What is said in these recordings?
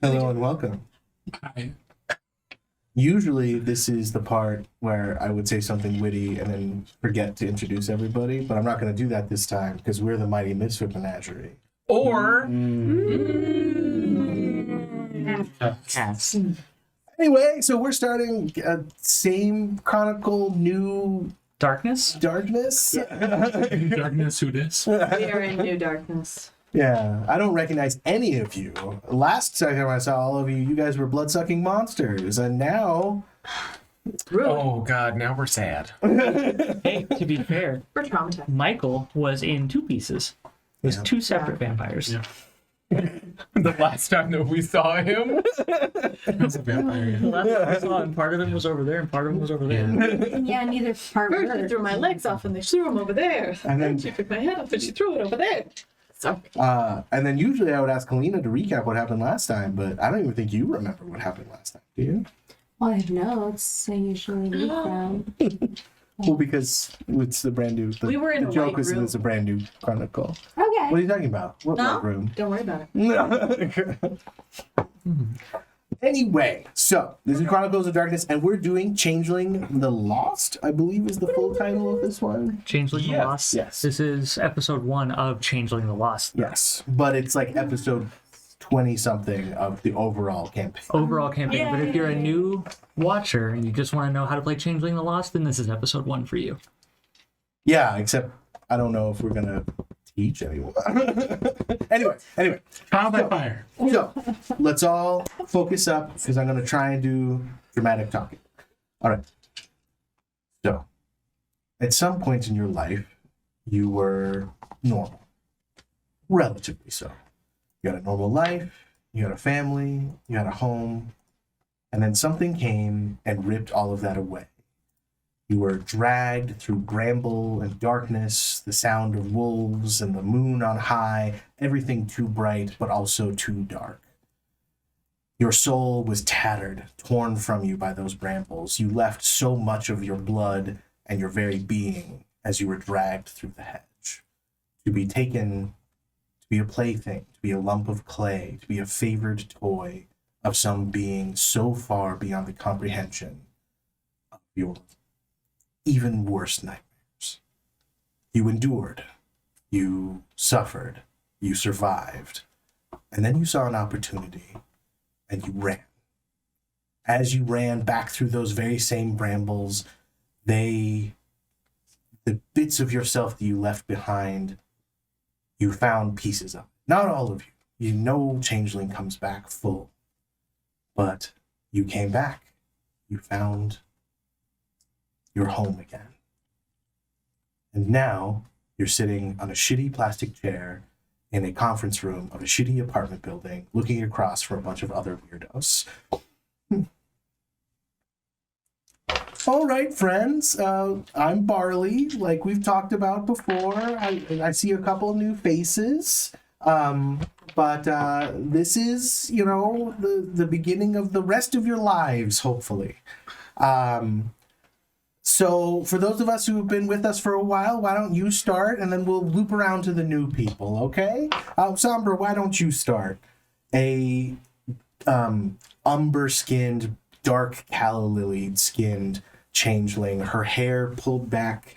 Hello and welcome. Hi. Usually this is the part where I would say something witty and then forget to introduce everybody, but I'm not going to do that this time because we're the Mighty Misfit Menagerie. Or Cats. Anyway, so we're starting same Chronicle, new Darkness? Darkness. darkness, who dis? We are in new darkness. Yeah, I don't recognize any of you. Last time I saw all of you, you guys were blood-sucking monsters, and now... Oh god, now we're sad. Hey, to be fair, We're traumatized. Michael was in two pieces. It was Yeah. two separate vampires. Yeah. The last time that we saw him, he was a vampire. The last time I saw him, part of him was over there and part of him was over there. Yeah, neither part First, she worked. threw my legs off and they threw them over there. And then- She picked my head up and she threw it over there. Sorry. and then usually I would ask Kalina to recap what happened last time, but I don't even think you remember what happened last time, do you? Well, I have notes I usually read from. Well, because it's the brand new... We were in the a joke white is room. it's a brand new Chronicle. Okay. What are you talking about? What No? white room? Don't worry about it. Anyway, so this is Chronicles of Darkness, and we're doing Changeling the Lost, I believe is the full title of this one. Changeling the Yes. Lost. Yes. This is episode 1 of Changeling the Lost. Yes, but it's like episode 20-something of the overall campaign. Overall campaign. But if you're a new watcher and you just want to know how to play Changeling the Lost, then this is episode 1 for you. Yeah, except I don't know if we're going to teach anyone. Anyway. Trial by fire. So, let's all focus up because I'm going to try and do dramatic talking. All right. So, at some point in your life, you were normal. Relatively so. You had a normal life, you had a family, you had a home, and then something came and ripped all of that away. You were dragged through bramble and darkness, the sound of wolves and the moon on high, everything too bright but also too dark. Your soul was tattered, torn from you by those brambles. You left so much of your blood and your very being as you were dragged through the hedge. To be taken, to be a plaything, to be a lump of clay, to be a favored toy of some being so far beyond the comprehension of your even worse nightmares. You endured, you suffered, you survived, and then you saw an opportunity and you ran. As you ran back through those very same brambles, the bits of yourself that you left behind, you found pieces of. Not all of you. You know Changeling comes back full. But you came back. You found your home again. And now you're sitting on a shitty plastic chair in a conference room of a shitty apartment building, looking across from a bunch of other weirdos. All right, friends. I'm Barley, like we've talked about before. I see a couple new faces. But this is, the beginning of the rest of your lives, hopefully. So for those of us who have been with us for a while, why don't you start, and then we'll loop around to the new people, okay? Sombra, why don't you start? A umber-skinned, dark calla lily-skinned changeling, her hair pulled back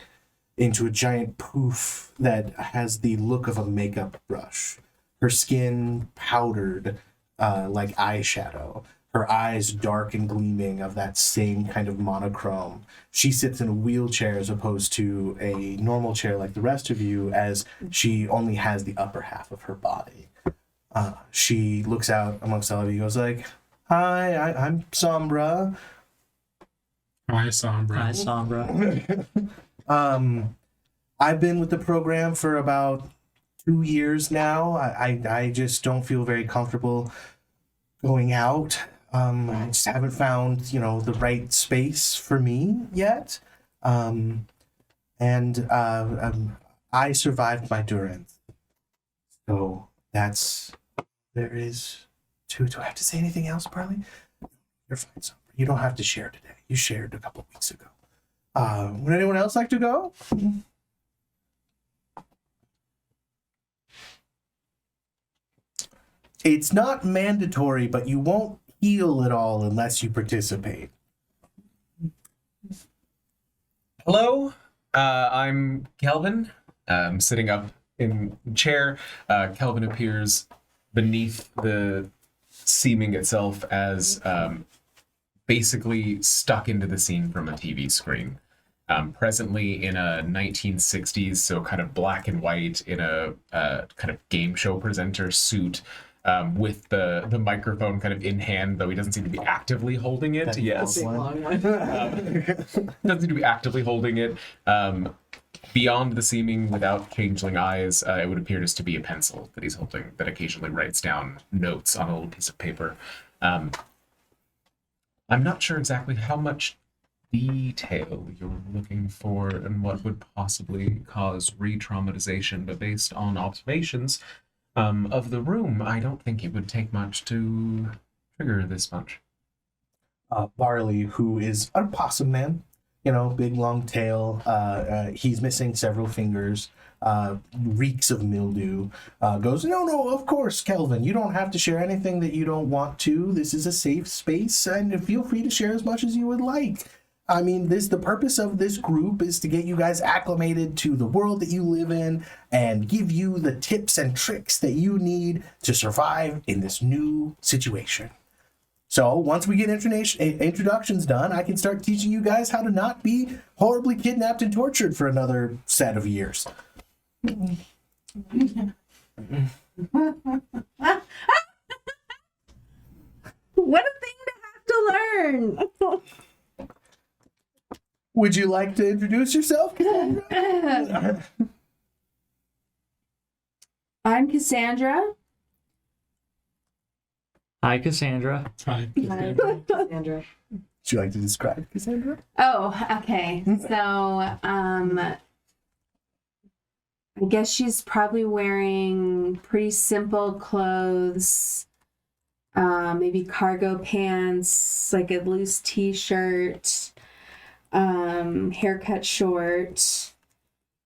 into a giant poof that has the look of a makeup brush. Her skin powdered like eyeshadow. Her eyes dark and gleaming of that same kind of monochrome. She sits in a wheelchair as opposed to a normal chair like the rest of you, as she only has the upper half of her body. She looks out amongst all of you, goes like, "Hi, I'm Sombra." Hi, Sombra. Hi, Sombra. I've been with the program for about 2 years now. I just don't feel very comfortable going out. I just haven't found, the right space for me yet. I survived my Durance. So there is do I have to say anything else, Barley? You're fine, Sombra. You don't have to share today. You shared a couple weeks ago. Would anyone else like to go? It's not mandatory, but you won't heal at all unless you participate. Hello, I'm Kelvin. Sitting up in the chair. Kelvin appears beneath the seeming itself as basically stuck into the scene from a TV screen. Presently in a 1960s, so kind of black and white, in a kind of game show presenter suit, with the microphone kind of in hand, though he doesn't seem to be actively holding it. Yes. Big long one. Doesn't seem to be actively holding it. Beyond the seeming, without changeling eyes, it would appear just to be a pencil that he's holding that occasionally writes down notes on a little piece of paper. I'm not sure exactly how much detail you're looking for and what would possibly cause re-traumatization, but based on observations of the room, I don't think it would take much to trigger this much. Barley, who is a possum man, big long tail. He's missing several fingers, reeks of mildew, goes, no, of course, Kelvin, you don't have to share anything that you don't want to. This is a safe space, and feel free to share as much as you would like. I mean, the purpose of this group is to get you guys acclimated to the world that you live in and give you the tips and tricks that you need to survive in this new situation. So once we get introductions done, I can start teaching you guys how to not be horribly kidnapped and tortured for another set of years. What a thing to have to learn. Would you like to introduce yourself, Cassandra? I'm Cassandra. Hi, Cassandra. Hi. Sandra. Would you like to describe Cassandra? Oh, okay. So, I guess she's probably wearing pretty simple clothes. Maybe cargo pants, like a loose t-shirt, haircut short.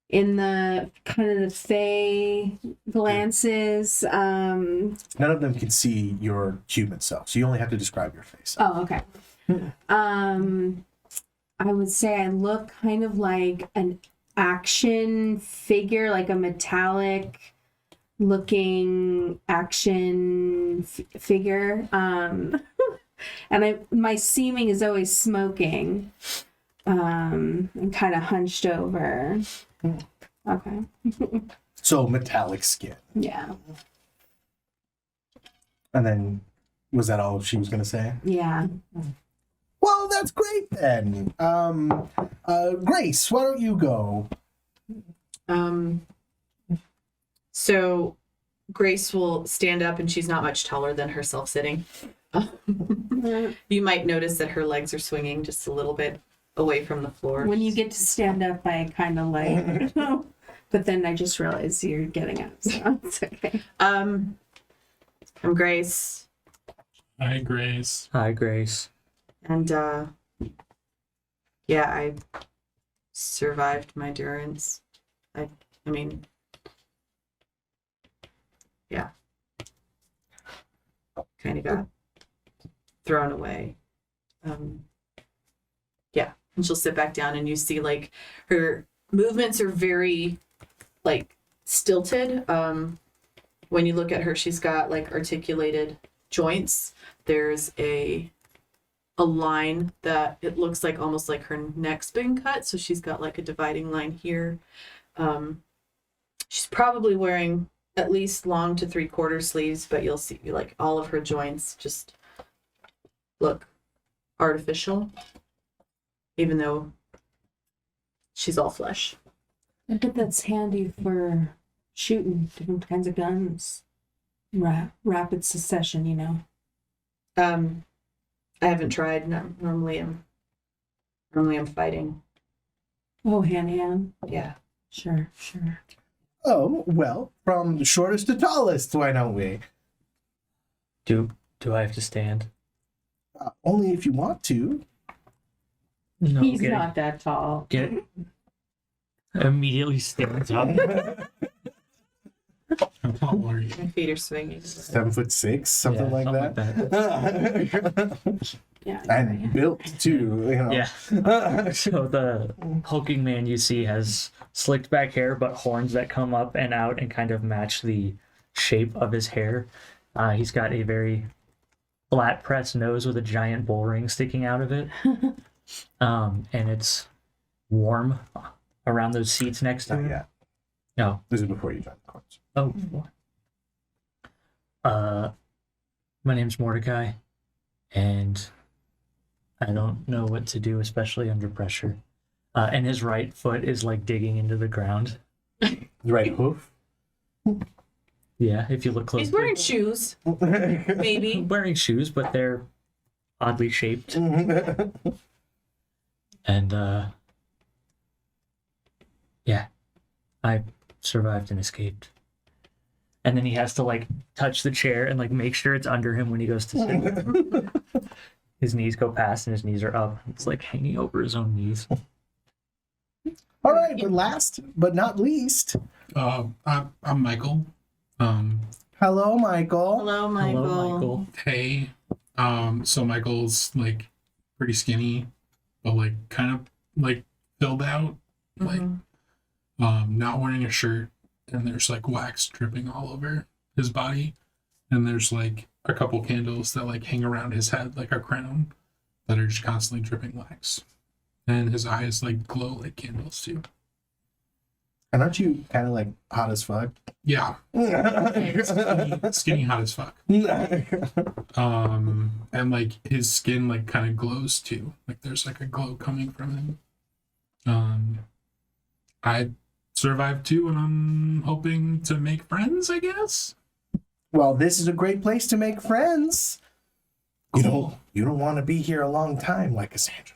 In the kind of the fey glances. None of them can see your human self, so you only have to describe your face. Oh, okay. I would say I look kind of like an action figure, like a metallic looking action figure. And my seeming is always smoking. And kind of hunched over. Okay. So metallic skin. Yeah. And then, was that all she was going to say? Yeah. Well, that's great then. Grace, why don't you go? So Grace will stand up, and she's not much taller than herself sitting. You might notice that her legs are swinging just a little bit away from the floor. When you get to stand up, I kind of like, but then I just realize you're getting up, so it's okay. I'm Grace, Hi, Grace. Hi, Grace. and yeah, I survived my durance. I mean, yeah, kind of got thrown away. Yeah, and she'll sit back down, and you see like her movements are very like stilted. When you look at her, she's got like articulated joints. There's a line that it looks like almost like her neck's been cut, so she's got like a dividing line here. She's probably wearing at least long to 3/4 sleeves, but you'll see like all of her joints just look artificial, even though she's all flesh. I bet that's handy for shooting different kinds of guns. Rapid succession, you know. I haven't tried. No, normally I'm fighting. Oh, hand. Yeah. Sure. Oh, well, from the shortest to tallest, why don't we? Do I have to stand? Only if you want to. No. He's get not that tall. Get it. Immediately stands up. tall are you? My feet are swinging. 7'6", something Yeah, like something that. Yeah. And built too, you know. Yeah. So the hulking man you see has slicked back hair, but horns that come up and out and kind of match the shape of his hair. He's got a very flat pressed nose with a giant bull ring sticking out of it. And it's warm around those seats next to Not him. yet. No. This is before you join the courts. Oh. My name's Mordecai, and I don't know what to do, especially under pressure. And his right foot is like digging into the ground. The right hoof. Yeah, if you look closely. He's wearing shoes, maybe. Wearing shoes, but they're oddly shaped. And yeah, I survived and escaped. And then he has to like touch the chair and like make sure it's under him when he goes to sit. His knees go past and his knees are up. It's like hanging over his own knees. All right, but last but not least, I'm Michael. hello, Michael. Hello, Michael. Hello, Michael. Hey. So Michael's like pretty skinny, but like kind of like filled out, like not wearing a shirt, and there's like wax dripping all over his body, and there's like a couple candles that like hang around his head like a crown that are just constantly dripping wax, and his eyes like glow like candles too. And aren't you kind of like hot as fuck? Yeah, skinny hot as fuck. And like his skin like kind of glows too, like there's like a glow coming from him. I survived too, and I'm hoping to make friends, I guess. Well, this is a great place to make friends. Cool. You don't want to be here a long time like Cassandra.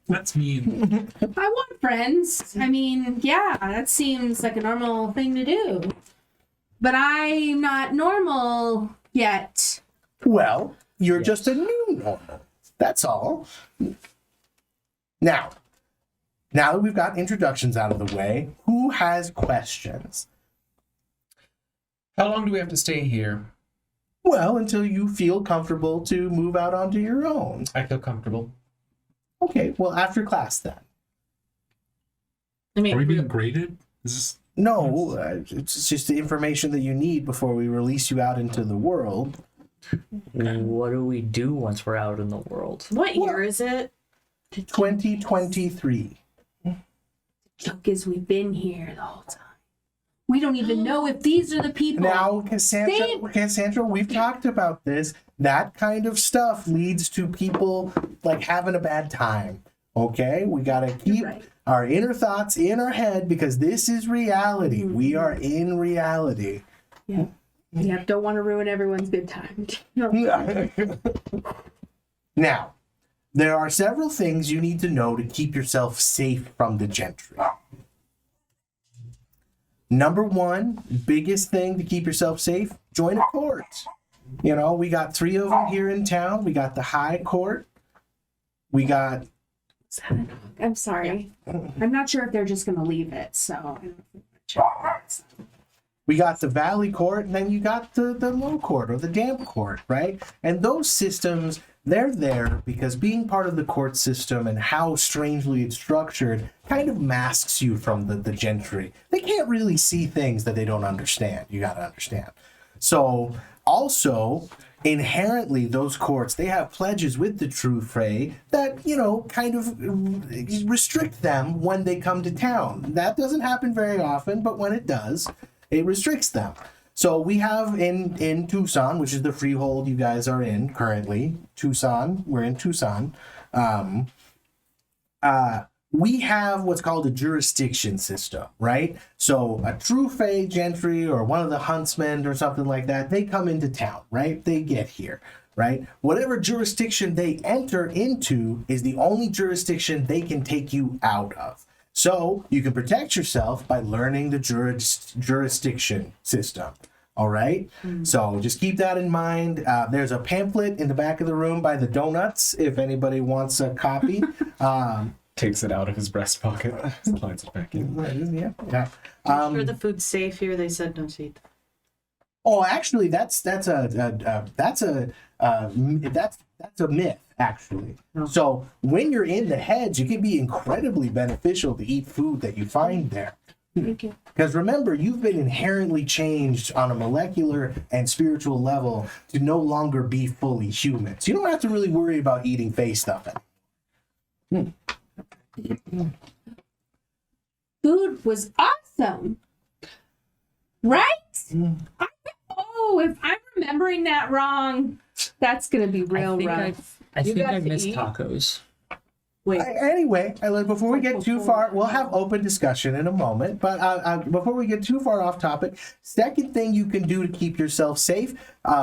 That's mean. I want friends. I mean, yeah, that seems like a normal thing to do. But I'm not normal yet. Well, you're just a new normal. That's all. Now that we've got introductions out of the way, who has questions? How long do we have to stay here? Well, until you feel comfortable to move out onto your own. I feel comfortable. Okay, well, after class then. I mean, Are we being graded? Is this... No, it's just the information that you need before we release you out into the world. What do we do once we're out in the world? what year is it? 2023. Joke is we've been here the whole time. We don't even know if these are the people. Now, Cassandra, we've talked about this. That kind of stuff leads to people like having a bad time. Okay? We gotta keep right. our inner thoughts in our head because this is reality. We are in reality. Yeah. Yeah, don't want to ruin everyone's good time. No. Now, there are several things you need to know to keep yourself safe from the gentry. Number one, biggest thing to keep yourself safe, join a court. You know, we got 3 of them here in town. We got the High Court. We got... I'm sorry. I'm not sure if they're just going to leave it, so... check that. We got the Valley Court, and then you got the Low Court or the Damp Court, right? And those systems, they're there because being part of the court system and how strangely it's structured kind of masks you from the gentry. They can't really see things that they don't understand. You got to understand. So also, inherently, those courts, they have pledges with the True Fray that, you know, kind of restrict them when they come to town. That doesn't happen very often, but when it does, it restricts them. So we have in Tucson, which is the freehold you guys are in currently, Tucson, we're in Tucson, we have what's called a jurisdiction system, right? So a true Fey gentry or one of the huntsmen or something like that, they come into town, right? They get here, right? Whatever jurisdiction they enter into is the only jurisdiction they can take you out of. So you can protect yourself by learning the jurisdiction system. All right. So just keep that in mind. There's a pamphlet in the back of the room by the donuts if anybody wants a copy. takes it out of his breast pocket, slides it back in. Yeah. I'm sure the food's safe here. They said no to eat. Oh, actually, that's a myth. Actually, Oh. so when you're in the hedge, it can be incredibly beneficial to eat food that you find there. Thank you. Because remember, you've been inherently changed on a molecular and spiritual level to no longer be fully human. So you don't have to really worry about eating face stuff. Food was awesome. Right? Oh, if I'm remembering that wrong, that's going to be real rough. I think got I to missed eat? tacos. Wait, Anyway, before we get too far, we'll have open discussion in a moment. But before we get too far off topic, second thing you can do to keep yourself safe,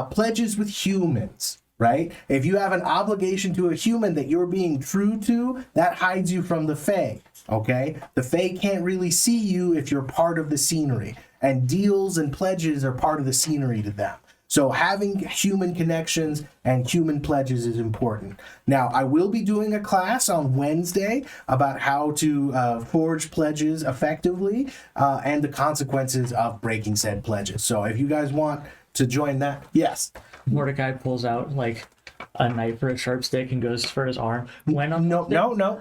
pledges with humans. Right? If you have an obligation to a human that you're being true to, that hides you from the Fae. Okay? The Fae can't really see you if you're part of the scenery. And deals and pledges are part of the scenery to them. So having human connections and human pledges is important. Now, I will be doing a class on Wednesday about how to forge pledges effectively and the consequences of breaking said pledges. So if you guys want to join that, yes. Mordecai pulls out like a knife or a sharp stick and goes for his arm. No.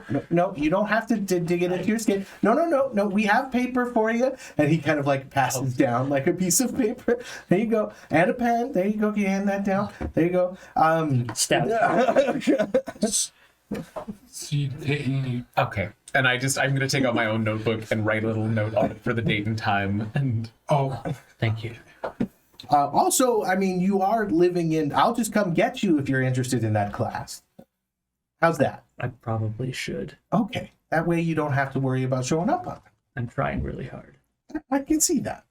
You don't have to dig it into your skin. No. We have paper for you. And he kind of like passes down like a piece of paper. There you go. And a pen. There you go. Can you hand that down? There you go. Stab. Okay. And I'm gonna take out my own notebook and write a little note on it for the date and time. And Thank you. Also, I mean, you are living in. I'll just come get you if you're interested in that class. How's that? I probably should. Okay. That way you don't have to worry about showing up on it. I'm trying really hard. I can see that.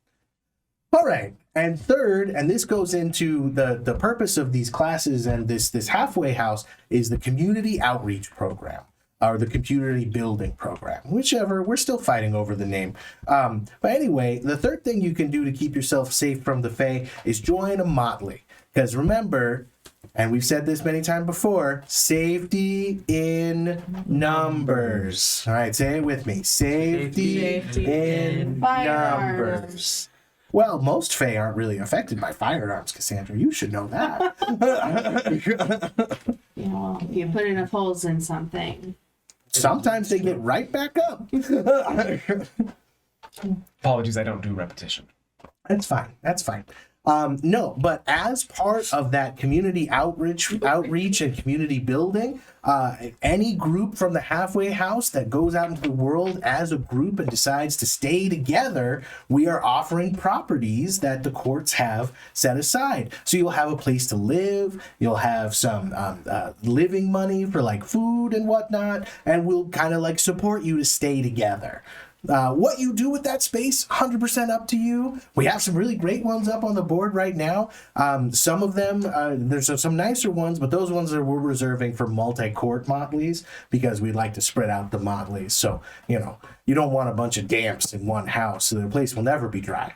All right. And third, and this goes into the purpose of these classes and this halfway house, is the community outreach program. Or the community building program, whichever. We're still fighting over the name. But anyway, the third thing you can do to keep yourself safe from the Fae is join a Motley. Because remember, and we've said this many times before, safety in numbers. All right, say it with me. Safety in Firearms. numbers. Well, most Fae aren't really affected by firearms, Cassandra. You should know that. You know, if you put enough holes in something. Sometimes they get right back up. apologies, I don't do repetition. That's fine. That's fine. No, but as part of that community outreach and community building, any group from the halfway house that goes out into the world as a group and decides to stay together, we are offering properties that the courts have set aside. So you'll have a place to live, you'll have some living money for like food and whatnot, and we'll kind of like support you to stay together. What you do with that space, 100% up to you. We have some really great ones up on the board right now. Some of them, there's some nicer ones, but those ones we're reserving for multi-court Motleys because we like to spread out the Motleys. So, you know, you don't want a bunch of damps in one house, so the place will never be dry.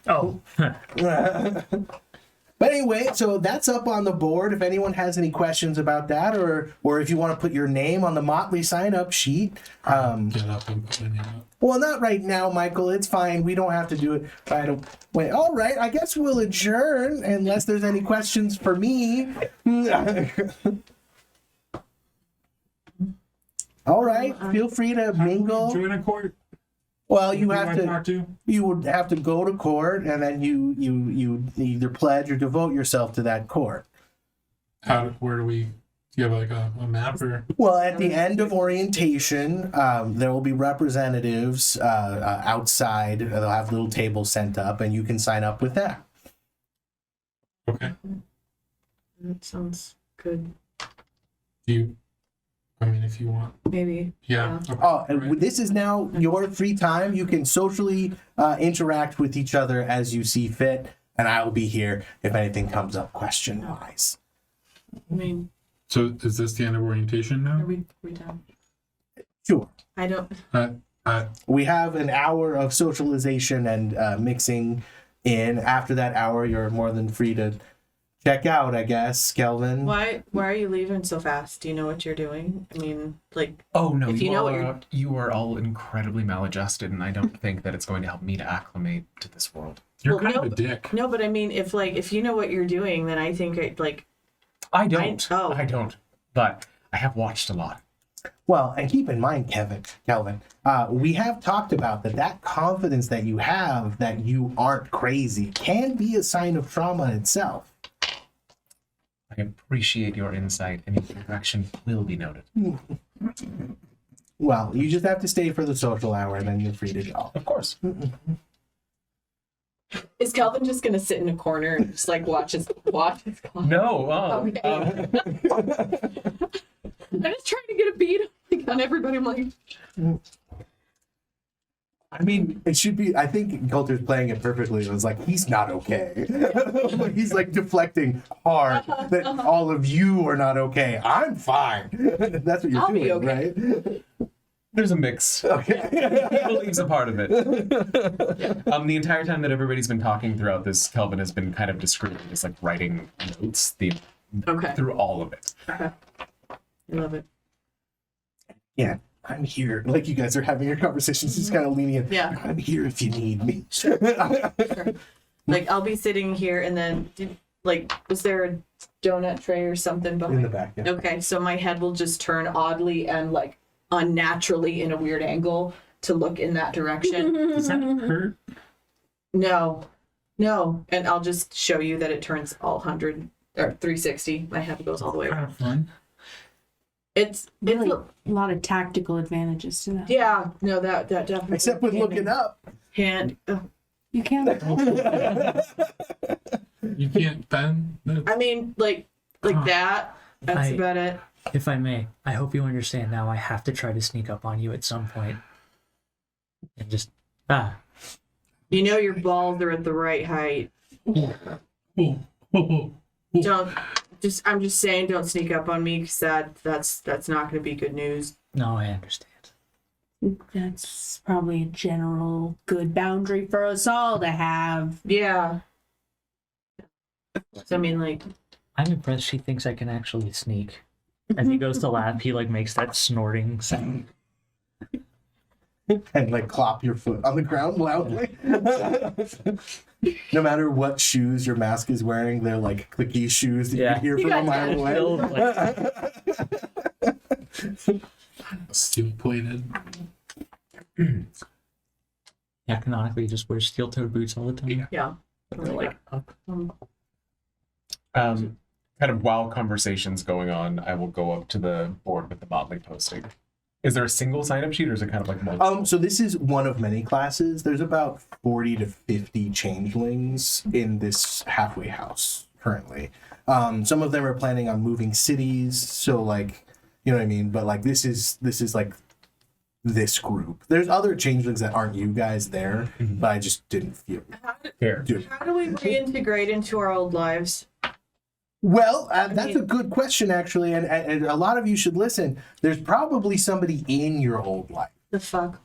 Oh. But anyway, so that's up on the board. If anyone has any questions about that, or if you want to put your name on the Motley sign-up sheet. Get up and put my name up. Well, not right now, Michael. It's fine. We don't have to do it right away. All right, I guess we'll adjourn unless there's any questions for me. All right, feel free to mingle. Join a court. Well, you Who do have I to. talk to? You would have to go to court, and then you either pledge or devote yourself to that court. Where do we? Do you have like a map or? Well, at the end of orientation, there will be representatives outside. They'll have little tables sent up, and you can sign up with them. Okay. that sounds good. Do you? I mean, if you want. Maybe. Yeah. Okay. Oh, and this is now your free time. You can socially interact with each other as you see fit, and I will be here if anything comes up question-wise. I mean, So is this the end of orientation are now? we done? Sure. I don't. We have an hour of socialization and mixing in. After that hour, you're more than free to check out, I guess, Kelvin. Why are you leaving so fast? Do you know what you're doing? I mean, like, Oh no, if you know what you're you are all incredibly maladjusted, and I don't think that it's going to help me to acclimate to this world. You're Well, kind no, of a dick. no, but I mean, if you know what you're doing, then I think I don't. oh. I don't. But I have watched a lot. Well, and keep in mind, Kelvin, we have talked about that confidence that you have that you aren't crazy can be a sign of trauma itself. I appreciate your insight, and your correction will be noted. Well, you just have to stay for the social hour, and then you're free to go. Of course. Is Calvin just gonna sit in a corner and just like watch his clock? No. Okay. I'm just trying to get a beat on everybody. I'm like, I mean, It should be. I think Coulter's playing it perfectly. It was like he's not okay. He's like deflecting hard that all of you are not okay. I'm fine. That's what you're I'll doing, be okay. right? there's a mix. Okay. He believes a part of it. The entire time that everybody's been talking throughout this, Kelvin has been kind of discreetly just like writing notes okay, through all of it. I love it. Yeah, I'm here. Like you guys are having your conversations, just kind of leaning in. Yeah. I'm here if you need me. Sure. Like I'll be sitting here, and then was there a donut tray or something behind? In the back. Yeah. Okay, so my head will just turn oddly and like unnaturally in a weird angle to look in that direction. Does that hurt? No, and I'll just show you that it turns all 100 or 360. My head goes all the way Kind around. of fun. It's Really, a lot of tactical advantages to that. yeah, no, that definitely. Except with looking up. Hand. You can't. You can't bend. I mean, like that. That's I- about it. If I may, I hope you understand now. I have to try to sneak up on you at some point, and just You know your balls are at the right height. Oh, oh, oh. Don't just. I'm just saying, don't sneak up on me because that's not going to be good news. no, I understand. That's probably a general good boundary for us all to have. Yeah. So I mean, like, I'm impressed. She thinks I can actually sneak. As he goes to laugh, he like makes that snorting sound. And like clop your foot on the ground loudly. No matter what shoes your mask is wearing, they're like clicky shoes that Yeah. you hear You from a got mile that. away. Steel plated. Yeah, canonically, he just wears steel-toed boots all the time. yeah. They're like up. Kind of while conversation's going on, I will go up to the board with the Motley posting. Is there a single sign-up sheet, or is it kind of like multiple? So this is one of many classes. There's about 40 to 50 changelings in this halfway house currently. Some of them are planning on moving cities, so like, you know what I mean? But like this is like this group. There's other changelings that aren't you guys there, but I just didn't feel Here. How do we reintegrate into our old lives? Well, that's a good question, actually, and a lot of you should listen. There's probably somebody in your old life. The fuck?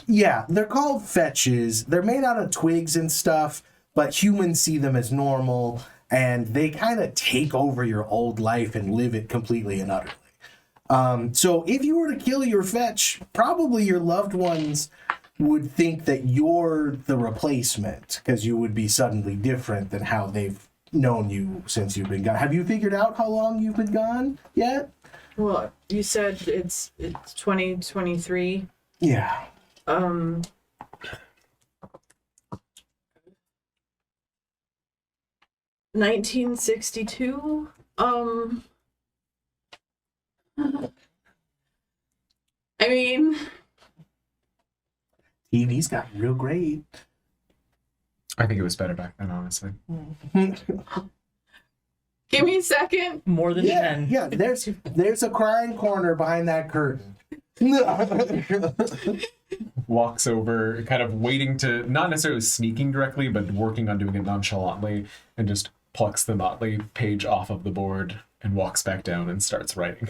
Yeah, they're called fetches. They're made out of twigs and stuff, but humans see them as normal, and they kind of take over your old life and live it completely and utterly. So if you were to kill your fetch, probably your loved ones would think that you're the replacement, because you would be suddenly different than how they've known you since you've been gone. Have you figured out how long you've been gone yet? Well, you said it's 2023. Yeah. 1962. I mean, TV's got real great. I think it was better back then, honestly. give me a second. More than 10. Yeah, there's a crying corner behind that curtain. Walks over, kind of waiting to, not necessarily sneaking directly, but working on doing it nonchalantly, and just plucks the Motley page off of the board and walks back down and starts writing.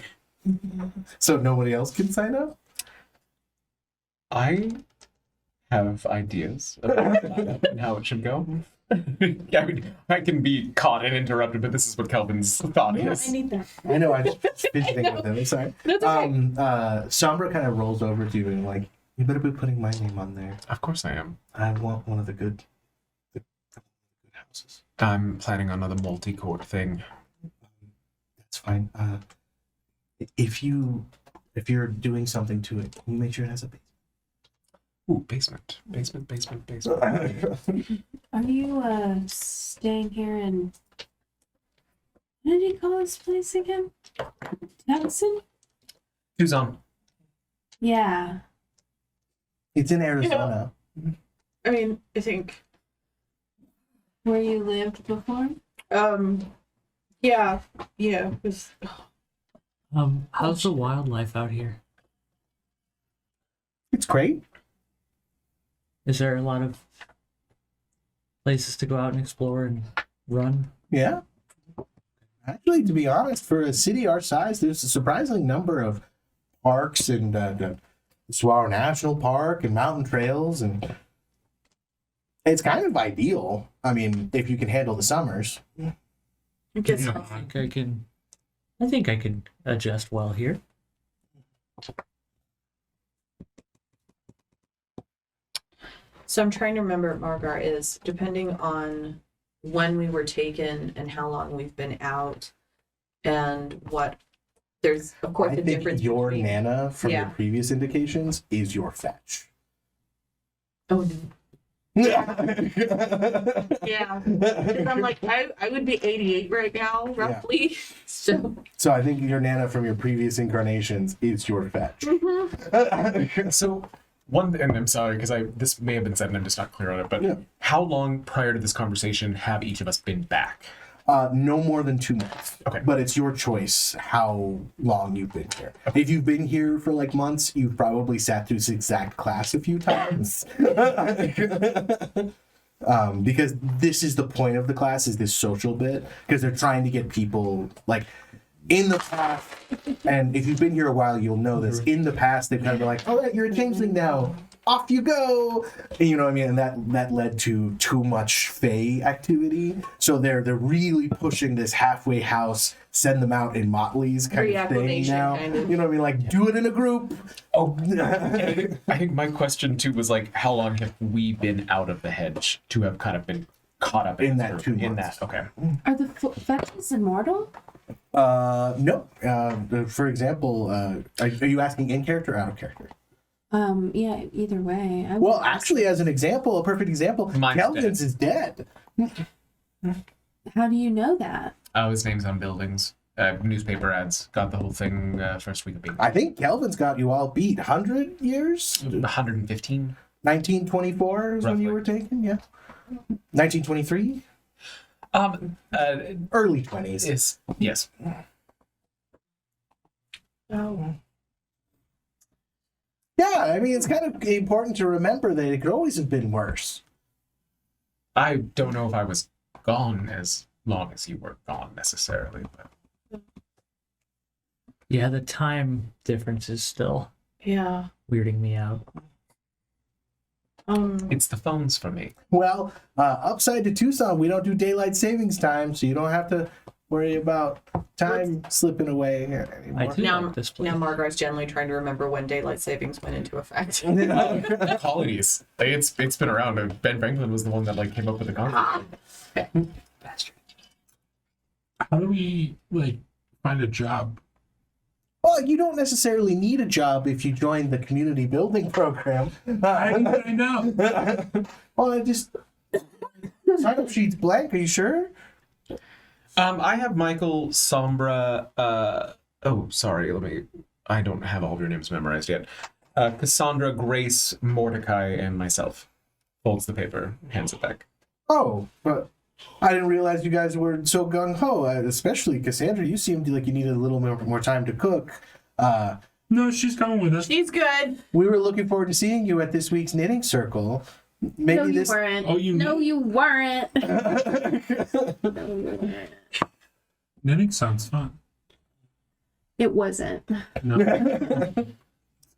So nobody else can sign up? I have ideas about and how it should go. I mean, I can be caught and interrupted, but this is what Kelvin's thought Yeah, is. I need that. I know, I just fidgeting with him. I'm sorry. That's okay. Sombra kind of rolls over to you and like, you better be putting my name on there. Of course I am. I want one of the good houses. I'm planning on another multi-court thing. That's fine. If you're doing something to it, can you make sure it has a Ooh, basement. Basement. basement? Are you staying here in? What did he call this place again? Towson? Tucson. Yeah. It's in Arizona. I mean, I think. Where you lived before? Yeah. It was, How's the wildlife out here? It's great. Is there a lot of places to go out and explore and run? Yeah. Actually, to be honest, for a city our size, there's a surprising number of parks and the Saguaro National Park and mountain trails, and it's kind of ideal. I mean, if you can handle the summers. it gets Yeah. I think I can adjust well here. So I'm trying to remember, Margar, is depending on when we were taken and how long we've been out, and what there's of course I a think difference your between. Nana from your Yeah. previous indications is your fetch. Oh no. Yeah. Yeah. 'Cause I'm like I would be 88 right now, roughly. So So I think your Nana from your previous incarnations is your fetch. So and I'm sorry because this may have been said and I'm just not clear on it, but Yeah. how long prior to this conversation have each of us been back? No more than 2 months. Okay. But it's your choice how long you've been here. If you've been here for like months, you've probably sat through this exact class a few times. Because this is the point of the class, is this social bit. Because they're trying to get people like in the past, and if you've been here a while, you'll know this. In the past, they've kind of been like, "All right, you're a changeling now. Off you go." And you know what I mean? And that led to too much Fey activity. So they're really pushing this halfway house, send them out in Motleys kind of thing Reacclimation, now. kind of. You know what I mean? Like, do it in a group. Oh, I think my question too was like, how long have we been out of the hedge to have kind of been caught up In it that or 2 in months. that? Okay. Are the fetches immortal? No. For example, are you asking in character or out of character? Yeah, either way. Well, actually, as an example, a perfect example, Mine's Kelvin's is dead. How do you know that? Oh, his name's on buildings, newspaper ads. Got the whole thing first week of being I think Kelvin's got you all beat. 100 years? 115. 1924 is when you Roughly. were taken, yeah. 1923? Early 20s. Yes. oh, Yeah, I mean, it's kind of important to remember that it could always have been worse. I don't know if I was gone as long as you were gone necessarily, but Yeah, the time difference is still yeah. weirding me out. it's the phones for me. Well, upside to Tucson, we don't do daylight savings time, so you don't have to worry about time slipping away anymore. I do Now, like this place. now Margar's generally trying to remember when daylight savings went into effect. Colonies. Like, it's been around. And Ben Franklin was the one that like came up with the concept. Bastard. How do we like find a job? Well, you don't necessarily need a job if you join the community building program. I know. Well, I just sign up sheet's blank. Are you sure? I have Michael, Sombra. Oh, sorry. I don't have all of your names memorized yet. Cassandra, Grace, Mordecai, and myself. Folds the paper, hands it back. Oh, but I didn't realize you guys were so gung ho. Especially Cassandra, you seemed like you needed a little more time to cook. No, she's coming with us. She's good. We were looking forward to seeing you at this week's knitting circle. Maybe no, you this. weren't. Oh, you No, you weren't. Knitting sounds fun. It wasn't. No.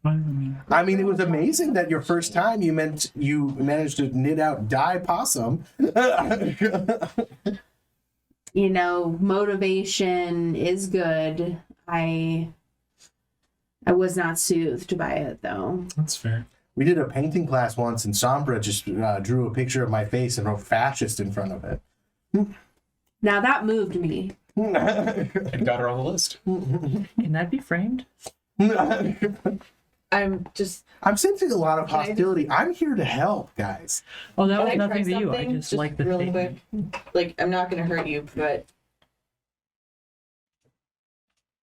I mean, it was amazing that your first time you managed to knit out die possum. You know, motivation is good. I was not soothed by it though. That's fair. We did a painting class once, and Sombra just drew a picture of my face and wrote "fascist" in front of it. Now that moved me. And got her on the list. Can that be framed? I'm sensing a lot of Can I- hostility. I'm here to help, guys. Oh, that Can was I try nothing to you. I something? just like the real thing. quick. Like, I'm not gonna hurt you, but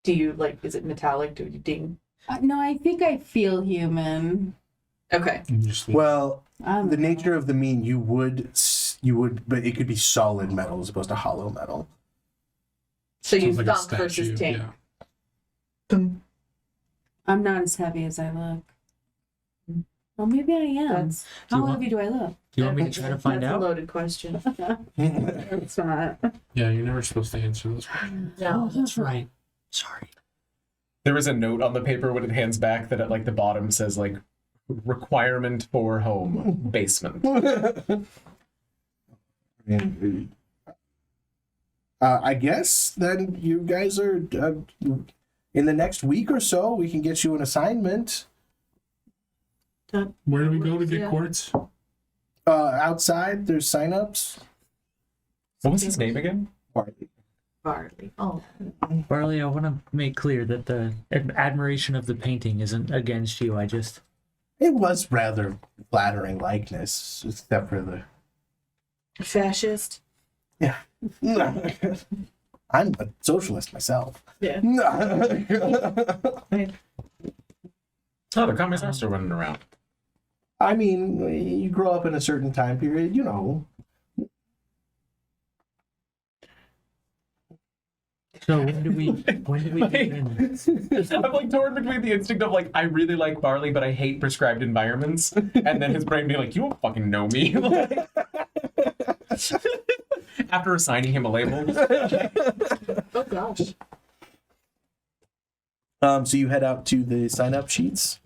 do you like? Is it metallic? Do you ding? No, I think I feel human. Okay. And just Well, Um, the nature of the mean, you would, but it could be solid metal as opposed to hollow metal. So you sounds like a thump versus statue, tank. yeah. I'm not as heavy as I look. Well, maybe I am. That's Do you How want- heavy do I look? Do you want me to try to find That's out? a loaded question. It's not. Yeah, you're never supposed to answer those questions. Oh, that's right. Sorry. There is a note on the paper when it hands back that at like the bottom says like requirement for home basement. I guess then you guys are in the next week or so. We can get you an assignment Where do we go to get Yeah. quartz? outside. There's signups. What was his name again? Barley. Oh. Barley, I want to make clear that the admiration of the painting isn't against you. It was rather flattering likeness, except for the. Fascist. Yeah. I'm a socialist myself. Yeah. Oh, the commies are still running around. I mean, you grow up in a certain time period, you know. So when do we begin? I'm like torn between the instinct of like I really like barley, but I hate prescribed environments, and then his brain being like, "You don't fucking know me." After assigning him a label, Oh gosh. So you head out to the sign-up sheets.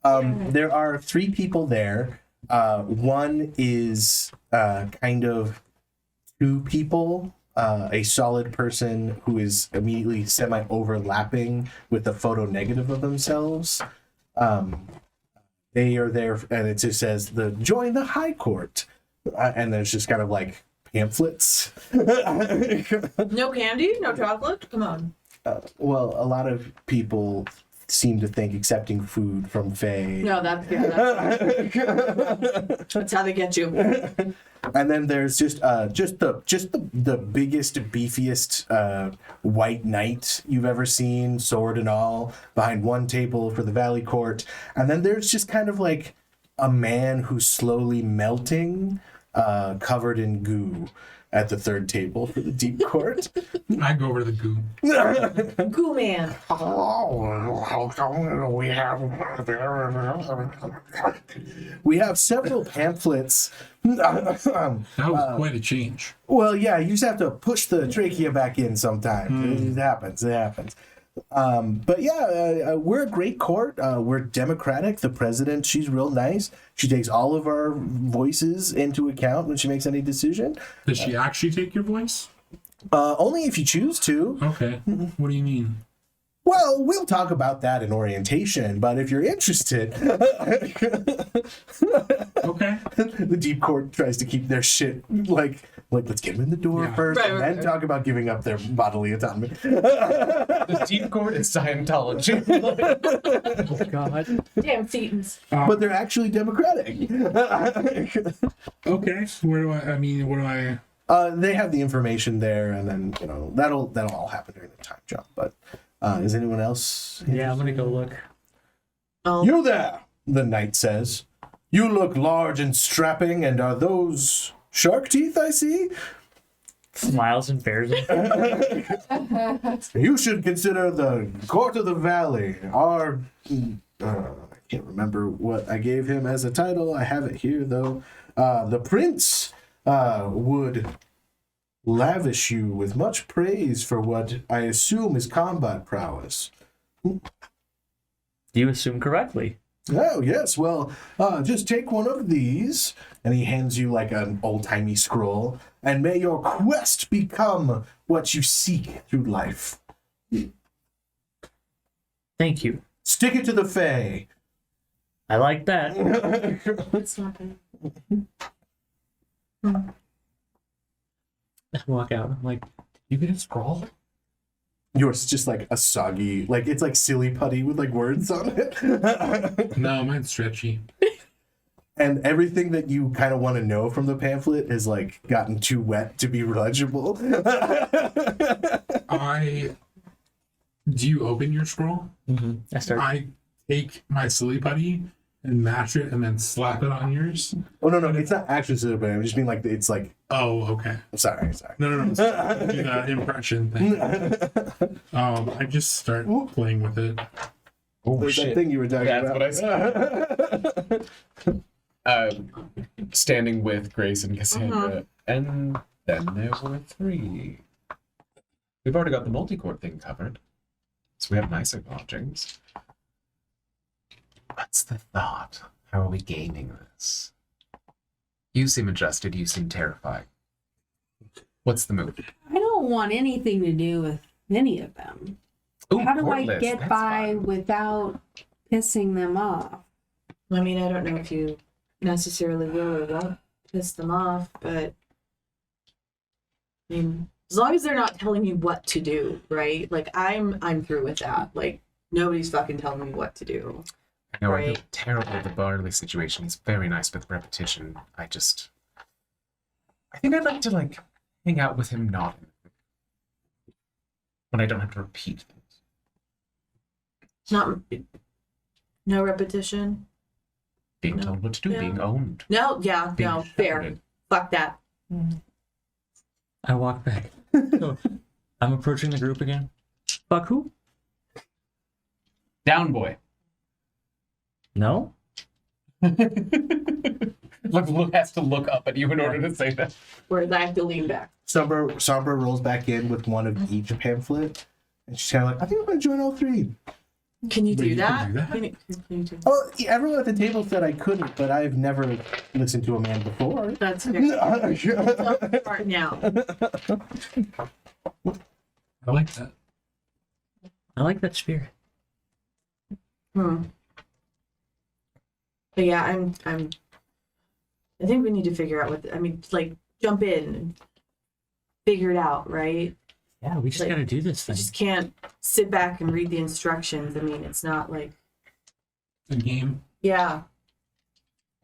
There are 3 people there. One is kind of 2 people. A solid person who is immediately semi-overlapping with the photo negative of themselves. They are there, and it just says join the High Court, and there's just kind of like pamphlets. No candy? No chocolate? Come on. Well, a lot of people seem to think accepting food from Faye. No, that's that's how they get you. And then there's just the biggest, beefiest white knight you've ever seen, sword and all, behind one table for the Valley Court. And then there's just kind of like a man who's slowly melting, covered in goo, at the 3rd table for the Deep Court. I go over to the goo. Goo man. We have several pamphlets. That was quite a change. Well, yeah, you just have to push the trachea back in sometimes. It happens. But yeah, we're a great court. We're democratic. The president, she's real nice. She takes all of our voices into account when she makes any decision. Does she actually take your voice? Only if you choose to. Okay. What do you mean? Well, we'll talk about that in orientation, but if you're interested... Okay. The Deep Court tries to keep their shit, like let's get them in the door Yeah. first, Right, and right, then talk about giving up their bodily autonomy. the Deep Court is Scientology. Oh God. Damn Thetans. But they're actually democratic. Okay. Where do what do I... They have the information there, and then that'll all happen during the time jump. But is anyone else? Yeah, I'm gonna go look. Oh. You there? The knight says. You look large and strapping, and are those shark teeth I see? Smiles and bears him. You should consider the Court of the Valley. Our I can't remember what I gave him as a title. I have it here though. The prince would lavish you with much praise for what I assume is combat prowess. You assume correctly. Oh, yes. Well, just take one of these. And he hands you like an old-timey scroll. And may your quest become what you seek through life. Thank you. Stick it to the Fae. I like that. It's not bad. I walk out. I'm like, you get a scroll? Yours is just like a soggy, like it's like silly putty with like words on it. No, mine's stretchy. And everything that you kind of want to know from the pamphlet has like gotten too wet to be legible. Do you open your scroll? Mm-hmm. I start. I take my silly putty and mash it and then slap it on yours. Oh no, it's not actually silly putty. I just mean like it's like. Oh, okay. I'm sorry. No. Do that impression thing. I just start playing with it. Oh There's that thing you were talking That's about. what I said. Standing with Grace and Cassandra, and then there were 3. We've already got the multi-court thing covered, so we have nicer lodgings. What's the thought? How are we gaming this? You seem adjusted. You seem terrified. What's the move? I don't want anything to do with any of them. Ooh, How do I courtless. get That's by fun. without pissing them off? I mean, I don't know if you necessarily will or won't piss them off, but I mean, as long as they're not telling you what to do, right? Like I'm through with that. Like nobody's fucking telling me what to do. I know I Right. feel terrible with the Barley situation. He's very nice with repetition. I think I'd like to like hang out with him nodding when I don't have to repeat things. No repetition. Being No. told what to do, Yeah. being owned. No, yeah, Being no, fair. shouted. Fuck that. I walk back. I'm approaching the group again. Fuck who? Down boy. No? Look has to look up at you in order to say that. Whereas I have to lean back. Sombra rolls back in with one of each pamphlet. And she's kind of like, I think I'm going to join all 3. Can you Wait, do you that? can do that? Can you do Oh, yeah, everyone at the table said I couldn't, but I've never listened to a man before. That's fair. Don't start now. I like that. I like that spirit. But yeah, I think we need to figure out like jump in and figure it out, right? Yeah, we just Like, gotta do this You thing. just can't sit back and read the instructions. I mean, it's not like, The game. yeah.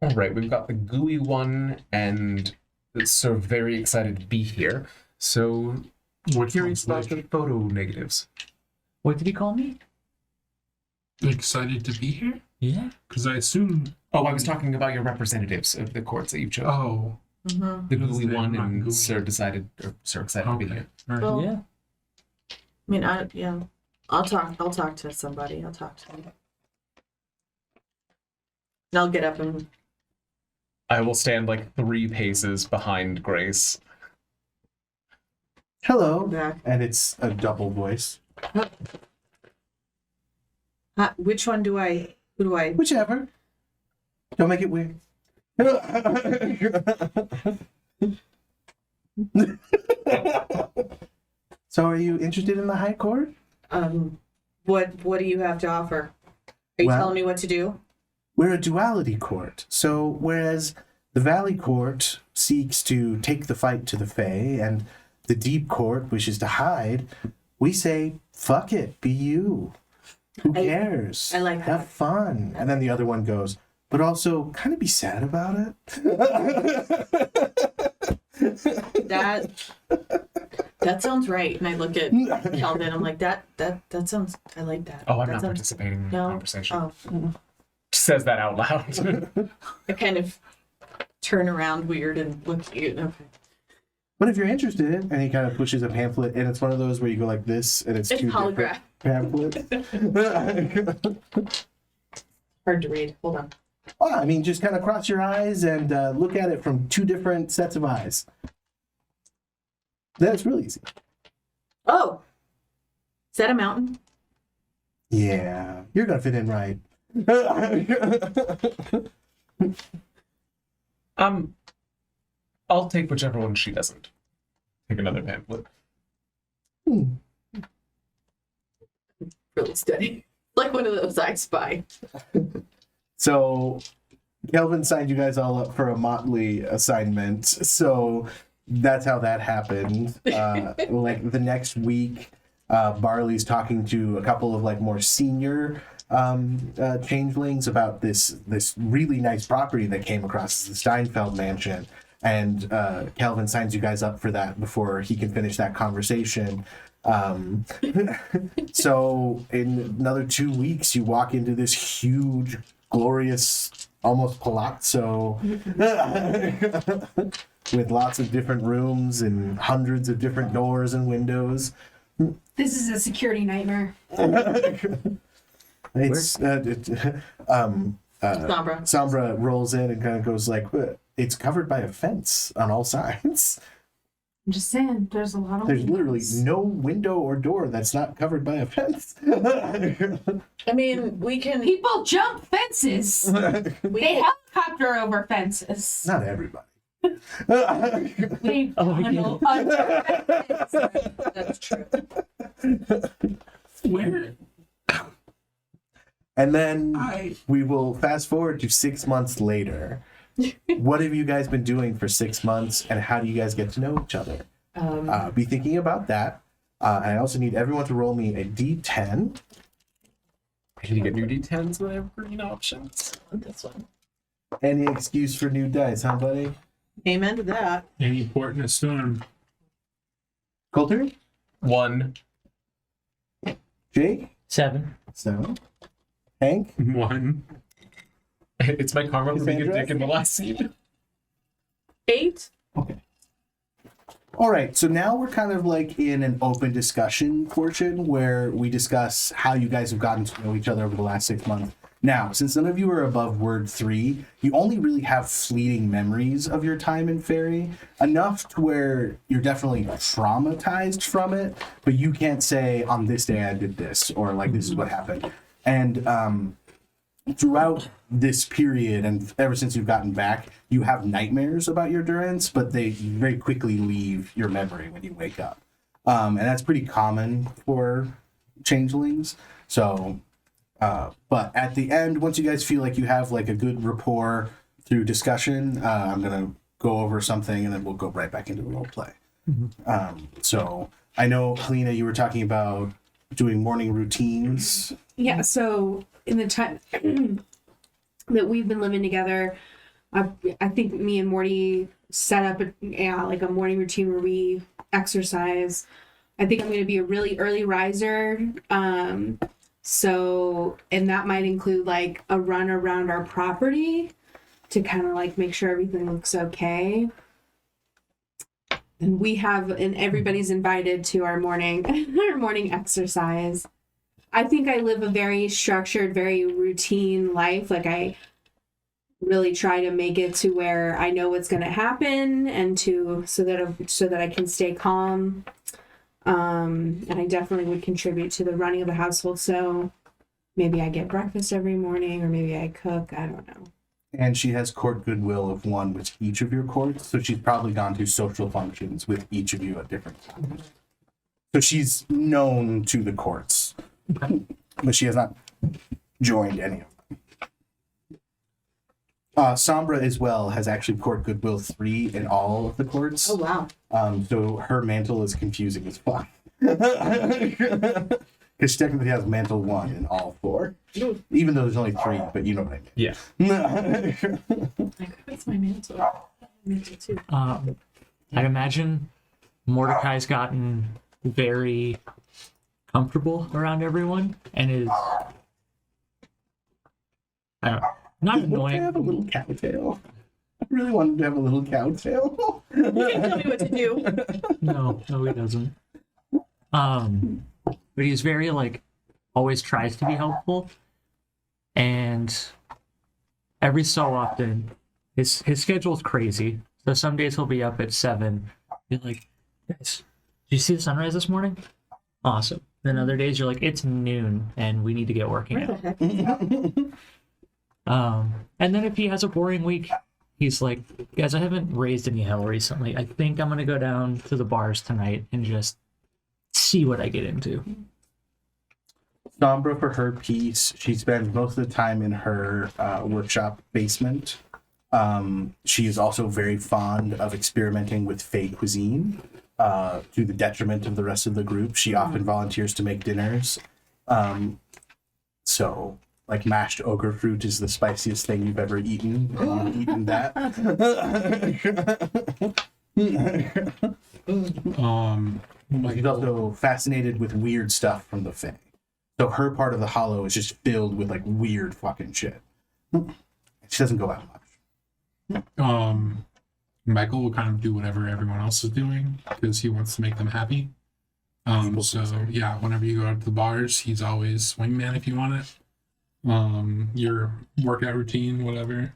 All right, we've got the gooey one, and it's so very excited to be here. So Which curious one's about the which? photo negatives. What did he call me? Excited to be here? Yeah. Because I assume. Oh, I was talking about your representatives of the courts that you've chosen. Oh. Mm-hmm. The Because gooey they're one, not and gooey. Sir excited to be Okay. here. All right. Well, Yeah. I mean, I'll talk to somebody. I'll talk to them. And I'll get up and I will stand like 3 paces behind Grace. Hello. back. And it's a double voice. Which one do I? Who do I? Whichever. Don't make it weird. So are you interested in the High Court? What do you have to offer? Are you Well- telling me what to do? We're a duality court. So whereas the Valley Court seeks to take the fight to the Fae and the Deep Court wishes to hide, we say, fuck it, be you. Who I- cares? I like Have that. fun. And then the other one goes, but also kind of be sad about it. That sounds right. And I look at Calvin. I'm like, that sounds. I like that. Oh, I'm That not sounds- participating in the No. conversation. Oh, Says that out loud. I kind of turn around weird and look at you. Okay. But if you're interested, and he kind of pushes a pamphlet, and it's one of those where you go like this, and it's It's two holograph. different pamphlets. Hard to read. Hold on. Well, I mean, just kind of cross your eyes and look at it from 2 different sets of eyes. That's really easy. Oh, is that a mountain? Yeah. You're gonna fit in right. I'll take whichever one she doesn't. Take another pamphlet. Really steady. Like one of those I Spy. So Kelvin signed you guys all up for a Motley assignment. So that's how that happened. Like the next week, Barley's talking to a couple of like more senior changelings about this really nice property that came across, the Steinfeld mansion. And Kelvin signs you guys up for that before he can finish that conversation. So in another 2 weeks, you walk into this huge, glorious, almost palazzo with lots of different rooms and hundreds of different doors and windows. This is a security nightmare. It's Sombra rolls in and kind of goes like, it's covered by a fence on all sides. I'm just saying, there's a lot of There's literally windows. no window or door that's not covered by a fence. I mean, we can. People jump fences. They helicopter over fences. Not everybody. They Oh, tunnel under fences. That's true. Where? And then we will fast forward to 6 months later. What have you guys been doing for 6 months, and how do you guys get to know each other? Be thinking about that. I also need everyone to roll me a d10. Can you get new D10s when I have green options? This one. Any excuse for new dice, huh, buddy? Amen to that. Any port in a storm. Coulter? 1. Jake? 7. 7. Hank? 1. It's my karma for being a Cassandra? dick in the last scene. 8. Okay. All right, so now we're kind of like in an open discussion portion where we discuss how you guys have gotten to know each other over the last 6 months. Now, since none of you are above word 3, you only really have fleeting memories of your time in Fairy, enough to where you're definitely traumatized from it, but you can't say, on this day I did this, or like this is what happened. And throughout this period, and ever since you've gotten back, you have nightmares about your Durance, but they very quickly leave your memory when you wake up. And that's pretty common for changelings. So, but at the end, once you guys feel like you have like a good rapport through discussion, I'm going to go over something and then we'll go right back into the role play. So I know, Helena, you were talking about doing morning routines. Yeah, so in the time that we've been living together, I think me and Morty set up like a morning routine where we exercise. I think I'm going to be a really early riser. So, and that might include like a run around our property to kind of like make sure everything looks okay. And everybody's invited to our morning exercise. I think I live a very structured, very routine life. Like I really try to make it to where I know what's going to happen and so that I can stay calm. And I definitely would contribute to the running of the household. So maybe I get breakfast every morning, or maybe I cook. I don't know. And she has court goodwill of 1 with each of your courts, so she's probably gone to social functions with each of you at different times. So she's known to the courts, but she has not joined any of them. Sombra as well has actually court goodwill 3 in all of the courts. Oh, wow. So her mantle is confusing as fuck. Because she technically has mantle 1 in all 4. Even though there's only 3, but you know what I mean. Yeah. Like, what's my mantle? Mantle too. I imagine Mordecai's gotten very comfortable around everyone and is not What if annoying. I have a little cow tail? I really wanted to have a little cow tail. You can tell me what to do. No, he doesn't. But he's very like always tries to be helpful, and every so often his schedule's crazy. So some days he'll be up at 7. Be like, guys, did you see the sunrise this morning? Awesome. Then other days you're like, it's noon and we need to get working Where the out. heck is that? And then if he has a boring week, he's like, guys, I haven't raised any hell recently. I think I'm gonna go down to the bars tonight and just see what I get into. Sombra, for her piece, she spends most of the time in her workshop basement. She is also very fond of experimenting with Fey cuisine to the detriment of the rest of the group. She often volunteers to make dinners. So, like, mashed ogre fruit is the spiciest thing you've ever eaten. And you've eaten that. She's also fascinated with weird stuff from the Fae. So her part of the hollow is just filled with like weird fucking shit. She doesn't go out much. Michael will kind of do whatever everyone else is doing because he wants to make them happy. So yeah, whenever you go out to the bars, he's always wingman if you want it. Your workout routine, whatever.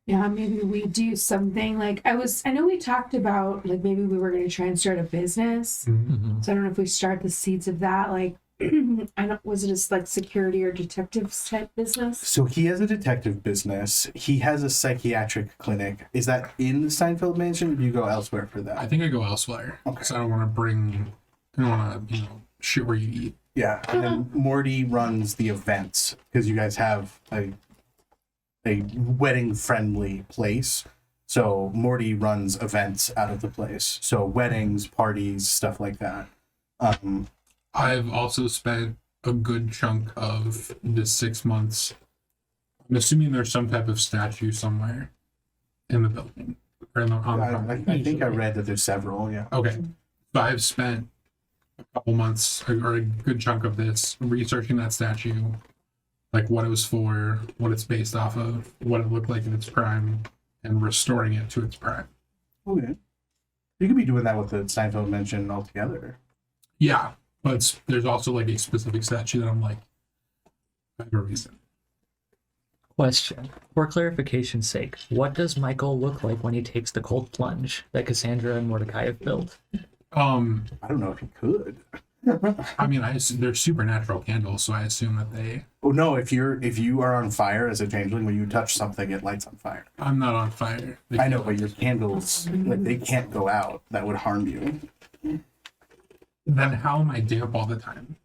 Yeah, maybe we do something like I know we talked about like maybe we were going to try and start a business. Mm-hmm. So I don't know if we start the seeds of that. Like, was it just like security or detective type business? So he has a detective business. He has a psychiatric clinic. Is that in the Steinfeld Mansion, or do you go elsewhere for that? I think I go elsewhere Okay. because I don't want to shit where you eat. Yeah, and then Morty runs the events because you guys have a wedding-friendly place. So Morty runs events out of the place. So weddings, parties, stuff like that. I've also spent a good chunk of the 6 months. I'm assuming there's some type of statue somewhere in the building or on the property. I think I read that there's several. Yeah. Okay, so I've spent a couple months or a good chunk of this researching that statue, like what it was for, what it's based off of, what it looked like in its prime, and restoring it to its prime. Okay. You could be doing that with the Steinfeld Mansion altogether. Yeah, but there's also like a specific statue that I'm like, I have a reason. Question. For clarification's sake, what does Michael look like when he takes the cold plunge that Cassandra and Mordecai have built? I don't know if you could. I mean, they're supernatural candles, so I assume that they. Oh no! If you are on fire as a changeling, when you touch something, it lights on fire. I'm not on fire. I know, but your candles, like, they can't go out. That would harm you. Then how am I damp all the time?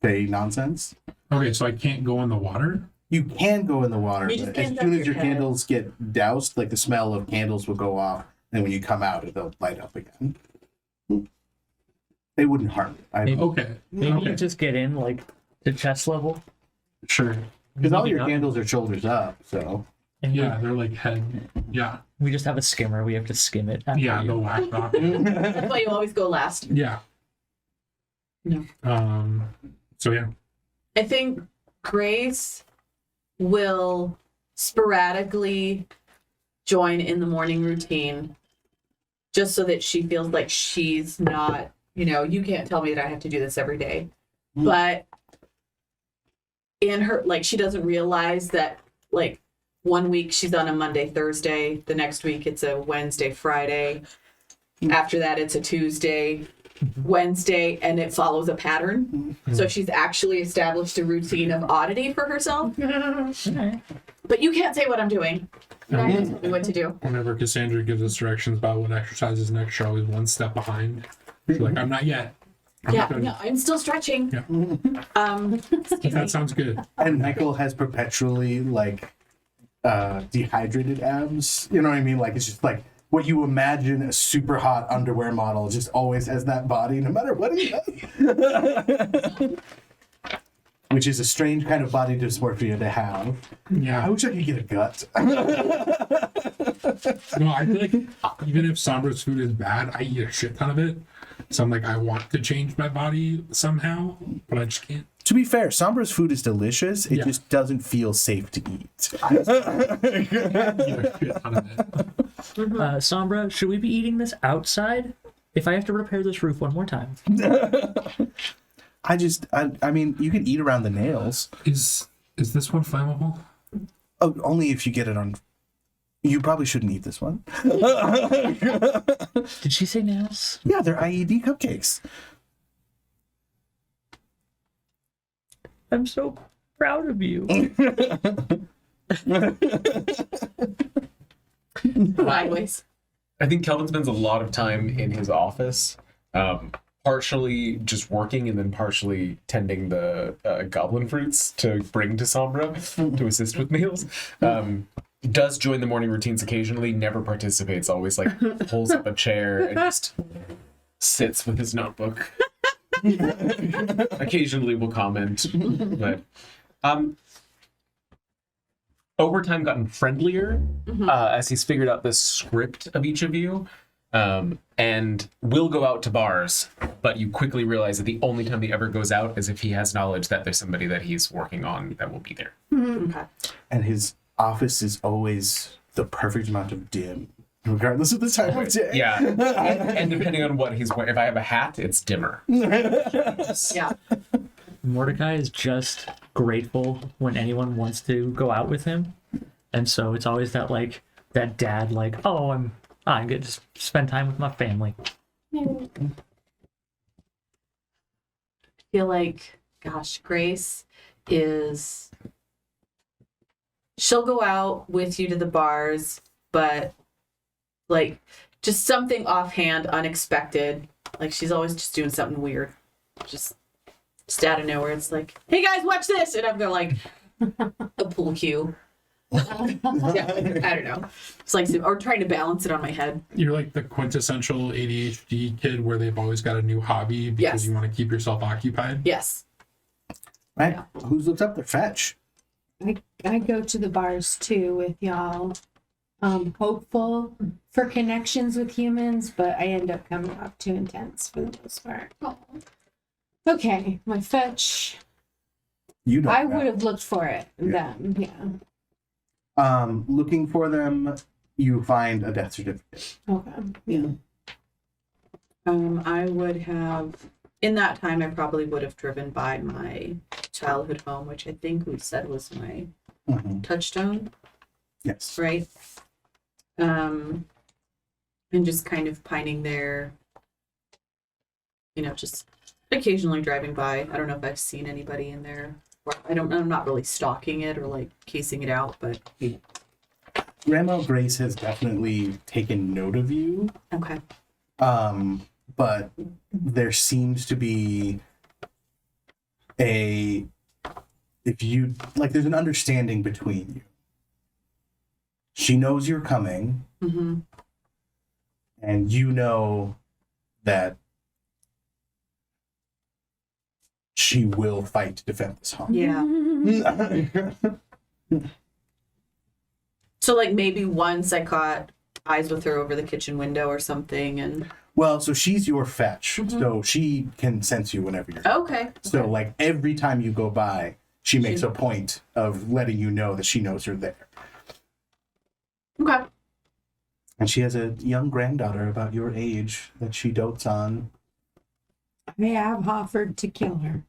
Say nonsense. Okay, so I can't go in the water. You can go in the water, You just but as can't soon touch as your your head. candles get doused, like the smell of candles will go off, and when you come out, they'll light up again. They wouldn't harm you. Maybe- Okay. Maybe okay. you just get in like to chest level. Sure. Because all Maybe your not. candles are shoulders up, so And Yeah, they're like head. Yeah. we just have a skimmer. We have to skim it. after Yeah, you. the whack off. That's why you always go last. Yeah. No. So yeah. I think Grace will sporadically join in the morning routine just so that she feels like she's not, you can't tell me that I have to do this every day. Mm. But in her, like, she doesn't realize that, like, 1 week she's on a Monday, Thursday. The next week it's a Wednesday, Friday. After that it's a Tuesday, Wednesday, and it follows a pattern. So she's actually established a routine of oddity for herself. Alright. But you can't say what I'm doing. You're not gonna tell me what to do. Whenever Cassandra gives us directions about what exercise is next, you're always one step behind. She's like, I'm not yet. Yeah, no, I'm still stretching. Yeah. That sounds good. and Michael has perpetually like dehydrated abs. You know what I mean? Like it's just like what you imagine a super hot underwear model just always has that body, no matter what he does. Which is a strange kind of body dysmorphia to have. I Yeah. wish I could get a gut. No, I feel like even if Sombra's food is bad, I eat a shit ton of it. So I'm like, I want to change my body somehow, but I just can't. To be fair, Sombra's food is delicious. It Yeah. just doesn't feel safe to eat. I eat a shit ton of it. Sombra, should we be eating this outside? If I have to repair this roof one more time. I mean, you can eat around the nails. Is this one flammable? Oh, only if you get it on. You probably shouldn't eat this one. Did she say nails? Yeah, they're IED cupcakes. I'm so proud of you. Sideways. I think Kelvin spends a lot of time in his office, partially just working and then partially tending the goblin fruits to bring to Sombra to assist with meals. Does join the morning routines occasionally, never participates, always like pulls up a chair and just sits with his notebook. Occasionally will comment, but over time gotten friendlier as he's figured out the script of each of you, and will go out to bars, but you quickly realize that the only time he ever goes out is if he has knowledge that there's somebody that he's working on that will be there. Okay. And his office is always the perfect amount of dim, regardless of the time of day. Yeah, and depending on what he's wearing, if I have a hat, it's dimmer. Yeah. Mordecai is just grateful when anyone wants to go out with him. And so it's always that like that dad like, oh, I get to spend time with my family. I feel like, gosh, Grace is, she'll go out with you to the bars, but like just something offhand, unexpected. Like she's always just doing something weird. Just out of nowhere. It's like, hey guys, watch this. And I'm going like a pool cue. Yeah, I don't know. It's like, or trying to balance it on my head. You're like the quintessential ADHD kid where they've always got a new hobby because Yes. you want to keep yourself occupied. Yes. Right? Yeah. Who's looked up the fetch? I go to the bars too with y'all. Hopeful for connections with humans, but I end up coming off too intense for the most part. Okay, my fetch. You know. I that. would have looked for it. Yeah. Them, yeah. Looking for them, you find a death certificate. Okay. Yeah. I would have, in that time, I probably would have driven by my childhood home, which I think we said was my Mm-hmm. touchstone, Yes. right? And just kind of pining there, just occasionally driving by. I don't know if I've seen anybody in there. Or I'm not really stalking it or like casing it out, but Grandma Grace has definitely taken note of you. okay. But there seems to be there's an understanding between you. She knows you're coming, Mm-hmm. and you know that she will fight to defend this home. Yeah. So like maybe once I caught eyes with her over the kitchen window or something, and Well, so she's your fetch, Mhm. so she can sense you whenever you're. okay. So Okay. like every time you go by, she makes She- a point of letting you know that she knows you're there. Okay. And she has a young granddaughter about your age that she dotes on. I have offered to kill her.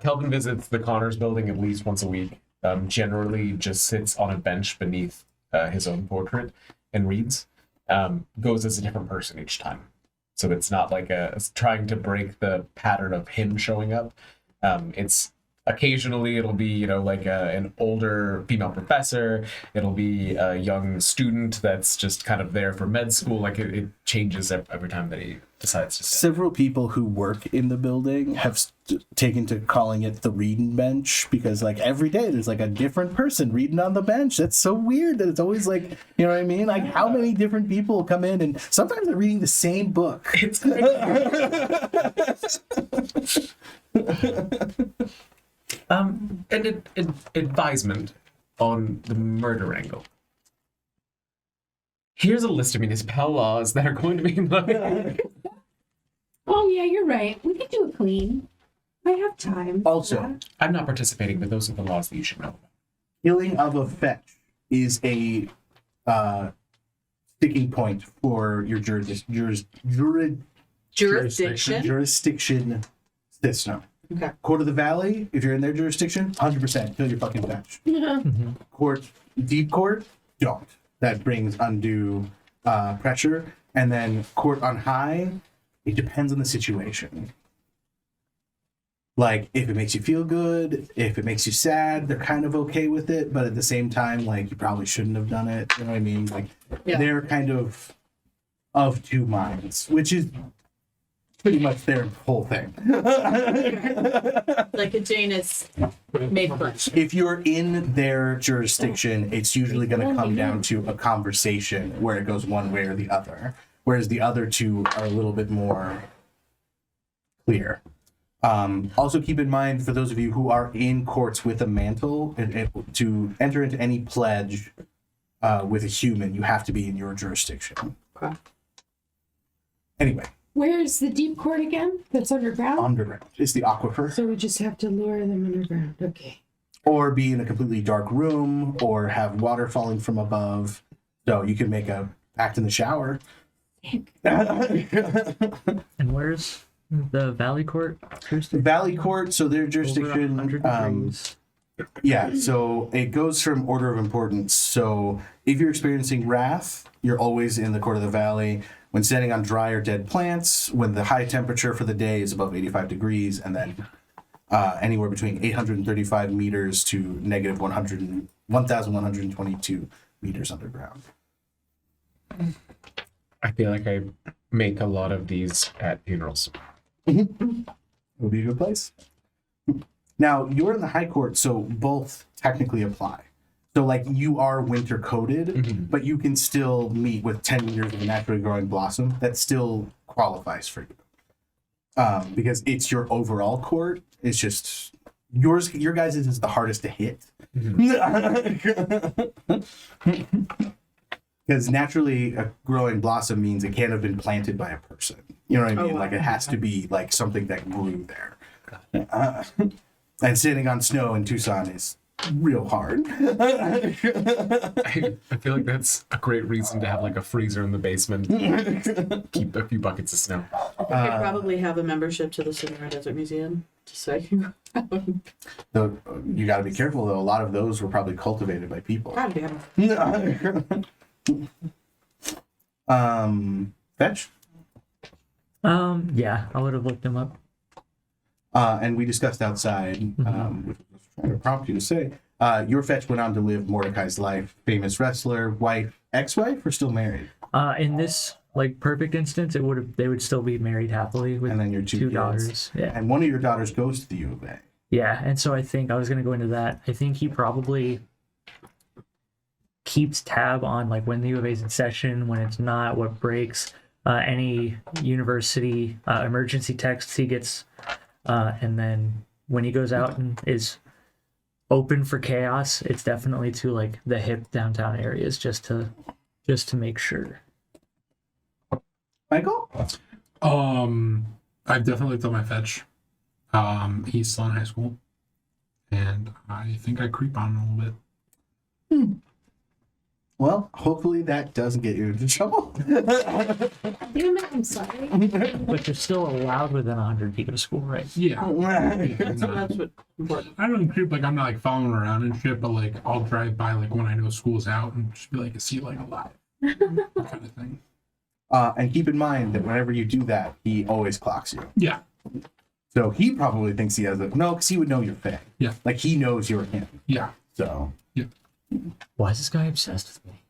Kelvin visits the Connors building at least once a week. Generally just sits on a bench beneath his own portrait and reads. Goes as a different person each time. So it's not like it's trying to break the pattern of him showing up. It's occasionally it'll be, like an older female professor. It'll be a young student that's just kind of there for med school. Like it changes every time that he decides to sit. Several people who work in the building have taken to calling it the reading bench because like every day there's like a different person reading on the bench. That's so weird that it's always like, you know what I mean? Like how many different people come in and sometimes they're reading the same book. It's an advisement on the murder angle. Here's a list of municipal laws that are going to be like... Oh yeah, you're right. We can do it clean. I have time. for Also, that. I'm not participating, but those are the laws that you should know. killing of a fetch is a sticking point for your jurisdiction system. Okay. Court of the Valley, if you're in their jurisdiction, 100% kill your fucking fetch. Deep court, don't. That brings undue pressure. And then court on high, it depends on the situation. Like, if it makes you feel good, if it makes you sad, they're kind of okay with it, but at the same time, like, you probably shouldn't have done it. You know what I mean? Like, they're kind of two minds, which is pretty much their whole thing. Like a Janus made flesh. If you're in their jurisdiction, it's usually going to come down to a conversation where it goes one way or the other, whereas the other two are a little bit more clear. Also keep in mind, for those of you who are in courts with a mantle, to enter into any pledge with a human, you have to be in your jurisdiction. Okay. Anyway, Where's the deep court again? That's underground? underground is the aquifer. So we just have to lure them underground. Okay. Or be in a completely dark room, or have water falling from above. So you can make a act in the shower. And where's the Valley Court? Valley Court, so their Over jurisdiction, 100 degrees. yeah, so it goes from order of importance. So if you're experiencing wrath, you're always in the Court of the Valley. When standing on dry or dead plants, when the high temperature for the day is above 85 degrees, and then anywhere between 835 meters to negative 1,122 meters underground. I feel like I make a lot of these at funerals. It would be a good place. Now, you're in the High Court, so both technically apply. So, like, you are winter coated, but you can still meet with 10 meters of a naturally growing blossom. That still qualifies for you. Because it's your overall court. It's just your guys' is the hardest to hit. Because naturally a growing blossom means it can't have been planted by a person. You know what I mean? wow. Like, it has to be like something that grew there. And standing on snow in Tucson is real hard. I feel like that's a great reason to have like a freezer in the basement. Keep a few buckets of snow. I think I probably have a membership to the Sonora Desert Museum, just so I can Though you got to be careful, though. A lot of those were probably cultivated by people. God damn. Fetch. Yeah, I would have looked them up. And we discussed outside, which I was trying to prompt you to say. Your fetch went on to live Mordecai's life. Famous wrestler, wife, ex-wife, or still married? In this like perfect instance, they would still be married happily with And then your two kids. daughters. Yeah. And one of your daughters goes to the U of A. Yeah, and so I think I was gonna go into that. I think he probably keeps tab on like when the U of A is in session, when it's not, what breaks, any university emergency texts he gets, and then when he goes out and is open for chaos, it's definitely to like the hip downtown areas just to make sure. Michael? I've definitely looked at my fetch. He's still in high school, and I think I creep on him a little bit. Well, hopefully that doesn't get you into trouble. Damn it, I'm sorry. But you're still allowed within 100 feet of school, right? Yeah. So that's what important. I don't creep, like I'm not like following around and shit, but like I'll drive by like when I know school's out and just be like, is he like alive? Kind of thing. And keep in mind that whenever you do that, he always clocks you. Yeah. So he probably thinks he has a... No, because he would know you're Faye. Yeah. Like, he knows you're him. Yeah. So... Why is this guy obsessed with me?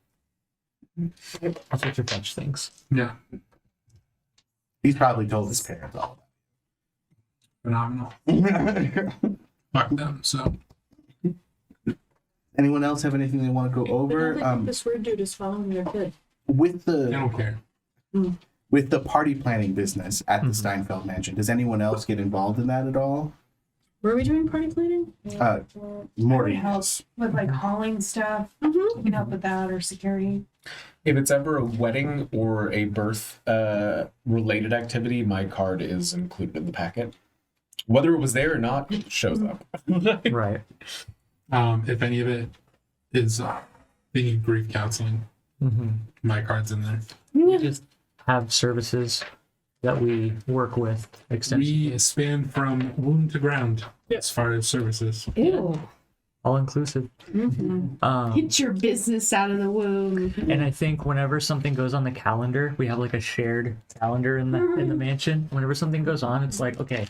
That's what your fetch thinks. Yeah. He's probably told his parents all Phenomenal. about it. Fuck them. So Anyone else have anything they want to go over? This weird dude is following their kid. With I the don't care. with the party planning business at the Steinfeld Mansion, does anyone else get involved in that at all? Were we doing party planning? Morty. help Yes. with like hauling stuff. Mm-hmm. You can help with that or security. If it's ever a wedding or a birth related activity, my card is included in the packet. Whether it was there or not, it shows up. Right. If any of it is they need grief counseling, my card's in there. We just have services that we work with extensively. We span from womb to ground as far as services. Ew. all inclusive. Get your business out of the womb. And I think whenever something goes on the calendar, we have like a shared calendar in the mansion. Whenever something goes on, it's like, okay,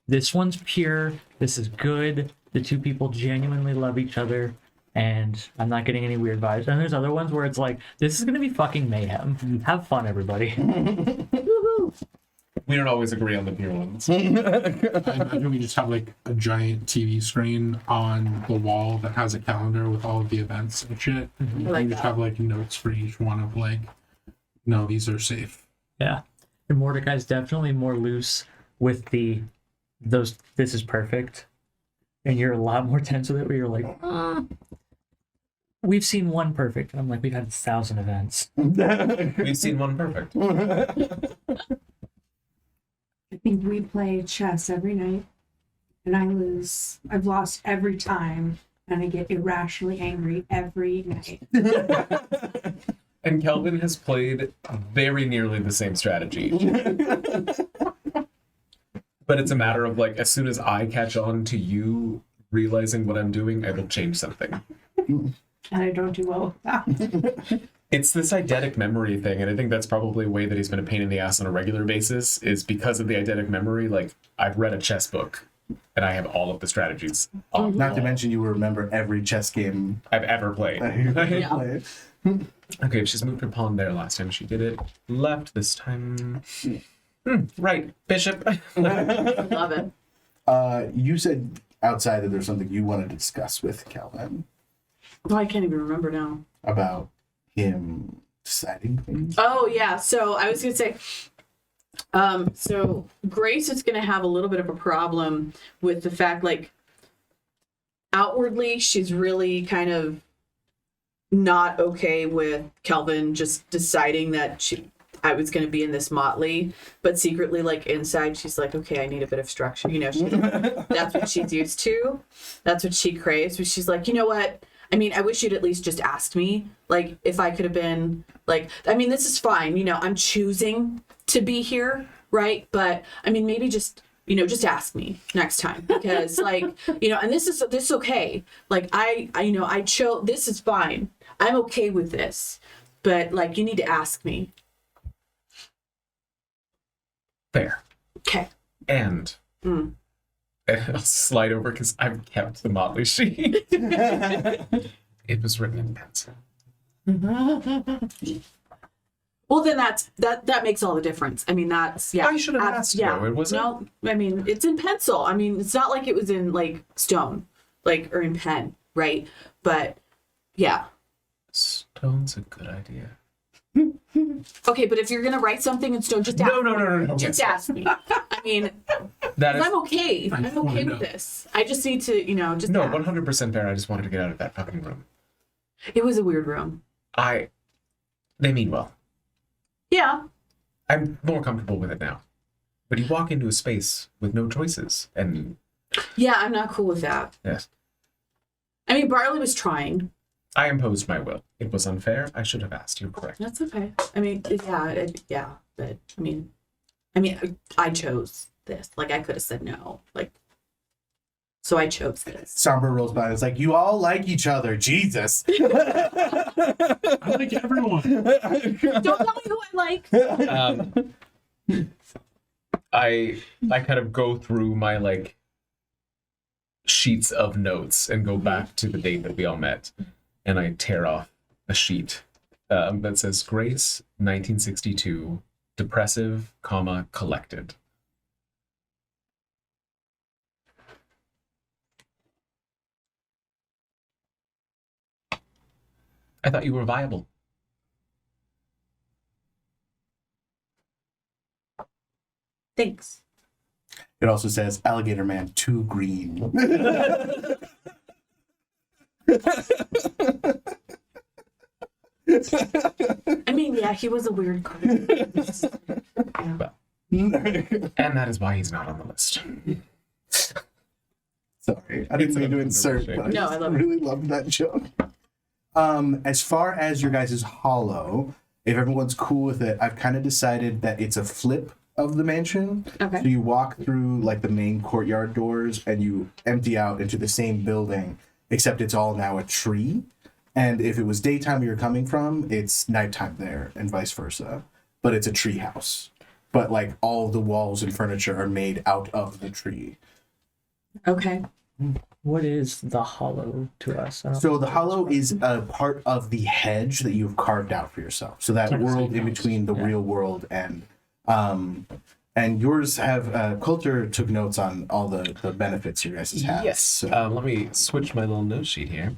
this one's pure. This is good. The two people genuinely love each other, and I'm not getting any weird vibes. And there's other ones where it's like, this is gonna be fucking mayhem. Have fun, everybody. We don't always agree on the pure ones. I imagine we just have like a giant TV screen on the wall that has a calendar with all of the events and shit. I And like we just that. have like notes for each one of like, no, these are safe. Yeah. And Mordecai's definitely more loose with those this is perfect. And you're a lot more tense with it where you're like, we've seen one perfect. And I'm like, we've had 1,000 events. We've seen one perfect. I think we play chess every night, and I lose. I've lost every time, and I get irrationally angry every night. And Kelvin has played very nearly the same strategy. But it's a matter of like, as soon as I catch on to you realizing what I'm doing, I will change something. And I don't do well with that. It's this eidetic memory thing, and I think that's probably a way that he's been a pain in the ass on a regular basis, is because of the eidetic memory. Like, I've read a chess book, and I have all of the strategies on the Not to wall mention you remember every chess game I've ever played. that you Yeah. played. Okay, she's moved her pawn there last time. She did it left this time. Right, bishop. Love it. You said outside that there's something you wanted to discuss with Calvin Oh, I can't even remember now. about him deciding things. Oh yeah, so I was gonna say, so Grace is gonna have a little bit of a problem with the fact, like, outwardly she's really kind of not okay with Kelvin just deciding that I was gonna be in this Motley, but secretly, like, inside she's like, okay, I need a bit of structure. You know, that's what she's used to. That's what she craves. But she's like, you know what? I mean, I wish you'd at least just asked me, like, if I could have been, like, I mean, this is fine, you know, I'm choosing to be here, right? But, I mean, maybe just, you know, just ask me next time, because, like, you know, and this is okay. Like, I you know, I chose, this is fine. I'm okay with this, but, like, you need to ask me. Fair. Okay. And I'll slide over because I've kept the Motley sheet. It was written in pencil. Well, then that makes all the difference. I mean, that's, yeah. I should have asked, Yeah. though. It wasn't. No, I mean, it's in pencil. I mean, it's not like it was in, like, stone, like, or in pen, right? But, yeah. Stone's a good idea. Okay, but if you're gonna write something in stone, just ask No. Just ask me. I mean, That is I'm okay. I'm just wanna okay know. with this. I just need to, you know, just no, ask. 100% fair. I just wanted to get out of that fucking room. It was a weird room. They mean well. Yeah. I'm more comfortable with it now. But you walk into a space with no choices, and Yeah, I'm not cool with that. yes, I mean, Barley was trying. I imposed my will. It was unfair. I should have asked. You're correct. That's okay. I mean, yeah, but I mean, I chose this. Like, I could have said no. Like, so I chose this. Sombra rolls by and it's like, you all like each other, Jesus. I like everyone. Don't tell me who I like. I kind of go through my like sheets of notes and go back to the date that we all met, and I tear off a sheet that says Grace 1962 depressive, collected. I thought you were viable. Thanks. It also says Alligator Man 2 green. I mean, yeah, he was a weird card. Yeah. And that is why he's not on the list. Sorry, I didn't mean to insert, but No, I I love it. really loved that joke. As far as your guys' hollow, if everyone's cool with it, I've kind of decided that it's a flip of the mansion. Okay. So you walk through like the main courtyard doors and you empty out into the same building. except it's all now a tree. And if it was daytime where you're coming from, it's nighttime there, and vice versa. But it's a tree house. But like all the walls and furniture are made out of the tree. Okay. What is the hollow to us? I don't So the hollow is a part of the hedge that you've carved out for yourself. So that Like a world safe in house. between the Yeah. real world and yours have Coulter took notes on all the benefits you guys have. Yes. So, Let me switch my little note sheet here.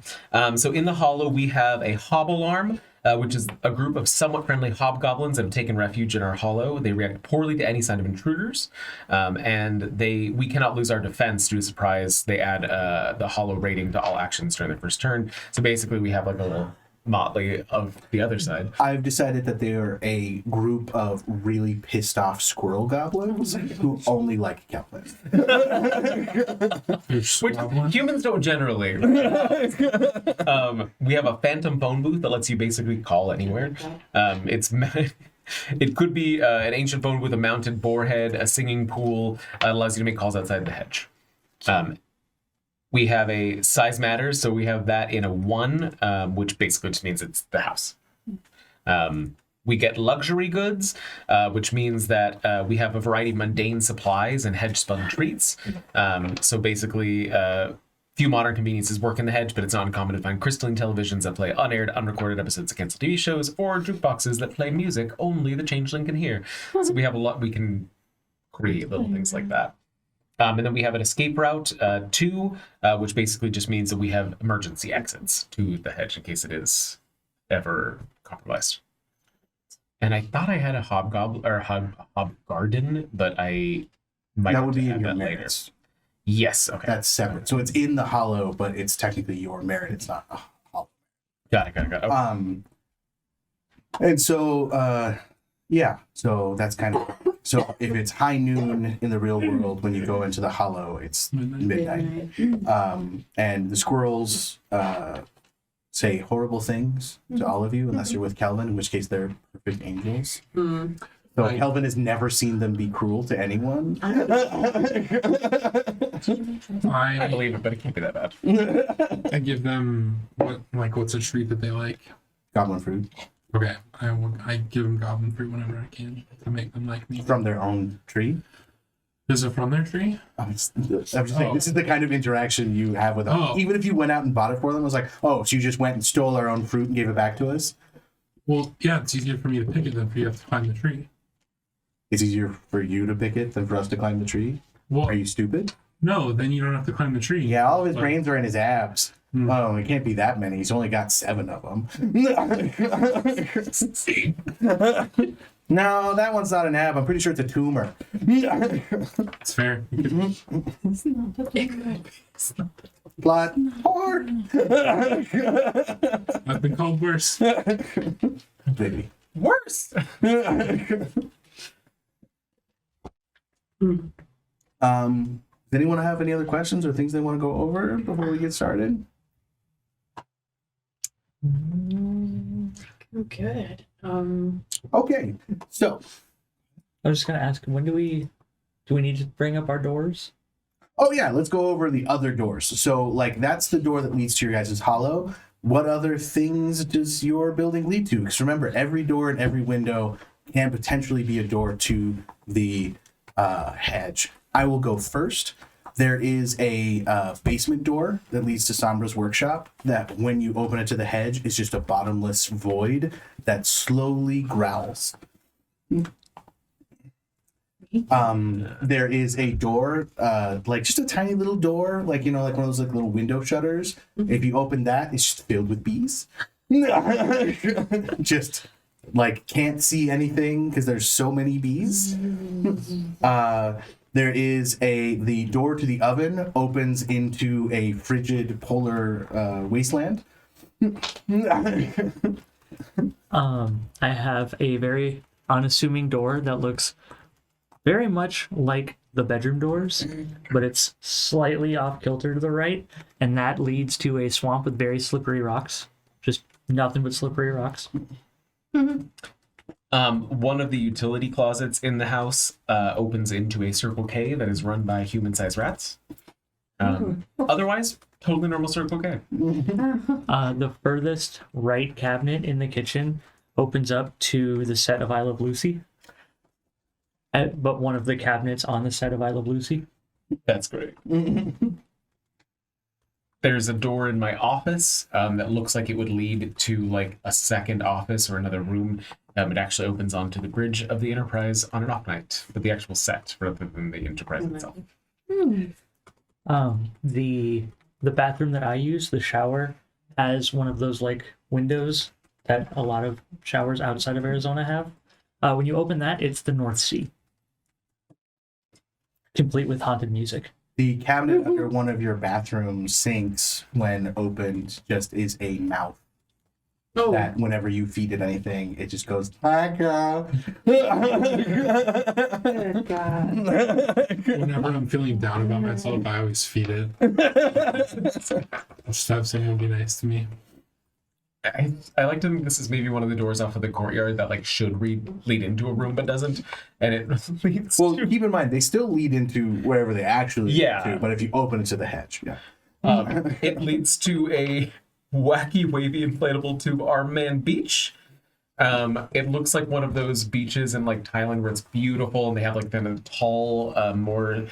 So in the hollow, we have a hobble arm, which is a group of somewhat friendly hobgoblins that have taken refuge in our hollow. They react poorly to any sign of intruders, and we cannot lose our defense due to surprise. They add the hollow rating to all actions during their first turn. So basically, we have like a little Motley of the other side. I've decided that they are a group of really pissed off squirrel goblins who only like Kelvin. Which humans don't generally. We have a phantom phone booth that lets you basically call anywhere. It could be an ancient phone with a mounted boarhead, a singing pool, allows you to make calls outside the hedge. We have a size matters, so we have that in a 1, which basically just means it's the house. We get luxury goods, which means that we have a variety of mundane supplies and hedge-spun treats. So basically, few modern conveniences work in the hedge, but it's not uncommon to find crystalline televisions that play unaired, unrecorded episodes of canceled TV shows, or jukeboxes that play music only the Changeling can hear. So we have a lot, we can create little things like that. And then we have an escape route 2, which basically just means that we have emergency exits to the hedge in case it is ever compromised. And I thought I had a hobgoblin or hobgarden, but I might That would be have in your that later. merits. Yes. Okay. That's separate. So it's in the hollow, but it's technically your merit. It's not a hollow. Got it. Okay. And so yeah, so that's kind of so if it's high noon in the real world, when you go into the hollow, it's midnight. And the squirrels say horrible things to all of you, unless you're with Kelvin, in which case they're perfect angels. So Kelvin has never seen them be cruel to anyone. I believe it, but it can't be that bad. I give them what's a treat that they like. Goblin fruit Okay, I give them goblin fruit whenever I can to make them like me. from their own tree. Is it from their tree? I'm just saying, this is the kind of interaction you have with them. Oh. Even if you went out and bought it for them, it was like, oh, so you just went and stole our own fruit and gave it back to us? Well, yeah, it's easier for me to pick it than for you to have to climb the tree. It's easier for you to pick it than for us to climb the tree? Well, Are you stupid? no, then you don't have to climb the tree. Yeah, all of his brains are in his abs. Oh, it can't be that many. He's only got 7 of them. No, that one's not an ab. I'm pretty sure it's a tumor. It's fair. Plot hard. I've been called worse. Baby. Worse. Does anyone have any other questions or things they want to go over before we get started? I'm good. Okay, so I was just gonna ask, when do we need to bring up our doors? oh yeah, let's go over the other doors. So like that's the door that leads to your guys' hollow. What other things does your building lead to? Because remember, every door and every window can potentially be a door to the hedge. I will go first. There is a basement door that leads to Sombra's workshop that when you open it to the hedge is just a bottomless void that slowly growls. There is a door, like just a tiny little door, like, you know, like one of those like little window shutters. If you open that, it's just filled with bees. Just like can't see anything because there's so many bees. There is the door to the oven opens into a frigid polar wasteland. I have a very unassuming door that looks very much like the bedroom doors, but it's slightly off kilter to the right, and that leads to a swamp with very slippery rocks. Just nothing but slippery rocks. One of the utility closets in the house opens into a Circle K that is run by human-sized rats. Otherwise, totally normal Circle K. The furthest right cabinet in the kitchen opens up to the set of I Love Lucy. But one of the cabinets on the set of I Love Lucy. That's great. There's a door in my office that looks like it would lead to like a second office or another room. It actually opens onto the bridge of the Enterprise on an off night, but the actual set rather than the Enterprise itself. The bathroom that I use, the shower, has one of those like windows that a lot of showers outside of Arizona have. When you open that, it's the North Sea, complete with haunted music. The cabinet under one of your bathroom sinks, when opened, just is a mouth. Oh, That whenever you feed it anything, it just goes, "Taco." Good God. Whenever I'm feeling down about myself, I always feed it. Just have someone be nice to me. I like to think this is maybe one of the doors off of the courtyard that like should lead into a room but doesn't, and it leads Well, to keep in mind, they still lead into wherever they actually Yeah. lead to, but if you open it to the hedge, yeah. it leads to a wacky, wavy, inflatable tube arm man beach. It looks like one of those beaches in like Thailand where it's beautiful and they have like kind of tall, more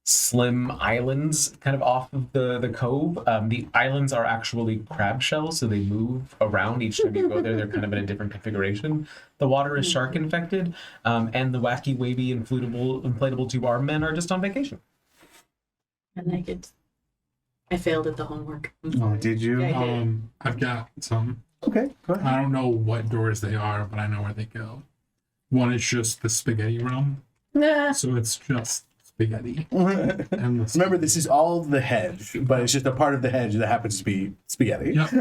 slim islands kind of off of the cove. The islands are actually crab shells, so they move around each time you go there. They're kind of in a different configuration. The water is shark infected, and the wacky, wavy, inflatable tube arm men are just on vacation. I like it. I failed at the homework. Oh, did you? Yeah, I did. I've got some. Okay, go ahead. I don't know what doors they are, but I know where they go. One is just the spaghetti realm, Nah. so it's just spaghetti. And the Remember, this is all the hedge, but it's just a part of the hedge that happens to be spaghetti. Yep.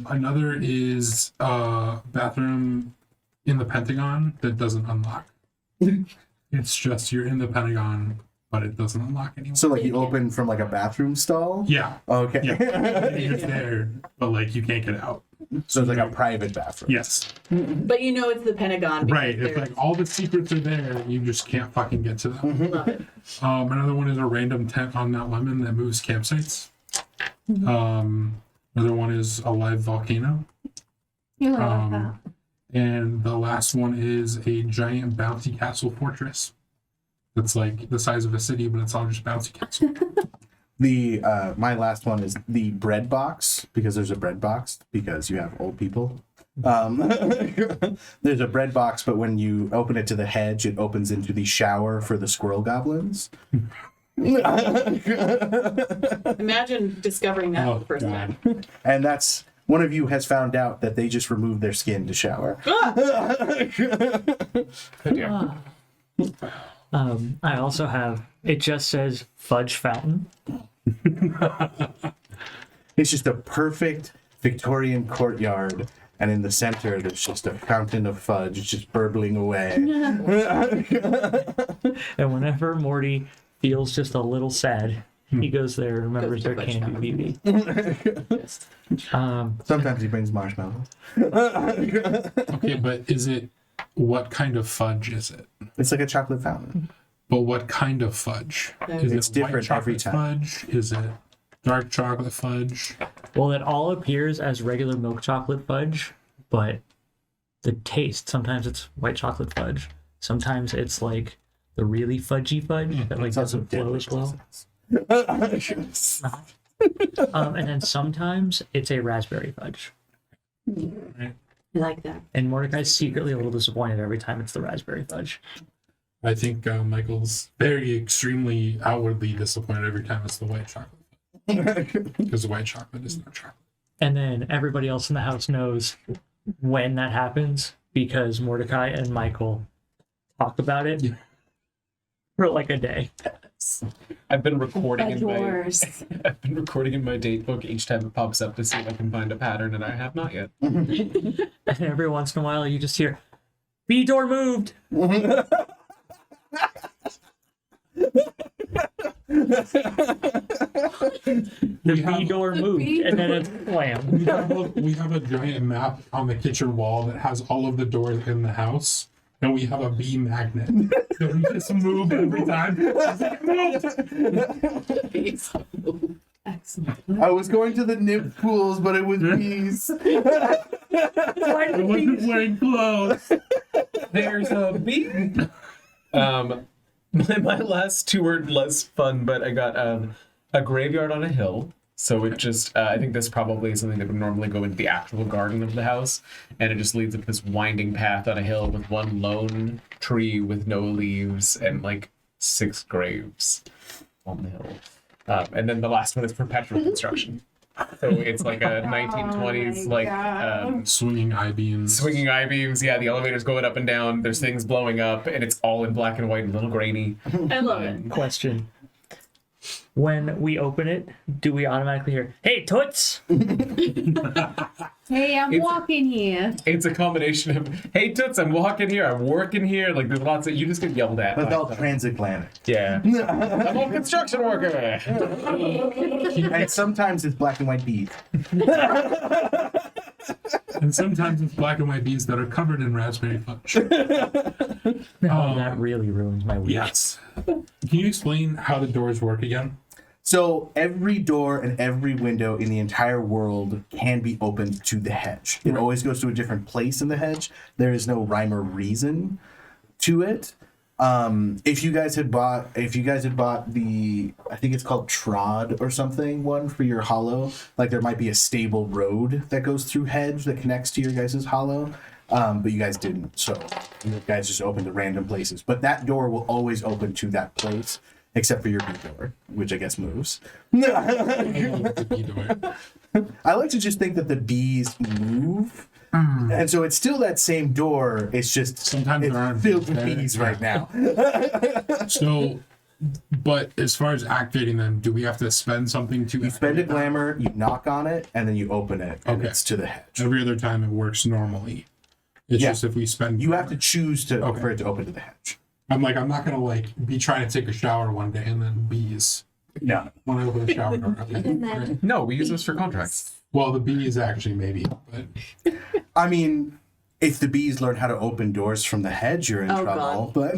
Another is bathroom in the Pentagon that doesn't unlock. It's just you're in the Pentagon, but it doesn't unlock anymore. So, like, you open from like a bathroom stall. Yeah, Okay. you're there, but like you can't get out. So it's like a private bathroom. Yes, But you know it's the Pentagon. because right. It's they're- like all the secrets are there. You just can't fucking get to them. Love it. Another one is a random tent on Mount Lemon that moves campsites. Another one is a live volcano. You love that. Um, and the last one is a giant bouncy castle fortress. That's like the size of a city, but it's all just bouncy castle. The my last one is the bread box, because there's a bread box because you have old people. There's a bread box, but when you open it to the hedge, it opens into the shower for the squirrel goblins. Imagine discovering that for the first time. And that's one of you has found out that they just remove their skin to shower. I also have, it just says fudge fountain. It's just a perfect Victorian courtyard, and in the center there's just a fountain of fudge just burbling away. And whenever Morty feels just a little sad, he goes there and remembers Goes their to fudge candy fountain. BB. Sometimes he brings marshmallows. Okay, but is it what kind of fudge is it? It's like a chocolate fountain. But what kind of fudge? Is It's it white different every chocolate fudge? Is it dark chocolate fudge? Well, it all appears as regular milk chocolate fudge, but the taste, sometimes it's white chocolate fudge. Sometimes it's like the really fudgy fudge that like It's also doesn't flow as well. deadly. And then sometimes it's a raspberry fudge. I like that. And Mordecai's secretly a little disappointed every time it's the raspberry fudge. I think Michael's very extremely outwardly disappointed every time it's the white chocolate. Because the white chocolate is not chocolate. And then everybody else in the house knows when that happens because Mordecai and Michael talk about it for like a day. I've been recording Fudge in my wars. I've been recording in my date book each time it pops up to see if I can find a pattern, and I have not yet. And every once in a while you just hear, B door moved. The B door moved, and then it's slammed. We have a giant map on the kitchen wall that has all of the doors in the house, and we have a bee magnet that we just move every time. It's like, "Move." Excellent. I was going to the nymph pools, but it was bees. I wasn't wearing clothes. There's a bee. My last two were less fun, but I got a graveyard on a hill. So it just, I think this probably is something that would normally go into the actual garden of the house, and it just leads up this winding path on a hill with one lone tree with no leaves and like 6 graves on the hill. And then the last one is perpetual construction. So it's like a 1920s my like God. Swinging I-beams. swinging I-beams. Yeah, the elevator's going up and down. There's things blowing up, and it's all in black and white and a little grainy. I love it. Question. When we open it, do we automatically hear, "Hey, Toots"? Hey, I'm It's- walking here. It's a combination of, "Hey Toots, I'm walking here, I'm working here." Like there's lots of, you just get yelled at. But by all stuff. transatlantic. Yeah. I'm a construction worker. And sometimes it's black and white bees. And sometimes it's black and white bees that are covered in raspberry fudge. No, that really ruins my week. Yes. Can you explain how the doors work again? So every door and every window in the entire world can be opened to the hedge. It always goes to a different place in the hedge. There is no rhyme or reason to it. If you guys had bought the, I think it's called Trod or something, one for your hollow, like there might be a stable road that goes through hedge that connects to your guys' hollow. But you guys didn't, so you guys just opened to random places. But that door will always open to that place, except for your bee door, which I guess moves. The bee door. I like to just think that the bees move, and so it's still that same door. It's just Sometimes there aren't it's filled with bees there. bees right now. So, but as far as activating them, do we have to spend something to You spend a activate them? glamour, you knock on it, and then you open it, and Okay. it's to the hedge. Every other time it works normally. It's Yeah. just if we spend. You have to choose to Okay. for it to open to the hedge. I'm not gonna be trying to take a shower one day and then bees No, when I open the shower door. Okay. And then No, we use this for contracts. Well, the bees actually maybe, but I mean, if the bees learn how to open doors from the hedge, you're in Oh, trouble. But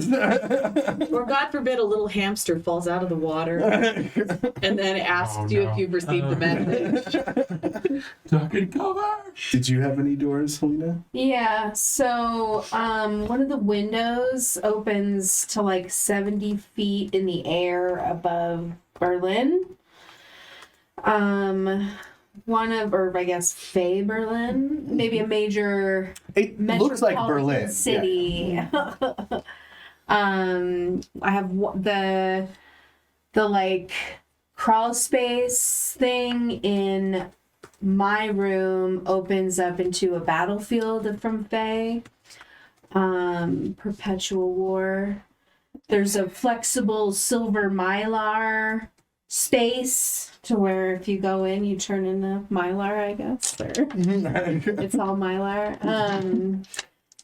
Or God forbid a little hamster falls out of the water and then asks Oh, you no. if you've received the message. duck and cover. did you have any doors, Helena? yeah, so one of the windows opens to like 70 feet in the air above Berlin. Or I guess Fey Berlin, maybe a major It looks like metropolitan Berlin. city. I have the like crawl space thing in my room opens up into a battlefield from Fae. Perpetual War. There's a flexible silver mylar space to where if you go in, you turn into mylar, I guess. Or it's all mylar.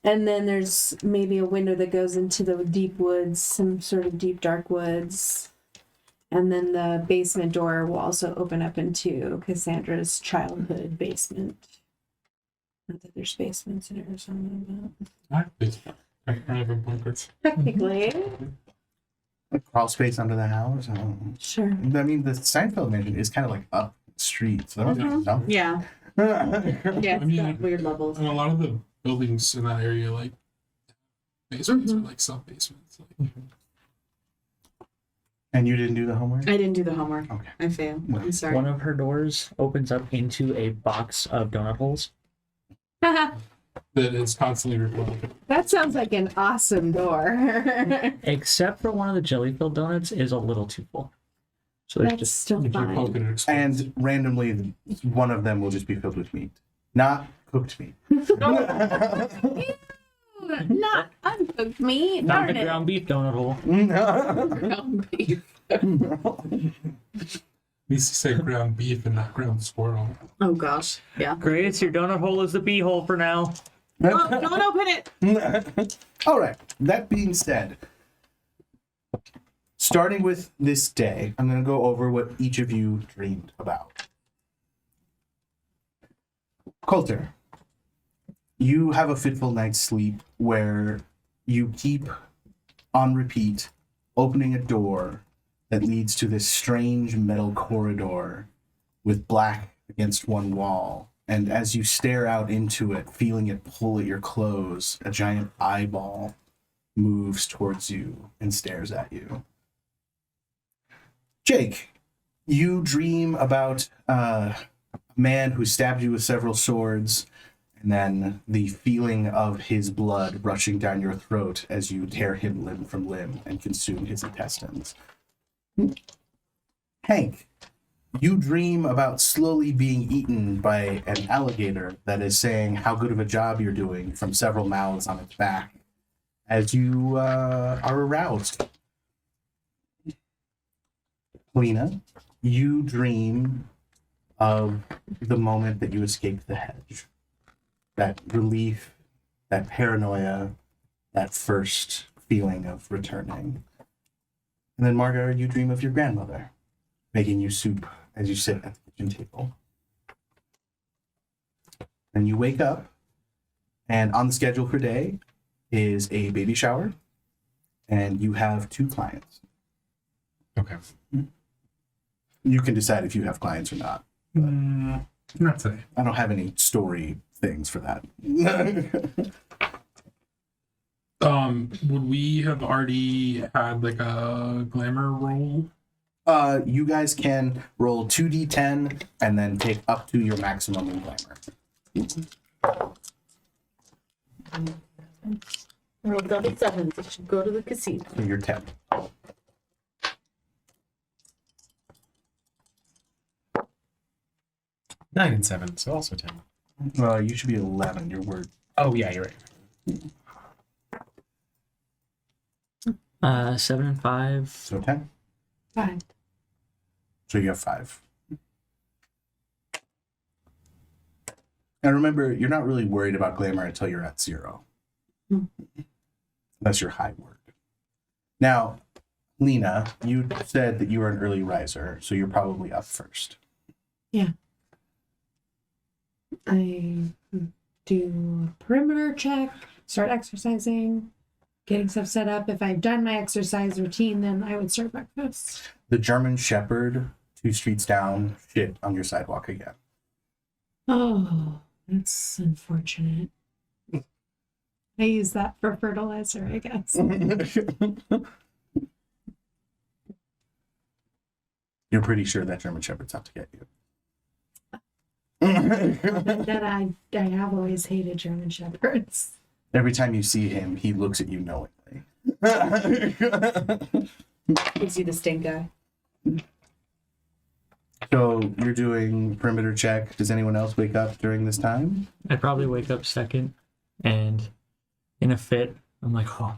And then there's maybe a window that goes into the deep woods, some sort of deep dark woods. And then the basement door will also open up into Cassandra's childhood basement. Not that there's basements in Arizona, I have a bunker. but technically, A crawl space under the house. sure. I mean, the Seinfeld mansion is kind of like up the street, so I don't think it's Yeah. Yeah, it's mean, got weird levels. And a lot of the buildings in that area, like basements or like sub basements. Like, And you didn't do the homework? I didn't do the homework. Okay. I failed. I'm sorry. One of her doors opens up into a box of donut holes. that is constantly refilled. That sounds like an awesome door. Except for one of the jelly-filled donuts is a little too full. So there's That's just still If you poke fine. it, it explodes. And randomly, one of them will just be filled with meat. Not cooked meat. Not uncooked meat. not Darn the it. ground beef donut hole. Ground beef. needs to say ground beef and not ground squirrel. Oh gosh. Yeah. Great, your donut hole is the bee hole for now. Oh, don't open it. All right. That being said, starting with this day, I'm going to go over what each of you dreamed about. Coulter, you have a fitful night's sleep where you keep on repeat opening a door that leads to this strange metal corridor with black against one wall. And as you stare out into it, feeling it pull at your clothes, a giant eyeball moves towards you and stares at you. Jake, you dream about a man who stabbed you with several swords, and then the feeling of his blood rushing down your throat as you tear him limb from limb and consume his intestines. Hank, you dream about slowly being eaten by an alligator that is saying how good of a job you're doing from several mouths on its back as you are aroused. Lena, you dream of the moment that you escaped the hedge. That relief, that paranoia, that first feeling of returning. And then, Margaret, you dream of your grandmother making you soup as you sit at the kitchen table. And you wake up, and on the schedule for today is a baby shower, and you have 2 clients. Okay. You can decide if you have clients or not. Not today. I don't have any story things for that. Would we have already had like a glamour roll? You guys can roll 2d10 and then take up to your maximum in glamour. Roll double sevens. It should go to the casino. So you're 10. Nine and 7, so also 10. You should be 11. Your word. Oh, yeah, you're right. 7 and 5. So 10. 5. So you have 5. And remember, you're not really worried about glamour until you're at 0. Unless you're high word. Now, Lena, you said that you were an early riser, so you're probably up first. I do a perimeter check, start exercising, getting stuff set up. If I've done my exercise routine, then I would serve breakfast. The German Shepherd, 2 streets down, shit on your sidewalk again. Oh, that's unfortunate. I use that for fertilizer, I guess. You're pretty sure that German Shepherd's out to get you. That I have always hated German Shepherds. Every time you see him, he looks at you knowingly. Gives you the stink eye. So you're doing perimeter check. Does anyone else wake up during this time? I'd probably wake up second, and in a fit, I'm like, oh.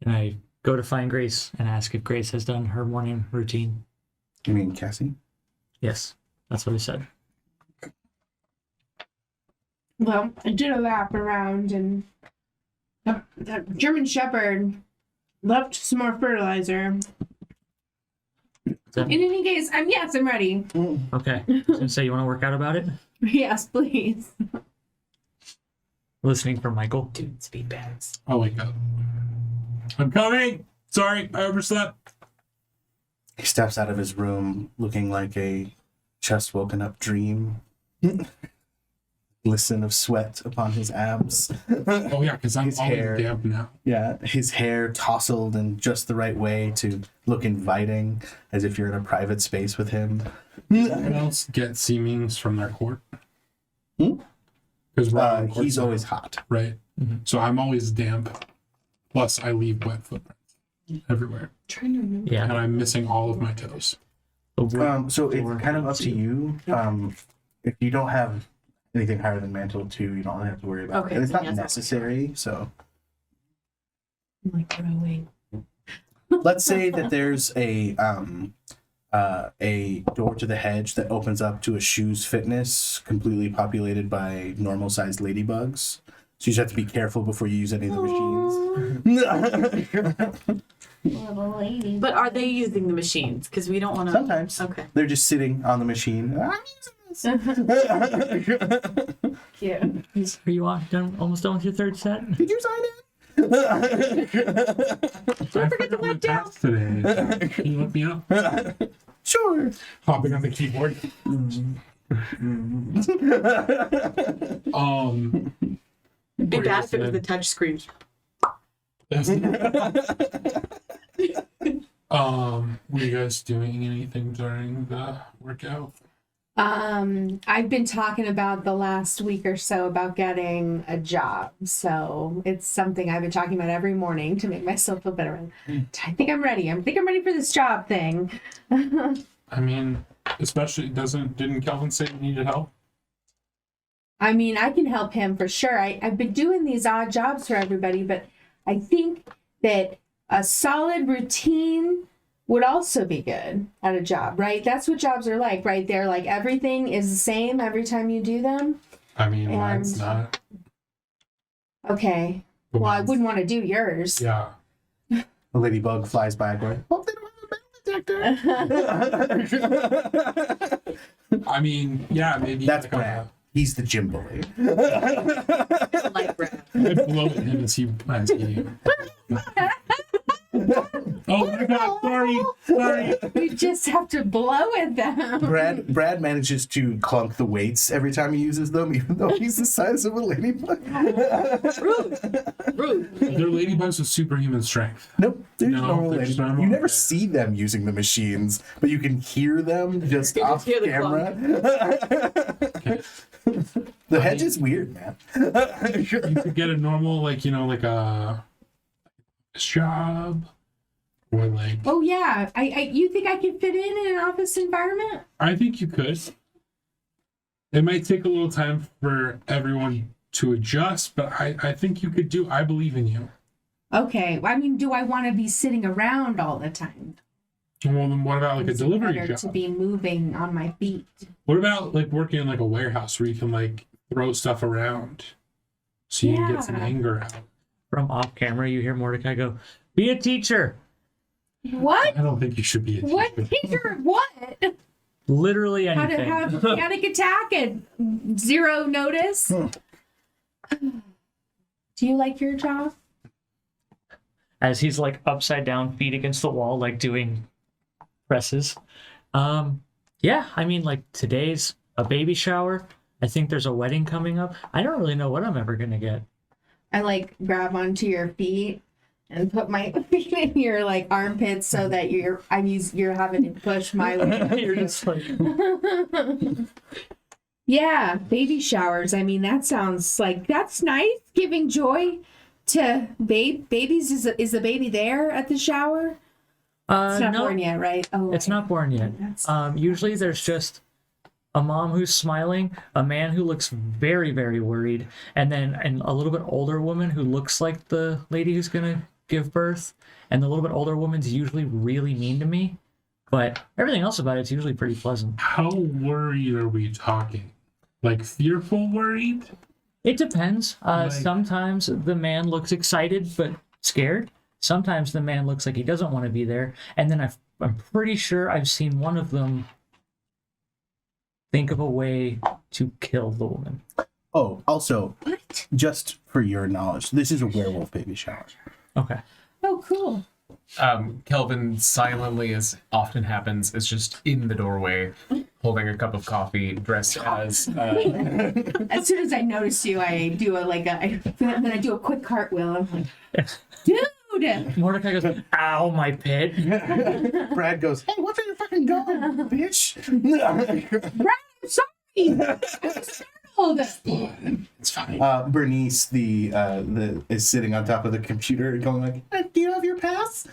And I go to find Grace and ask if Grace has done her morning routine. You mean Cassie? Yes, that's what I said. Well, I did a lap around, and that German Shepherd left some more fertilizer. In any case, I'm ready. Okay. I was gonna say, you want to work out about it? Yes, please. Listening for Michael. Dude, speed bags. I'll wake up. I'm coming. Sorry, I overslept. He steps out of his room looking like a just woken up dream. Glisten of sweat upon his abs. Oh yeah, because I'm His always hair. damp now. Yeah, his hair tousled in just the right way to look inviting, as if you're in a private space with him. Anyone else get seamings from their court? Because He's always hot. right. Mhm. So I'm always damp. Plus, I leave wet footprints everywhere, Trying to remember. and Yeah. I'm missing all of my toes. So it's kind of up to you. If you don't have anything higher than mantle 2, you don't have to worry about Okay, it. It's not yes, I'll- necessary, so I'm like growing. let's say that there's a door to the hedge that opens up to a shoes fitness completely populated by normal sized ladybugs. So you just have to be careful before you use any of the machines. Little lady. But are they using the machines? Because we don't want to. Sometimes Okay. they're just sitting on the machine. I'm using Cute. Are you almost done with your third set? Did you sign it? Don't forget to let down today. Can you let me up? Sure. Hopping on the keyboard. Be bad if it was the touch screen. Were you guys doing anything during the workout? I've been talking about the last week or so about getting a job. So it's something I've been talking about every morning to make myself feel better. I think I'm ready. I think I'm ready for this job thing. I mean, especially didn't Kelvin say he needed help? I mean, I can help him for sure. I've been doing these odd jobs for everybody, but I think that a solid routine would also be good at a job, right? That's what jobs are like, right? They're like everything is the same every time you do them. I mean, And- mine's not. Okay. But Well, I mine's- wouldn't want to do yours. Yeah. A ladybug flies by going, hope they don't have a metal detector. I mean, yeah, maybe. That's like Brad. He's the gym bully. Like Brad. I blow at him as he plans me. Oh my god, sorry. You just have to blow at them. Brad manages to clunk the weights every time he uses them, even though he's the size of a ladybug. Rude. They're ladybugs with superhuman strength. Nope, they're No, normal they're just ladybugs. normal. You never see them using the machines, but you can hear them just You off just hear the camera. Okay. The hedge is weird, man. You could get a normal, like a job. Or like, Oh yeah, I you think I could fit in an office environment? I think you could. It might take a little time for everyone to adjust, but I think you could do. I believe in you. Okay, I mean, do I want to be sitting around all the time? Well, then what about like a It's delivery better job? to be moving on my feet. What about like working in like a warehouse where you can like throw stuff around so you can get some Yeah. anger out? From off camera, you hear Mordecai go, "Be a teacher." What? I don't think you should be a teacher. What teacher? What? Literally How to anything. have panic attack at zero notice? Do you like your job? As he's like upside down, feet against the wall, like doing presses. Yeah, I mean, like today's a baby shower. I think there's a wedding coming up. I don't really know what I'm ever gonna get. I like grab onto your feet and put my feet in your like armpits so that you're having to push my way. You're just like, Yeah, baby showers. I mean, that sounds like that's nice. Giving joy to babies. Is the baby there at the shower? It's not no, born yet, right? Oh, it's right. not born yet. That's- Usually there's just a mom who's smiling, a man who looks very, very worried, and then a little bit older woman who looks like the lady who's gonna give birth. And the little bit older woman's usually really mean to me, but everything else about it's usually pretty pleasant. How worried are we talking? Like fearful worried? It depends. Like- Sometimes the man looks excited but scared. Sometimes the man looks like he doesn't want to be there. And then I'm pretty sure I've seen one of them think of a way to kill the woman. Oh, also, just for your knowledge, this is a werewolf baby shower. Okay. Oh, cool. Kelvin silently, as often happens, is just in the doorway, holding a cup of coffee, dressed as. As soon as I notice you, I do then I do a quick cartwheel. I'm like, dude. Mordecai goes, "Ow, my pit." Brad goes, hey, what's in your fucking gun, bitch? Brad, I'm sorry. I'm startled. It's fine. Bernice, is sitting on top of the computer going like, do you have your pass?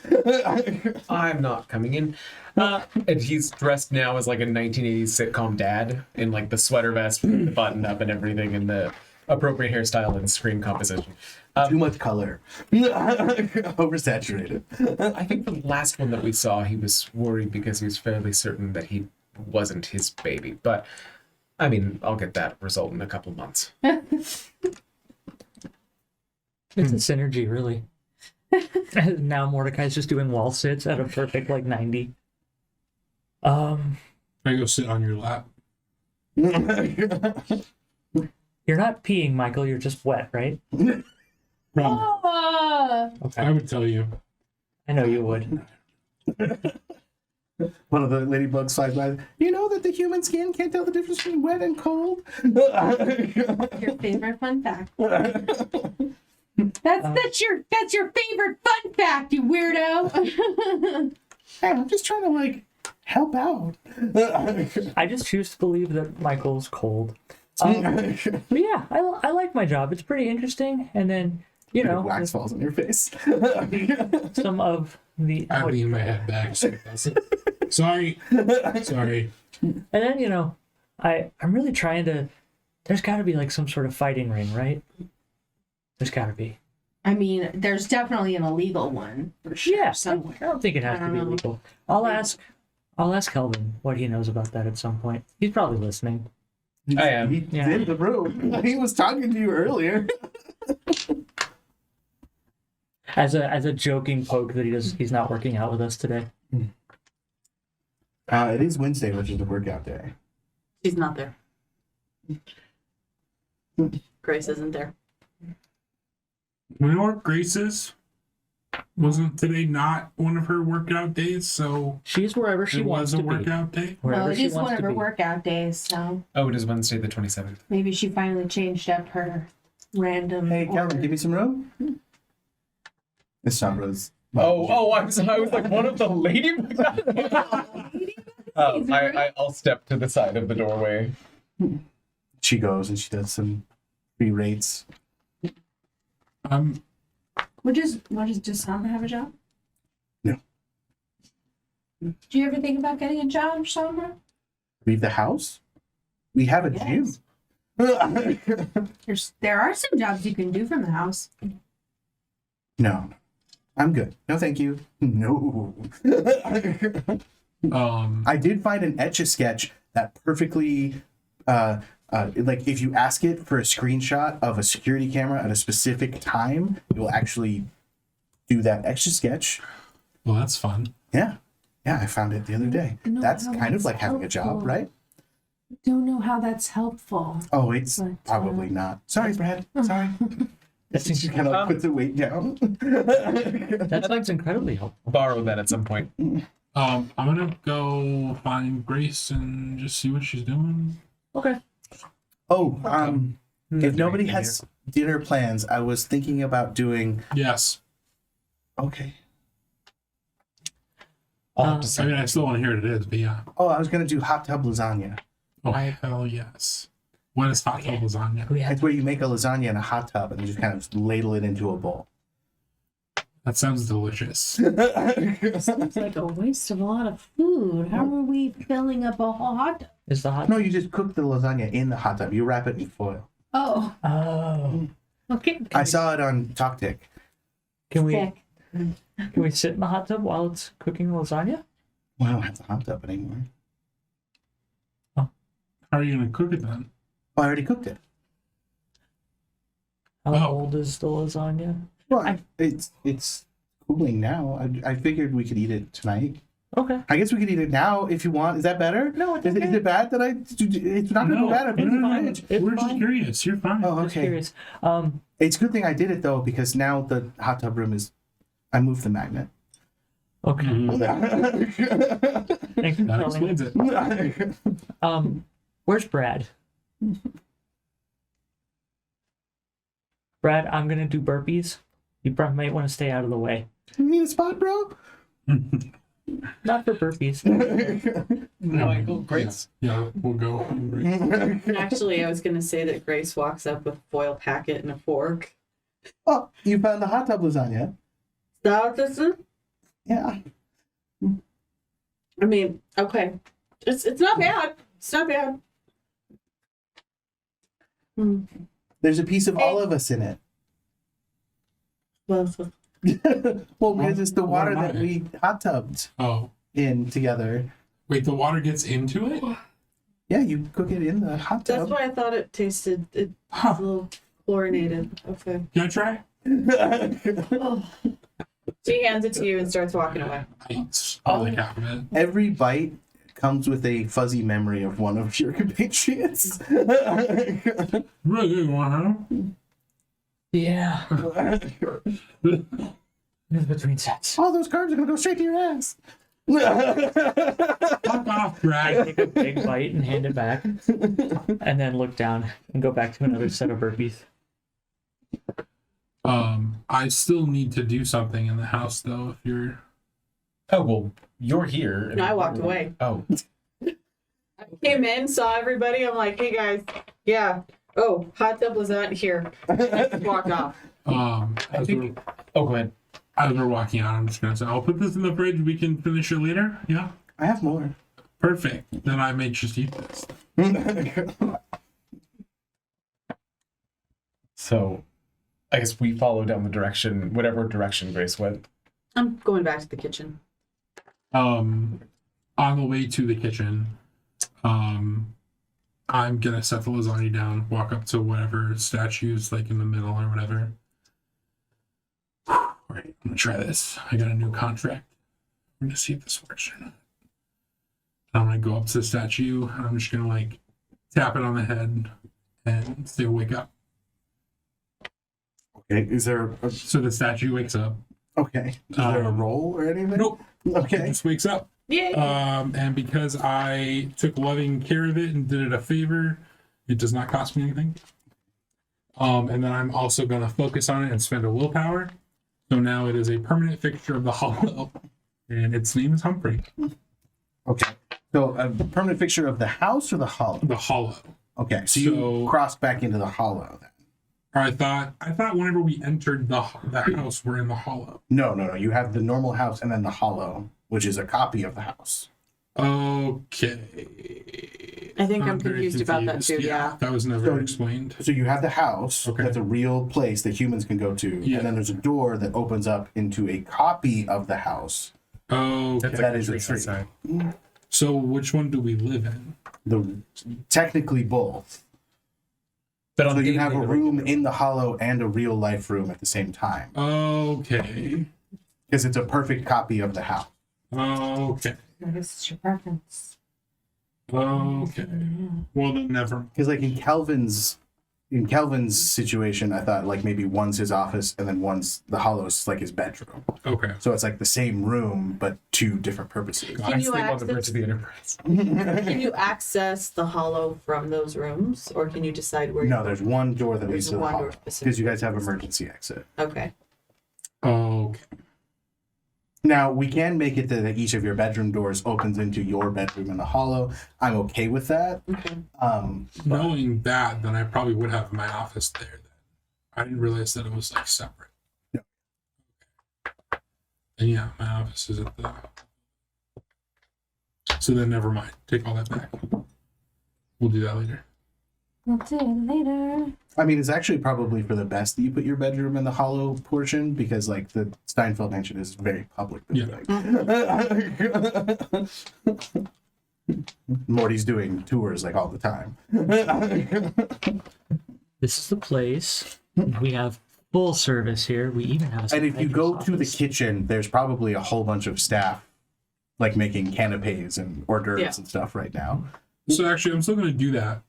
I'm not coming in. And he's dressed now as like a 1980s sitcom dad in like the sweater vest with the button up and everything and the appropriate hairstyle and screen composition. Too much color. Oversaturated. I think the last one that we saw, he was worried because he was fairly certain that he wasn't his baby. But I mean, I'll get that result in a couple of months. It's a synergy, really. Now Mordecai's just doing wall sits at a perfect like 90. I go sit on your lap. You're not peeing, Michael. You're just wet, right? Promise. I would tell you. I know you would. One of the ladybugs flies by. You know that the human skin can't tell the difference between wet and cold? Your favorite fun fact. That's your favorite fun fact, you weirdo. Hey, I'm just trying to like help out. I just choose to believe that Michael's cold. But yeah, I like my job. It's pretty interesting. And then, Wax falls on your face. some of the... I lean my head back. So it doesn't. Sorry. And then, I'm really trying to... There's got to be like some sort of fighting ring, right? There's got to be. I mean, there's definitely an illegal one for sure. Yeah, somewhere. I don't think it has to be know. legal. I'll ask Kelvin what he knows about that at some point. He's probably listening. I am. He's Yeah. in the room. He was talking to you earlier. As a joking poke that he's not working out with us today. It is Wednesday, which is the workout day. She's not there. Grace isn't there. You know what, Grace's? Wasn't today not one of her workout days? So She's wherever she it wants was a to be. workout day? Well, Wherever it she is wants one of to her be. workout days, so Oh, it is Wednesday the 27th. maybe she finally changed up her random. Hey, Calvin, order. give me some room. It's not Rose. Oh, I was like one of the ladybugs. I'll step to the side of the doorway. She goes and she does some free rates. Does Sandra have a job? No. Do you ever think about getting a job, Sandra? Leave the house? We have a Yes. gym. There are some jobs you can do from the house. No. I'm good. No, thank you. No. I did find an Etch-a-Sketch that perfectly, like if you ask it for a screenshot of a security camera at a specific time, it will actually do that Etch-a-Sketch. Well, that's fun. Yeah. Yeah, I found it the other day. No, That's how kind of that's like having a job, helpful. right? Don't know how that's helpful. Oh, it's But, probably not. Sorry, Brad. Sorry. That seems She kind of puts the weight down. that sounds incredibly helpful. Borrow that at some point. I'm gonna go find Grace and just see what she's doing. Okay. Oh, if nobody Drinking has dinner plans, I was thinking about doing. Yes. Okay. I'll have to I mean, say. I still want to hear what it is, but yeah. Oh, I was gonna do hot tub lasagna. Oh, hell yes. What is hot tub lasagna? It's where you make a lasagna in a hot tub and you just kind of ladle it into a bowl. That sounds delicious. Sounds like a waste of a lot of food. How are we filling up a hot tub? Is the hot... No, you just cook the lasagna in the hot tub. You wrap it in foil. Oh, Oh. okay. I saw it on TalkTick. Can we Thick. sit in the hot tub while it's cooking lasagna? Well, I don't have the hot tub anymore. How are you gonna cook it then? Oh, I already cooked it. How Oh. old is the lasagna? Well, it's cooling now. I figured we could eat it tonight. Okay. I guess we could eat it now if you want. Is that better? No, it's Is okay. it bad that it's not gonna be bad. I put it in the fridge. It's We're just fine. curious. You're fine. Oh, Just okay. curious. It's a good thing I did it though, because now the hot tub room is. I moved the magnet. Okay. Mhm. Thanks for That telling me. explains it. Where's Brad? Brad, I'm gonna do burpees. You probably might want to stay out of the way. You need a spot, bro? Not for burpees. Michael, Grace. Yeah, we'll go. Actually, I was gonna say that Grace walks up with a foil packet and a fork. Oh, you found the hot tub lasagna? Is that what this is? Yeah. I mean, okay. It's not bad. It's not bad. There's a piece of all of us in it. Well, Well, because it's the What water am I? that we hot tubbed Oh, in together. wait, the water gets into it? Yeah, you cook it in the hot that's tub. why I thought it tasted it's a Huh. little chlorinated. Okay. Can I try? She hands it to you and starts walking away. I eat like half of it. Every bite comes with a fuzzy memory of one of your compatriots. Really good one, huh? Yeah. In between sets. All those cards are gonna go straight to your ass. Fuck off, Brad. Take a big bite and hand it back. And then look down and go back to another set of burpees. I still need to do something in the house though. If you're Oh well, you're here. No, I walked away. Oh, I came in, saw everybody. I'm like, hey guys, yeah. Oh, hot tub was not here. I just walked off. as we're, oh, go ahead. as we're walking out, I'm just gonna say, I'll put this in the fridge. We can finish it later. Yeah, I have more. perfect. Then I may just eat this. So, I guess we follow down the direction, whatever direction Grace went. I'm going back to the kitchen. On the way to the kitchen, I'm gonna set the lasagna down, walk up to whatever statue's like in the middle or whatever. All right, I'm gonna try this. I got a new contract. I'm gonna see if this works or not. I'm gonna go up to the statue and I'm just gonna like tap it on the head and say wake up. Okay, is there a, So the statue wakes up. okay? Is there a roll or anything? Nope. It Okay. just wakes up. Yay! And because I took loving care of it and did it a favor, it does not cost me anything. And then I'm also going to focus on it and spend a willpower. So now it is a permanent fixture of the hollow, and its name is Humphrey. Okay. So a permanent fixture of the house or the hollow? The hollow. Okay, so you So- crossed back into the hollow then. Or I thought whenever we entered the house, we're in the hollow. No. You have the normal house and then the hollow, which is a copy of the house. Okay. I think I'm very confused about that too, yeah. That was never So- explained. So you have the house, Okay. that's a real place that humans can go to, Yeah. and then there's a door that opens up into a copy of the house. Okay. That's That like is the a tree tree. outside. So which one do we live in? Technically both. But on So you day-to-day have a living, room in the hollow and a real life room at the same time. Okay. Because it's a perfect copy of the house. Okay. I guess it's your preference. Okay. Well then never. Because like in Calvin's situation, I thought like maybe one's his office and then one's the hollow's like his bedroom. Okay. So it's like the same room but two different purposes. Got I you sleep on the access- bridge of the Enterprise. Can you access the hollow from those rooms, or can you decide where? No, there's one door that leads There's to the one door hollow. specific. Because you guys have emergency exit. Okay. Okay. Now we can make it that each of your bedroom doors opens into your bedroom in the hollow. I'm okay with that. Okay. But- Knowing that, then I probably would have my office there. Then I didn't realize that it was like separate. Yeah. And yeah, my office is at the. So then, never mind. Take all that back. We'll do that later. We'll do it later. I mean, it's actually probably for the best that you put your bedroom in the hollow portion because, like, the Steinfeld mansion is very public. Yeah. Morty's doing tours like all the time. This is the place. We have full service here. We even have a And if you go to the office. kitchen, there's probably a whole bunch of staff, like making canapes and hors d'oeuvres Yeah. and stuff right now. So actually, I'm still gonna do that,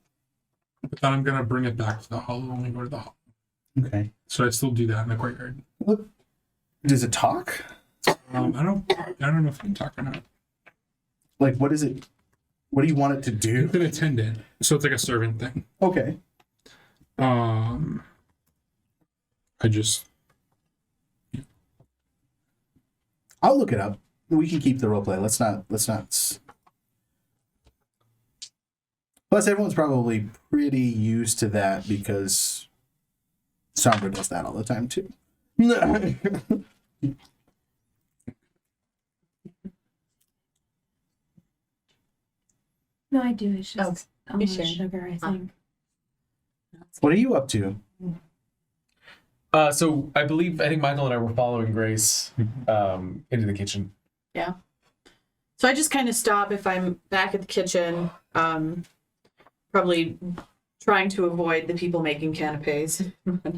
but then I'm gonna bring it back to the hollow when we go to the hollow. Okay. So I still do that in the courtyard. Does it talk? I don't know if I can talk or not. Like, what is it? What do you want it to do? It's an attendant, so it's like a servant thing. Okay. I just I'll look it up. We can keep the role play. Let's not. Plus, everyone's probably pretty used to that because Sombra does that all the time too. No, I do. It's just a you lot of should. sugar, I think. What are you up to? So I think Michael and I were following Grace into the kitchen. Yeah. So I just kind of stop if I'm back at the kitchen, probably trying to avoid the people making canapes.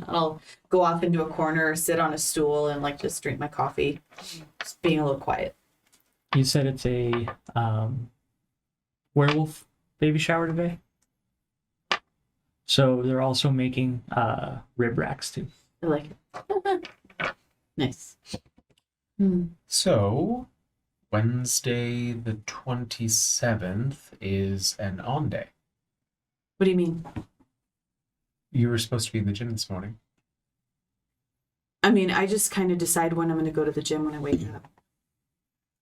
I'll go off into a corner or sit on a stool and like just drink my coffee, just being a little quiet. You said it's a werewolf baby shower today. So they're also making rib racks too. I like it. Nice. So, Wednesday the 27th is an on day. What do you mean? You were supposed to be in the gym this morning. I mean, I just kind of decide when I'm going to go to the gym when I wake up.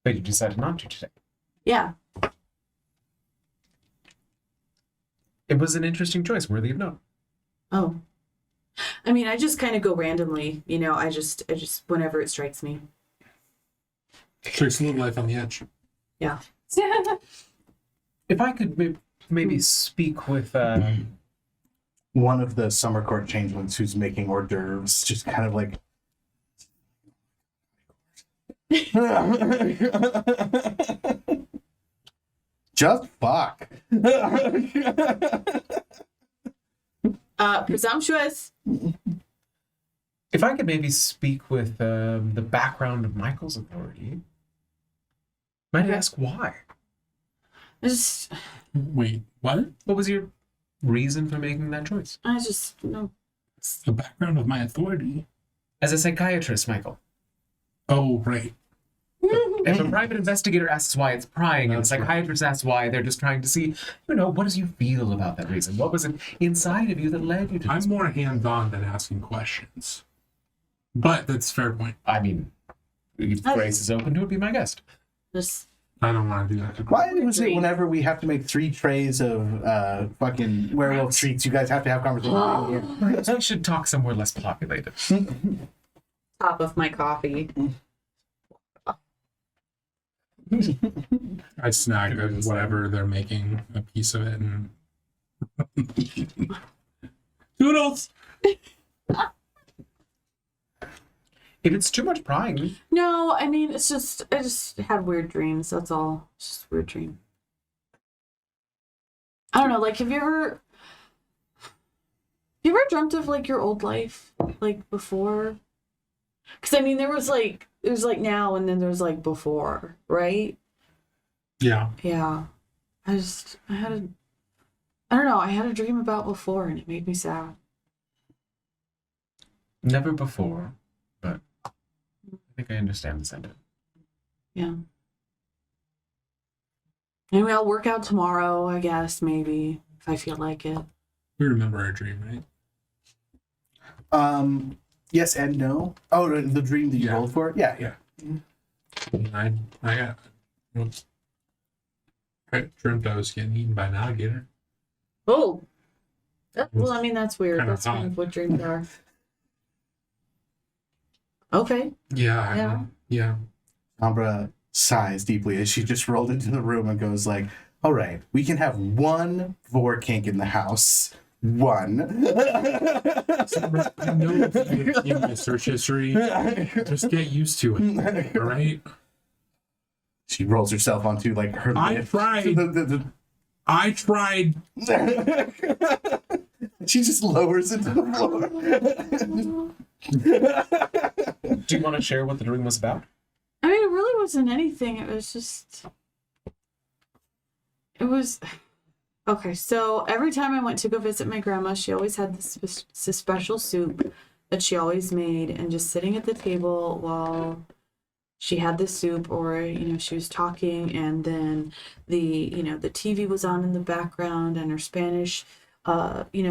But you decided not to today. Yeah. It was an interesting choice, worthy of note. Oh. I mean, I just kind of go randomly, you know, I just whenever it strikes me. Tricks live life on the edge. Yeah. If I could maybe speak with One of the summer court changelings who's making hors d'oeuvres, just kind of like. Just fuck. Presumptuous. if I could maybe speak with the background of Michael's authority. Might I ask why? Just, Wait, what? What was your reason for making that choice? I just, no. The background of my authority. As a psychiatrist, Michael. Oh, right. If a private investigator asks why it's prying, and a That's right. psychiatrist asks why, they're just trying to see, what does you feel about that reason? What was it inside of you that led you to this? I'm more hands-on than asking questions. But that's a fair point. I mean, if Grace is open to it, be my guest. Just, I don't want to do that. Why was it whenever we have to make 3 trays of fucking werewolf treats, you guys have to have conversations here? Perhaps we should talk somewhere less populated. top of my coffee. I snag whatever they're making, a piece of it, and Toodles! If it's too much prying, No, I mean, it's just, I just had weird dreams, that's all. It's just a weird dream. I don't know, like, have you ever dreamt of, like, your old life, like, before? Because, I mean, there was, like, it was, like, now, and then there's, like, before, right? Yeah. Yeah. I don't know, I had a dream about before, and it made me sad. never before, but I think I understand the sentiment. Yeah. Anyway, I'll work out tomorrow, I guess, maybe, if I feel like it. We remember our dream, right? Yes and no. Oh, the dream that you Yeah. rolled for? Yeah. I dreamt I was getting eaten by an alligator. Oh! Well, I mean, that's weird. Kinda That's kind hot. of what dreams are. Okay. Yeah. Yeah. Umbra sighs deeply as she just rolled into the room and goes like, all right, we can have one vor kink in the house. One. I know in my search history. Just get used to it. All right. She rolls herself onto like her I lift. tried. I tried. She just lowers into the floor. Do you want to share what the dream was about? I mean, it really wasn't anything. It was just. It was. Okay, so every time I went to go visit my grandma, she always had this special soup that she always made, and just sitting at the table while she had the soup, or she was talking, and then the TV was on in the background, and her Spanish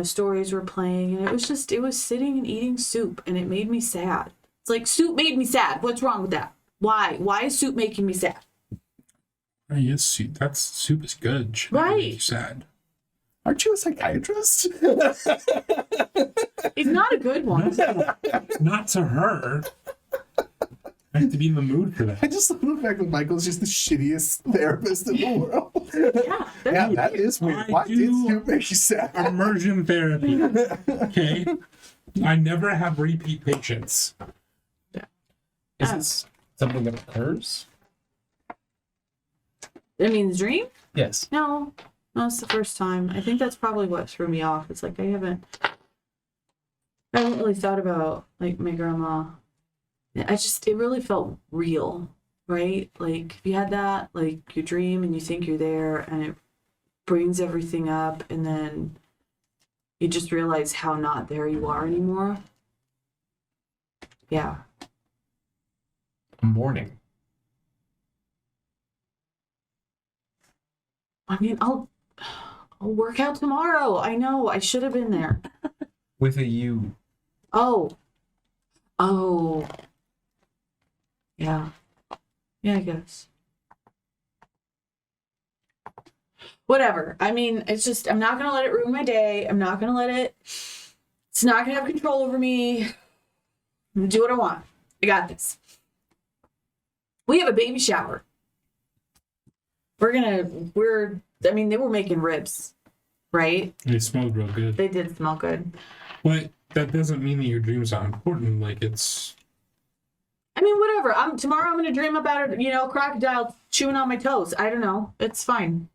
stories were playing, and it was sitting and eating soup, and it made me sad. It's like, soup made me sad. What's wrong with that? Why is soup making me sad? Yes, soup is good. Should Right. make you sad. Aren't you a psychiatrist? It's not a good one. Not to her. I have to be in the mood for I that. just love the fact that Michael's just the shittiest therapist in the world. Yeah, Yeah, that is weird. I Why did do- you make you sad? Immersion therapy. Okay. I never have repeat patients. Is this something that occurs? I mean, the dream? Yes. No, it's the first time. I think that's probably what threw me off. It's like I haven't really thought about like my grandma. It really felt real, right? Like if you had that, like you dream and you think you're there, and it brings everything up, and then you just realize how not there you are anymore. Yeah. Morning. I mean, I'll work out tomorrow. I know. I should have been there. With a U. Oh. Oh. Yeah. Yeah, I guess. Whatever. I mean, it's just, I'm not going to let it ruin my day. I'm not going to let it, it's not going to have control over me. I'm going to do what I want. I got this. We have a baby shower. I mean, they were making ribs, right? They smelled real good. They did smell good. But that doesn't mean that your dreams aren't important. Like, it's... I mean, whatever. Tomorrow I'm going to dream about it, crocodile chewing on my toes. I don't know. It's fine.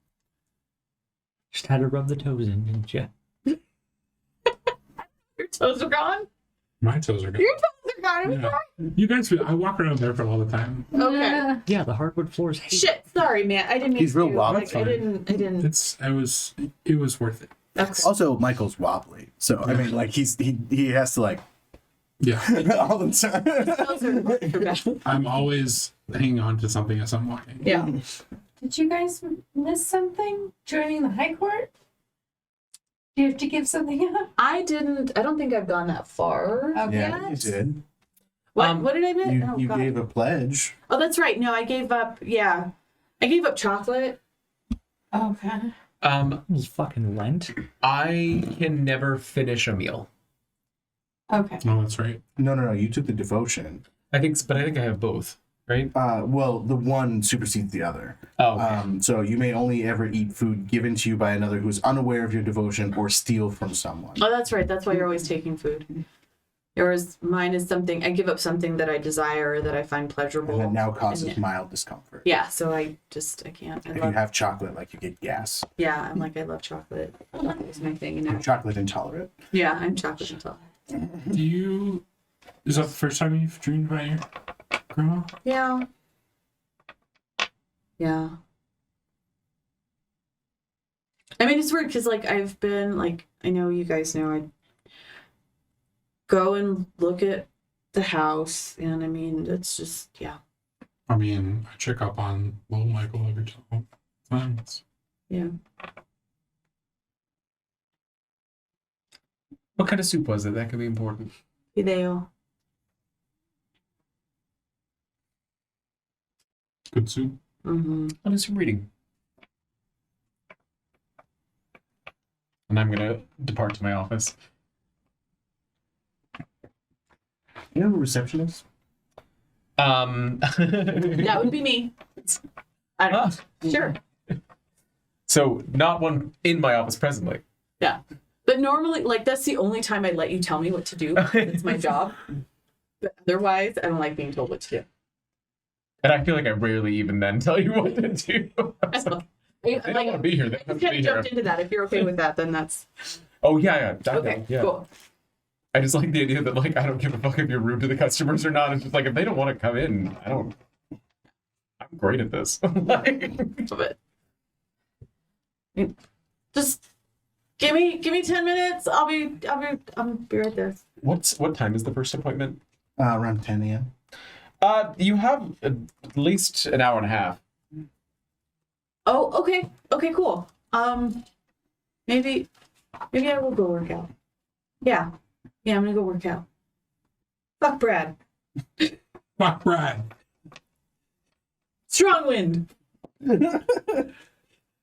Just had to rub the toes in, didn't you? Your toes are gone? My toes are good. Your toes are gone. I'm Yeah. sorry. You guys, I walk around barefoot all the time. Okay. Yeah, the hardwood floors hate Shit. Sorry, man. I didn't mean He's real to. wobbly. Like, I didn't. It was worth it. Okay. Also, Michael's wobbly, so I mean, like he has to like Yeah. all the time. Toes are bad. I'm always hanging on to something as I'm walking. Yeah. Did you guys miss something joining the high court? Do you have to give something up? I don't think I've gone that far. Okay. Yeah, you did. What did I miss? You God. gave a pledge. Oh, that's right. No, I gave up. Yeah. I gave up chocolate. Okay. it was fucking Lent. I can never finish a meal. Okay. Oh, that's right. No. You took the devotion. I think I have both, right? Well, the one supersedes the other. Oh, okay. So you may only ever eat food given to you by another who is unaware of your devotion or steal from someone. Oh, that's right. That's why you're always taking food. Whereas mine is something, I give up something that I desire or that I find pleasurable. And that now causes And mild discomfort. yeah, so I can't. If you have chocolate, like you get gas. Yeah, I'm like, I love chocolate. It's my thing, You're chocolate intolerant. Yeah, I'm chocolate intolerant. Is that the first time you've dreamed about your grandma? Yeah. Yeah. I mean, it's weird because, like, I've been, like, I know you guys know, I go and look at the house, and I mean, it's just, yeah. I mean, I check up on little Michael every time. Yeah. What kind of soup was it? That could be important. Fideo. Good soup. Mm-hmm. I'll do some reading. And I'm going to depart to my office. You know who receptionist? That would be me. I don't know. Sure. So, not one in my office presently. Yeah. But normally, like, that's the only time I let you tell me what to do. It's my job. But otherwise, I don't like being told what to do. And I feel like I rarely even then tell you what to do. That's fine. If they don't want to be here, they I have to kind be of here. jumped into that. If you're okay with that, then that's Oh, yeah. okay. Yeah. Cool. I just like the idea that, like, I don't give a fuck if you're rude to the customers or not. It's just like, if they don't want to come in, I'm great at this. But just give me 10 minutes. I'll be right there. What time is the first appointment? Around 10 a.m. You have at least an hour and a half. Oh, okay. Okay, cool. Maybe I will go work out. Yeah. Yeah, I'm gonna go work out. Fuck Brad. Fuck Brad. Strong wind.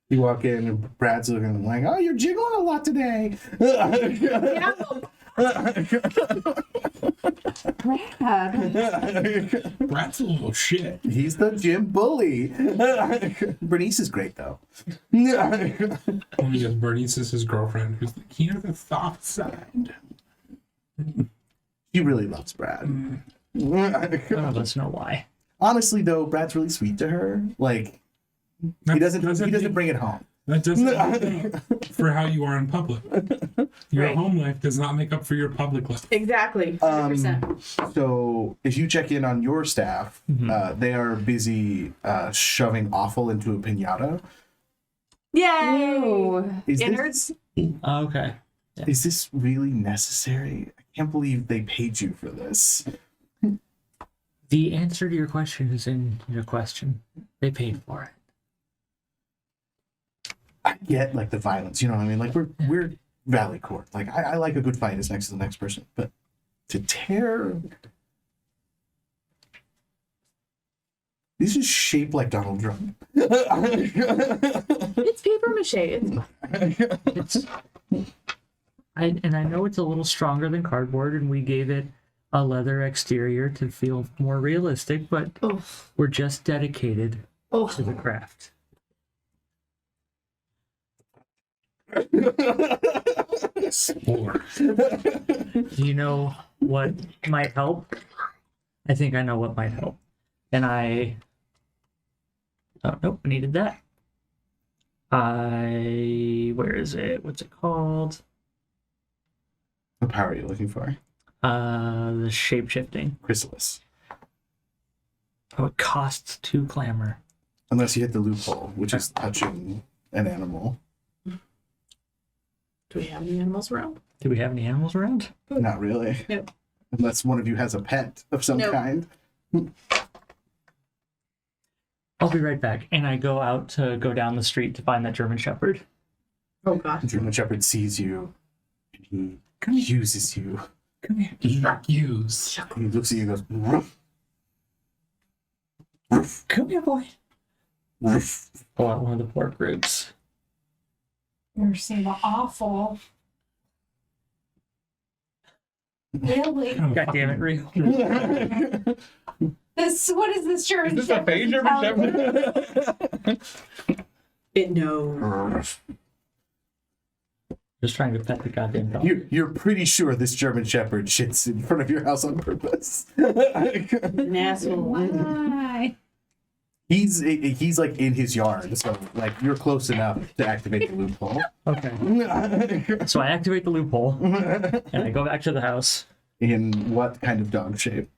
You walk in and Brad's looking like, oh, you're jiggling a lot today. Yeah. Brad. Brad's a little shit. He's the gym bully. Bernice is great, though. Only because Bernice is his girlfriend who's like, he has a soft side. She really loves Brad. None of us know why. Honestly, though, Brad's really sweet to her. Like, he doesn't bring it home. That doesn't make up for how you are in public. Your Right. home life does not make up for your public life. Exactly. 100%. So if you check in on your staff, they are busy shoving offal into a piñata. Yay! Ooh. Is Innards? Okay. Is this really necessary? I can't believe they paid you for this. The answer to your question is in your question. They paid for it. I get like the violence, you know what I mean? Like we're Valley Court. Like I like a good fight as next to the next person, but to tear. This is shaped like Donald Trump. It's paper mache. It's, I know it's a little stronger than cardboard, and we gave it a leather exterior to feel more realistic, but Oh. we're just dedicated Oh. to the craft. Spore. You know what might help? I think I know what might help. And oh, nope, I needed that. Where is it? What's it called? What power are you looking for? The shape shifting. Chrysalis. Oh, it costs 2 clamor. Unless you hit the loophole, which is touching an animal. Do we have any animals around? Do we have any animals around? Not really. Nope. Unless one of you has a pet of some Nope. kind. I'll be right back. And I go out to go down the street to find that German Shepherd. Oh god. The German Shepherd sees you and he uses you. Come here. Jacques Hughes. He looks at you and goes, "Ruff, ruff, Come here, boy. ruff." Pull out one of the pork ribs. You're seeing awful. Really? God damn it, real. What is this German Is this a Shepherd fake German telling you? Shepherd? It knows. Ruff. Just trying to pet the goddamn dog. You're pretty sure this German Shepherd shits in front of your house on purpose. An asshole. Why? He's like in his yard, so like you're close enough to activate the loophole. Okay. So I activate the loophole and I go back to the house. In what kind of dog shape?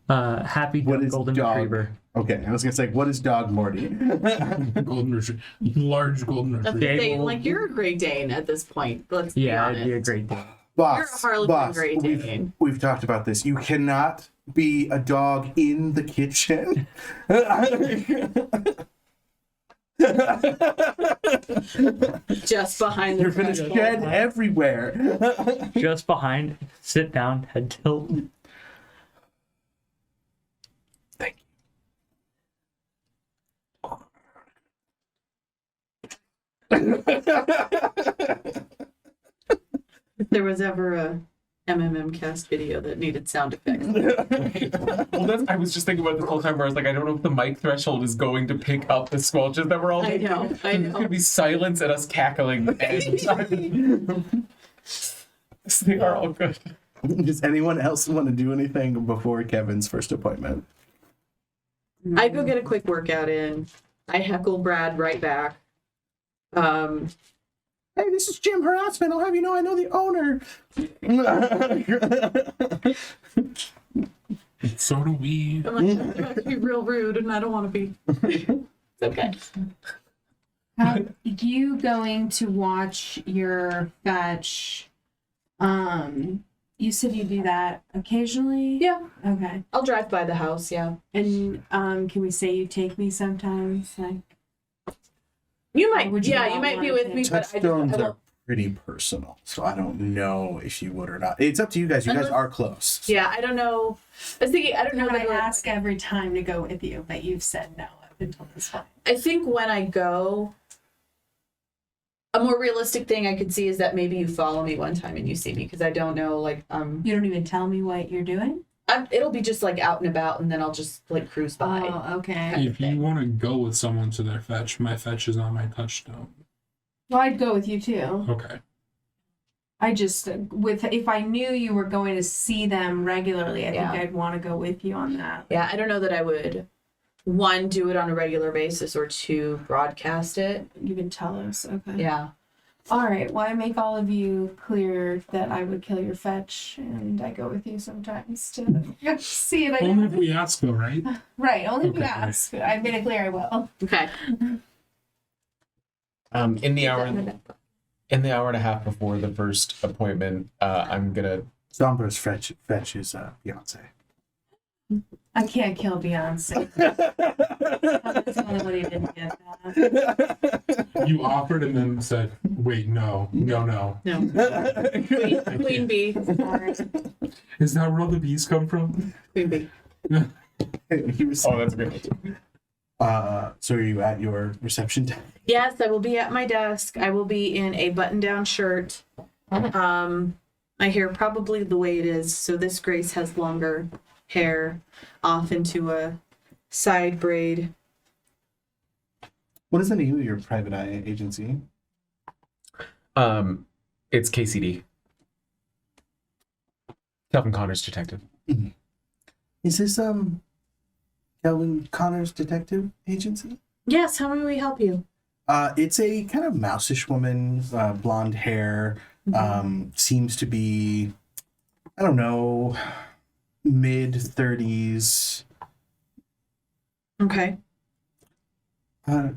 Happy What is golden dog? retriever. Okay, I was gonna say, what is dog Morty? Golden retriever. Large golden That's retriever. the thing. Well- Like you're a Great Dane at this point. Let's be Yeah, honest. it'd be a great day. Boss, You're a Harlequin boss, Great Dane. we've talked about this. You cannot be a dog in the kitchen. Just behind the You're gonna threshold. shed everywhere. Just behind, sit down, head tilt. Thank If there was ever a MMM cast video that needed sound effects. Well, I was just thinking about this whole time where I was like, I don't know if the mic threshold is going to pick up the squelches that we're all I making. know, I It's gonna know. be silence and us cackling. And they are all good. Does anyone else want to do anything before Kevin's first appointment? I go get a quick workout in. I heckle Brad right back. Hey, this is Jim Harassment. I'll have you know I know the owner. So do we. I'm like, I'm actually real rude and I don't want to be. It's okay. How you going to watch your fetch? You said you do that occasionally? Yeah, Okay. I'll drive by the house, yeah. And can we say you take me sometimes? Like, You might, Would you yeah, not you might want be to with take me, but I Touchstones don't. are pretty personal, so I don't know if you would or not. It's up to you guys. You guys Unless- are close. Yeah, I don't know. I was thinking, I don't know. I that we're- ask every time to go with you, but you've said no. I've been told this fine. I think when I go, a more realistic thing I could see is that maybe you follow me one time and you see me because I don't know, like, you don't even tell me what you're doing? it'll be just like out and about and then I'll just like cruise by. Oh, okay. If you want to go with someone to their fetch, my fetch is on my touchstone. Well, I'd go with you too. Okay. I just if I knew you were going to see them regularly, I Yeah. think I'd want to go with you on that. Yeah, I don't know that I would, one, do it on a regular basis or two, broadcast it. You can tell us. Okay. Yeah. All right. Well, I make all of you clear that I would kill your fetch, and I go with you sometimes to see it. Only if we ask, though, right? Right. Only if you Okay. ask. I've made it clear I will. Okay. In the hour and a half before the first appointment, I'm gonna Sombra's fetch his fiance. I can't kill Beyonce. That's the only way he didn't get that. You offered and then said, "Wait, no." No. Queen bee. Sorry. Is that where all the bees come from? Queen bee. He was, Oh, that's great. so are you at your reception desk? Yes, I will be at my desk. I will be in a button-down shirt. My hair probably the way it is. So this Grace has longer hair off into a side braid. What is the name of your private eye agency? It's KCD. Calvin Connor's detective. Is this Kelvin Connor's detective agency? Yes, how may we help you? It's a kind of mouseish woman, blonde hair, seems to be, I don't know, mid-30s. Okay. I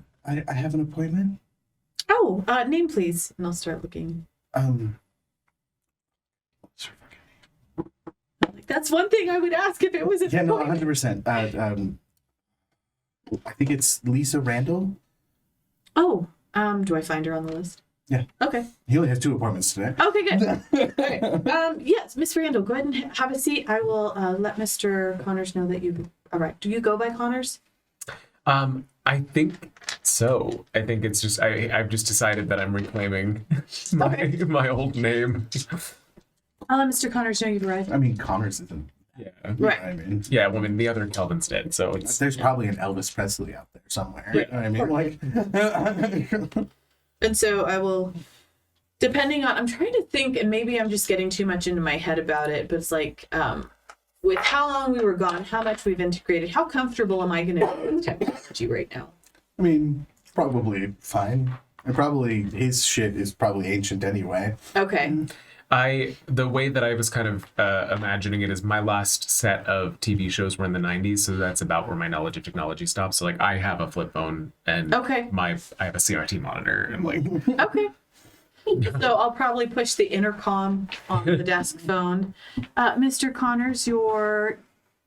have an appointment. Oh, name please, and I'll start looking. That's one thing I would ask if it was a Yeah, no, appointment. 100%. I think it's Lisa Randall. Oh, do I find her on the list? Yeah. Okay. He only has 2 appointments today. Okay, good. All right. Yes, Miss Randall, go ahead and have a seat. I will let Mr. Connors know that you arrived. Do you go by Connors? I think so. I think it's just I've just decided that I'm reclaiming my old name. I'll let Mr. Connors know you've arrived. I mean, Connors isn't. Yeah. You know Right. what I mean, Yeah, well, I mean, the other Kelvin's dead, so it's there's probably an Elvis Presley out there somewhere. Yeah. You know what I mean? Like, And so I will, depending on, I'm trying to think, and maybe I'm just getting too much into my head about it, but it's like, with how long we were gone, how much we've integrated, how comfortable am I going to be with technology right now? I mean, probably fine. And probably his shit is probably ancient anyway. Okay. the way that I was kind of imagining it is my last set of TV shows were in the 90s, so that's about where my knowledge of technology stops. So like I have a flip phone and Okay. I have a CRT monitor and like Okay. So I'll probably push the intercom on the desk phone. Mr. Connors, your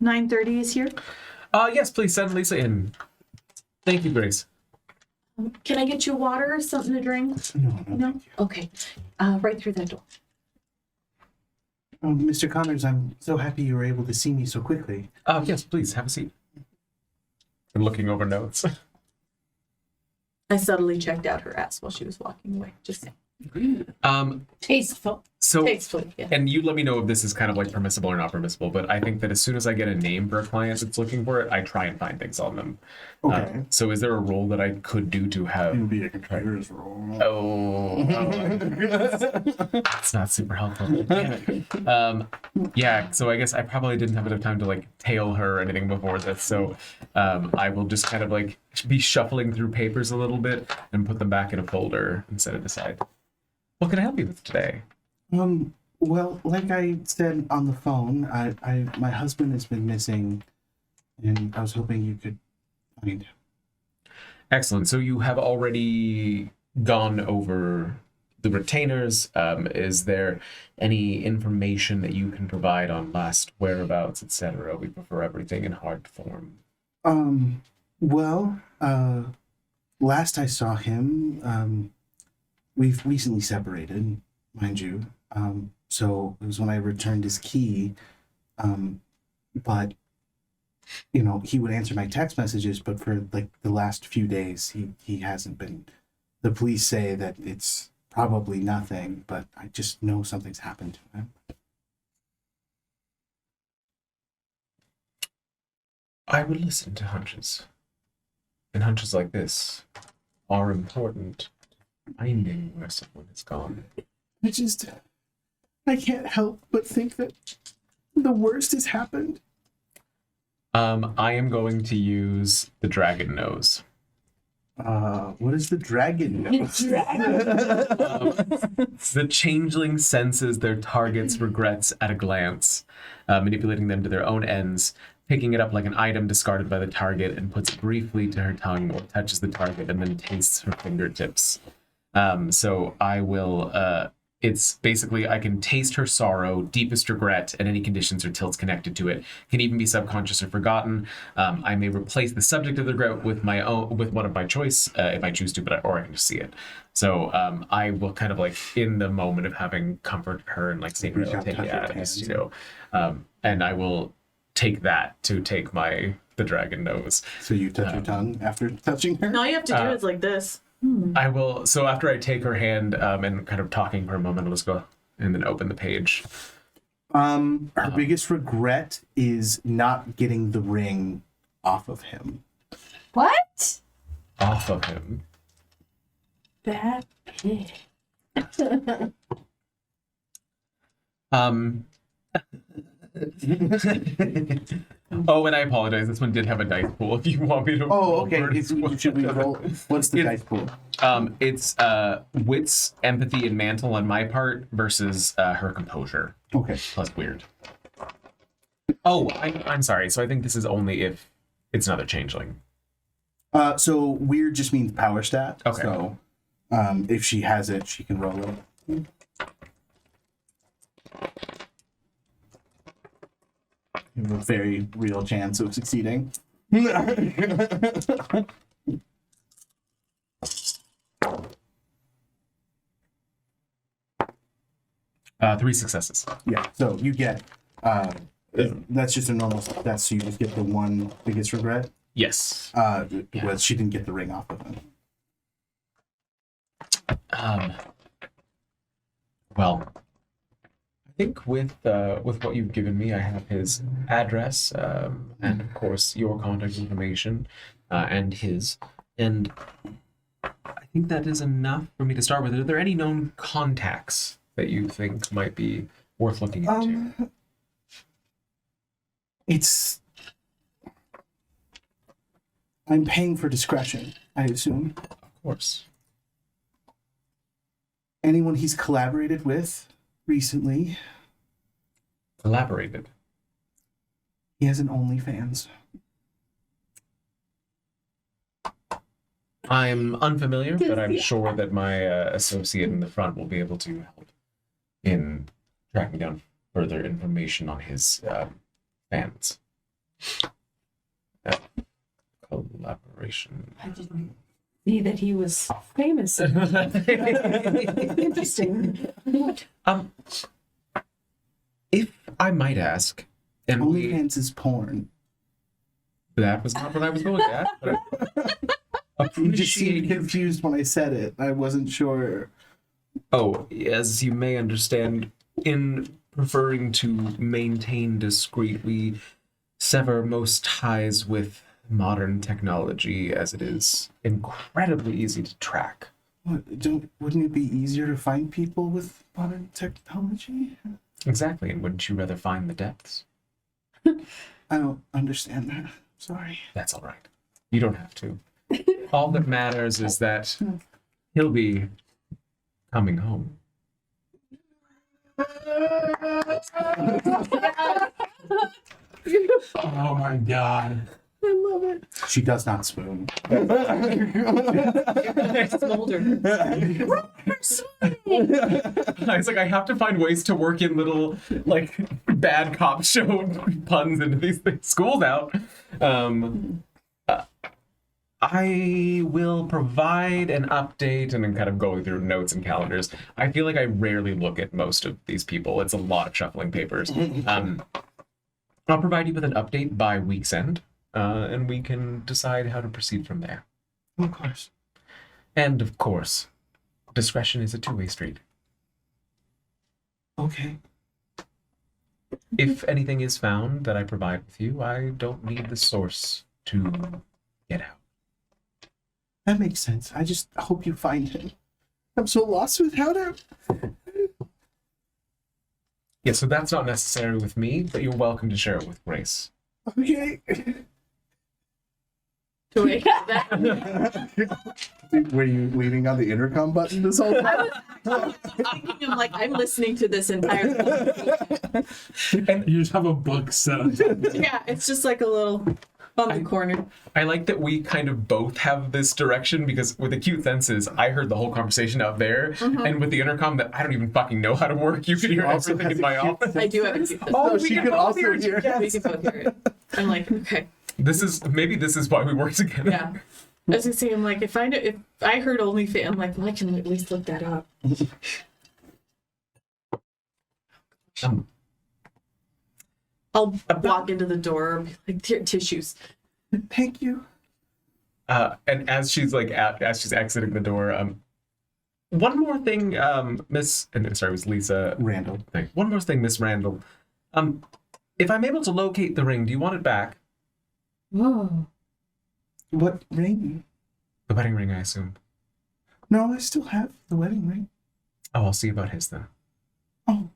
9:30 is here. yes, please send Lisa in. Thank you, Grace. Can I get you water or something to drink? No. No? Okay. Right through that door. Oh, Mr. Connors, I'm so happy you were able to see me so quickly. Yes, please have a seat. I'm looking over notes. I subtly checked out her ass while she was walking away. Just saying. Tasteful. So Tastefully, yeah. and you let me know if this is kind of like permissible or not permissible, but I think that as soon as I get a name for a client that's looking for it, I try and find things on them. Okay. So is there a role that I could do to It have? would be a controller's role. That's not super helpful. Yeah, so I guess I probably didn't have enough time to like tail her or anything before this, so I will just kind of like be shuffling through papers a little bit and put them back in a folder and set it aside. What can I help you with today? Well, like I said on the phone, my husband has been missing, and I was hoping you could find him. Excellent. So you have already gone over the retainers. Is there any information that you can provide on last whereabouts, etc.? We prefer everything in hard form. Well, last I saw him, we've recently separated, mind you. So it was when I returned his key. But you know, he would answer my text messages, but for like the last few days, he hasn't been. The police say that it's probably nothing, but I just know something's happened to him. I would listen to hunches. And hunches like this are important. Finding where someone has gone. I can't help but think that the worst has happened. I am going to use the dragon nose. What is the dragon nose? The changeling senses their target's regrets at a glance, manipulating them to their own ends, picking it up like an item discarded by the target and puts it briefly to her tongue or touches the target and then tastes her fingertips. So I will it's basically I can taste her sorrow, deepest regret, and any conditions or tilts connected to it. Can even be subconscious or forgotten. I may replace the subject of the regret with one of my choice if I choose to, or I can just see it. So I will kind of like in the moment of having comforted her and like seeing her, Reach out, take touch her just, hands. and I will take that to take the dragon nose. So you touch your tongue after touching her? And all you have to do is like this. I will. So after I take her hand and kind of talking for a moment, I'll just go and then open the page. Her biggest regret is not getting the ring off of him. What? Off of him. That pig. Oh, and I apologize. This one did have a dice pool. If you want me to. Oh, roll okay. for it as well. Should we roll? What's the dice pool? It's wits, empathy, and mantle on my part versus her composure Okay. plus weird. Oh, I'm sorry. So I think this is only if it's another changeling. So weird just means power stat. Okay. So if she has it, she can roll it. You have a very real chance of succeeding. 3 successes. Yeah. So you get that's just a normal success. So you just get the one biggest regret. Yes. Was she didn't get the ring off of him. Well, I think with what you've given me, I have his address and of course your contact information and his, and I think that is enough for me to start with. Are there any known contacts that you think might be worth looking into? I'm paying for discretion, I assume. Of course. Anyone he's collaborated with recently? Collaborated. He has an OnlyFans. I'm unfamiliar, but I'm sure that my associate in the front will be able to help in tracking down further information on his fans. Collaboration. I didn't see that he was famous. Interesting. If I might ask, and OnlyFans is porn. that was not what I was going at. But You just seemed appreciate. confused when I said it. I wasn't sure. Oh, as you may understand, in preferring to maintain discreet, we sever most ties with modern technology, as it is incredibly easy to track. Wouldn't it be easier to find people with modern technology? Exactly, and wouldn't you rather find the depths? I don't understand that. Sorry. That's all right. You don't have to. All that matters is that he'll be coming home. Oh my god. She does not spoon. Smolder. I was like, I have to find ways to work in little, like, bad cop show puns into these things. School's out. I will provide an update and then kind of going through notes and calendars. I feel like I rarely look at most of these people. It's a lot of shuffling papers. I'll provide you with an update by week's end, and we can decide how to proceed from there. Of course. And of course, discretion is a two-way street. Okay. If anything is found that I provide with you, I don't need the source to get out. That makes sense. I just hope you find him. I'm so lost without him. Yeah, so that's not necessary with me, but you're welcome to share it with Grace. Okay. To wake that. Were you leaning on the intercom button this whole time? I'm thinking, I'm listening to this entire thing. You just have a book set on top. Yeah, it's just like a little. On the corner. I like that we kind of both have this direction because with acute senses, I heard the whole conversation out there, and with the intercom that I don't even fucking know how to work, you can hear also everything has in my acute office. I do have a cute Oh, No, we she can could both also hear it. hear. Yeah, we can both hear it. I'm like, okay, This is why we work together. yeah. I was gonna say, I'm like, if I heard OnlyFans, I'm like, well, I can at least look that up. I'll walk into the door and be like, tissues. Thank you. And as she's exiting the door, one more thing, Miss, and sorry, it was Lisa Randall. Thing. One more thing, Miss Randall. If I'm able to locate the ring, do you want it back? Whoa. What ring? The wedding ring, I assume. No, I still have the wedding ring. Oh, I'll see about his then. Oh,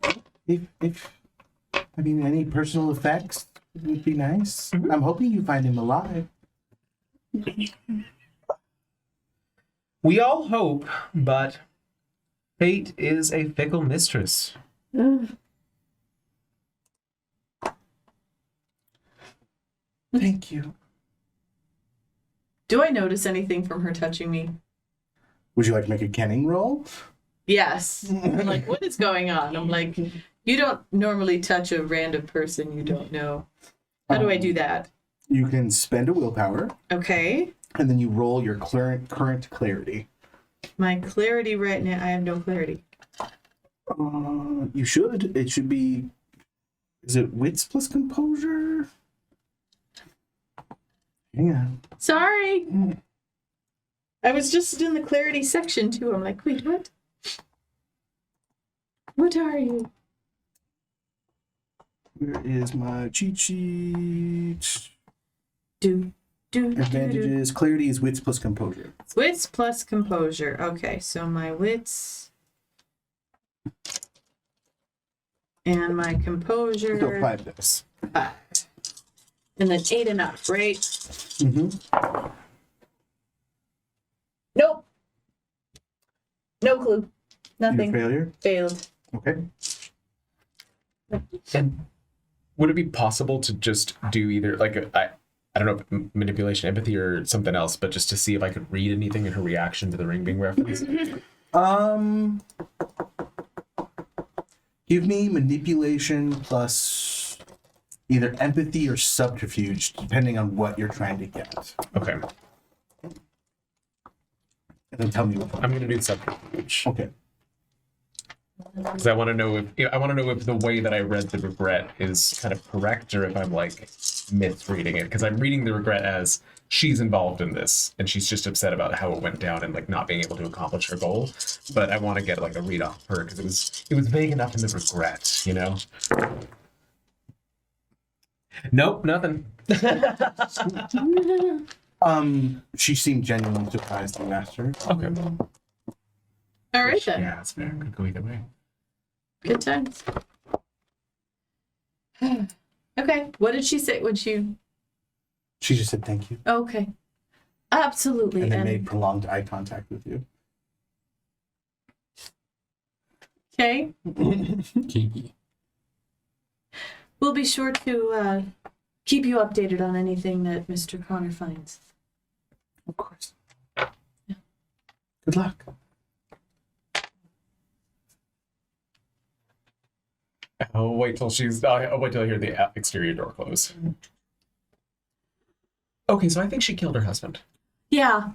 if I mean, any personal effects would be nice. Mhm. I'm hoping you find him alive. We all hope, but fate is a fickle mistress. Thank you. Do I notice anything from her touching me? Would you like to make a kenning roll? Yes. I'm like, what is going on? I'm like, you don't normally touch a random person you don't know. How do I do that? You can spend a willpower, Okay. and then you roll your current clarity. My clarity right now, I have no clarity. You should. It should be. Is it wits plus composure? Hang on. Sorry. I was just in the clarity section too. I'm like, wait, what? What are you? Where is my cheat sheet? Do. Advantages. Clarity is wits plus composure. Wits plus composure. Okay, so my wits and my composure. So 5 dice. 5. And then 8 and up, right? Mm-hmm. Nope. No clue. Your Nothing. failure. Failed. Okay. And would it be possible to just do either I don't know if manipulation, empathy, or something else, but just to see if I could read anything in her reaction to the ring being referenced? Give me manipulation plus either empathy or subterfuge, depending on what you're trying to get. Okay, And then tell me what. I'm gonna do subterfuge Okay. because I want to know if the way that I read the regret is kind of correct or if I'm like misreading it. Because I'm reading the regret as she's involved in this and she's just upset about how it went down and like not being able to accomplish her goal. But I want to get like a read off her because it was vague enough in the regret, you know. Nope, nothing. She seemed genuinely surprised and asked her. Okay. All right then. Yeah, that's fair. Could go either way. Good times. Okay. What did she say when she? She just said thank you, Okay. Absolutely. and then And made prolonged eye contact with you. okay, Kinky. we'll be sure to keep you updated on anything that Mr. Connor finds. Of course. Good luck. I'll wait till I hear the exterior door close. Okay, so I think she killed her husband. Yeah,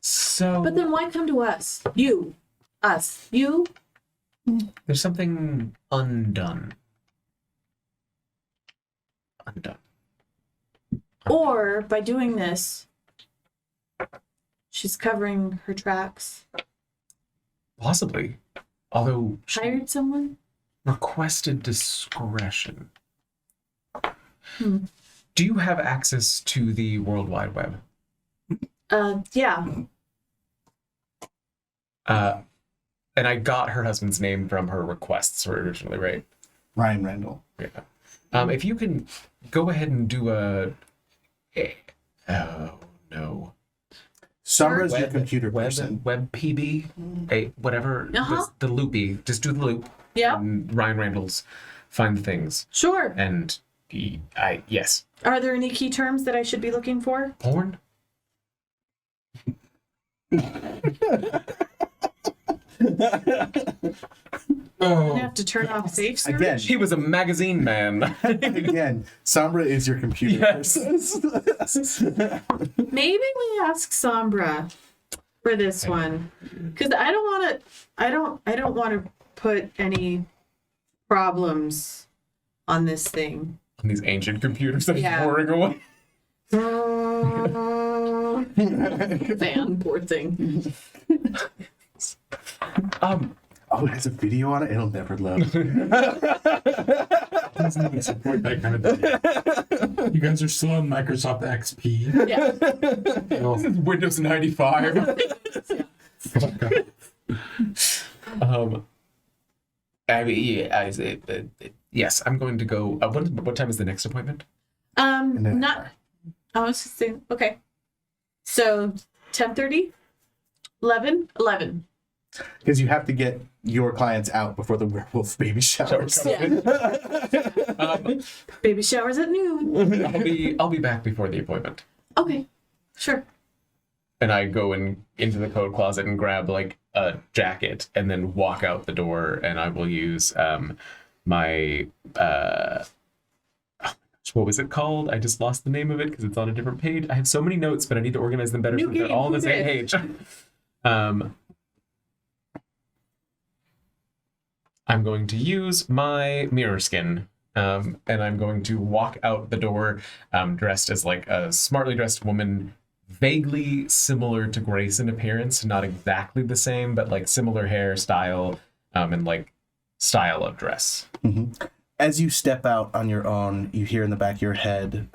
So but then why come to us? You, us, you. there's something undone. Or by doing this, she's covering her tracks. Possibly. Although she Hired someone? requested discretion. Hmm. Do you have access to the World Wide Web? Yeah. And I got her husband's name from her requests originally, right? Ryan Randall. Yeah. If you can go ahead and do oh no. Summer's your computer web, person. Web PB, whatever. Uh-huh. The loopy. Just do the loop. Yeah. And Ryan Randall's find the things. Sure. And Yes. Are there any key terms that I should be looking for? Porn? I have to turn off safe search. Again, He was a magazine man. again, Sombra is your computer. Yes. Maybe we ask Sombra for this one, because I don't want to. I don't want to put any problems on this thing. On these ancient computers that Yeah. he's pouring away. Van, poor thing. Oh, it has a video on it. It'll never load. Doesn't even support that kind of thing. You guys are still on Microsoft XP. Yeah. Oh, This is Windows 95. fuck up. I mean, yes, I'm going to go. What time is the next appointment? then- Not. I was just saying. Okay. So 10:30, 11, 11. Because you have to get your clients out before the werewolf baby showers. Baby showers at noon. I'll be back before the appointment. Okay. Sure. And I go into the coat closet and grab like a jacket and then walk out the door, and I will use my what was it called? I just lost the name of it because it's on a different page. I have so many notes, but I need to organize them better so they're all on the same page. I'm going to use my mirror skin, and I'm going to walk out the door dressed as like a smartly dressed woman, vaguely similar to Grace in appearance, not exactly the same, but like similar hairstyle and like style of dress. As you step out on your own, you hear in the back of your head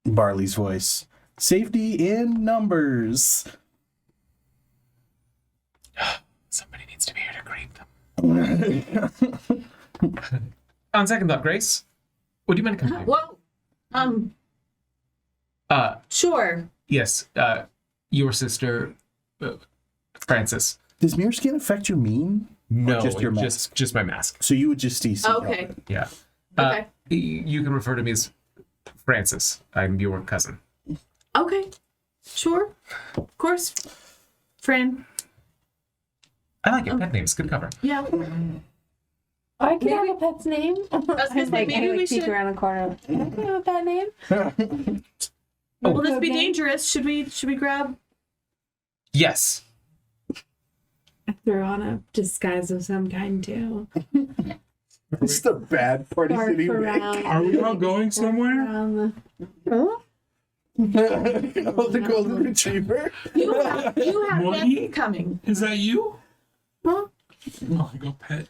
Barley's voice. Safety in numbers. Somebody needs to be here to greet them. On second thought, Grace, would you mind coming? Well, sure. Yes, your sister, Frances. Does mirror skin affect your mien? No, just your mask? just my mask. So you would just see. Okay. Yeah. Okay. You can refer to me as Francis. I'm your cousin. Okay. Sure. Of course. Fran. I like it. Pet name's good cover. Yeah. I can have a pet's name. I was gonna say, maybe we peek should. around the corner. I can have a pet name. Will this be Okay. dangerous? Should we grab? Yes. I threw on a disguise of some kind too. It's the bad party Bark city. around. Are we all going somewhere? Around The golden retriever. You have Motley? guests coming. Is that you? Huh? Oh, I go pet.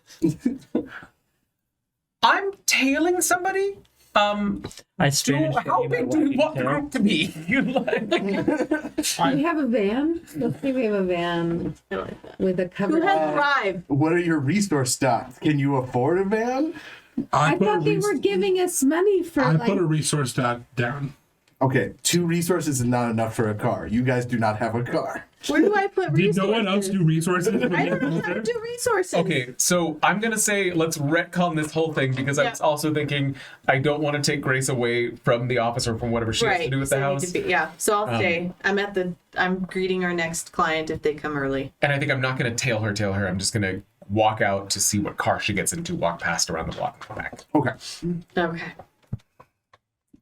I'm tailing somebody. I spin. How big do you want the group to be? You like? Do we have a van? Let's say we have a van I like that. with a Who covered. has drive? What are your resource stocks? Can you afford a van? I put a thought they res- were giving us money for I like. put a resource dot down. Okay, 2 resources is not enough for a car. You guys do not have a car. Where do I put Did resources? no one else do resources? I don't know how to do resources. Okay, so I'm gonna say let's retcon this whole thing because I Yeah. was also thinking I don't want to take Grace away from the office or from whatever she has to do with so the I need house. to be- yeah. So I'll stay. I'm greeting our next client if they come early. And I think I'm not gonna tail her. I'm just gonna walk out to see what car she gets into, walk past around the block and come back. Okay. Okay.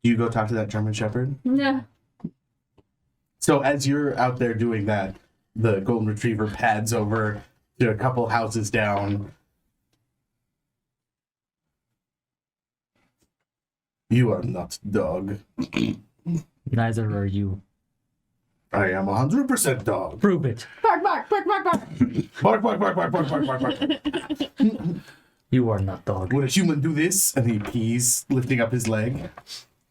Do you go talk to that German Shepherd? Yeah. So as you're out there doing that, the golden retriever pads over to a couple houses down. You are not dog. Neither are you. I am 100% dog. Prove it. Bark, bark, bark, bark, bark. Bark, bark, bark, bark, bark, bark, bark, bark. You are not dog. Would a human do this? And he pees, lifting up his leg.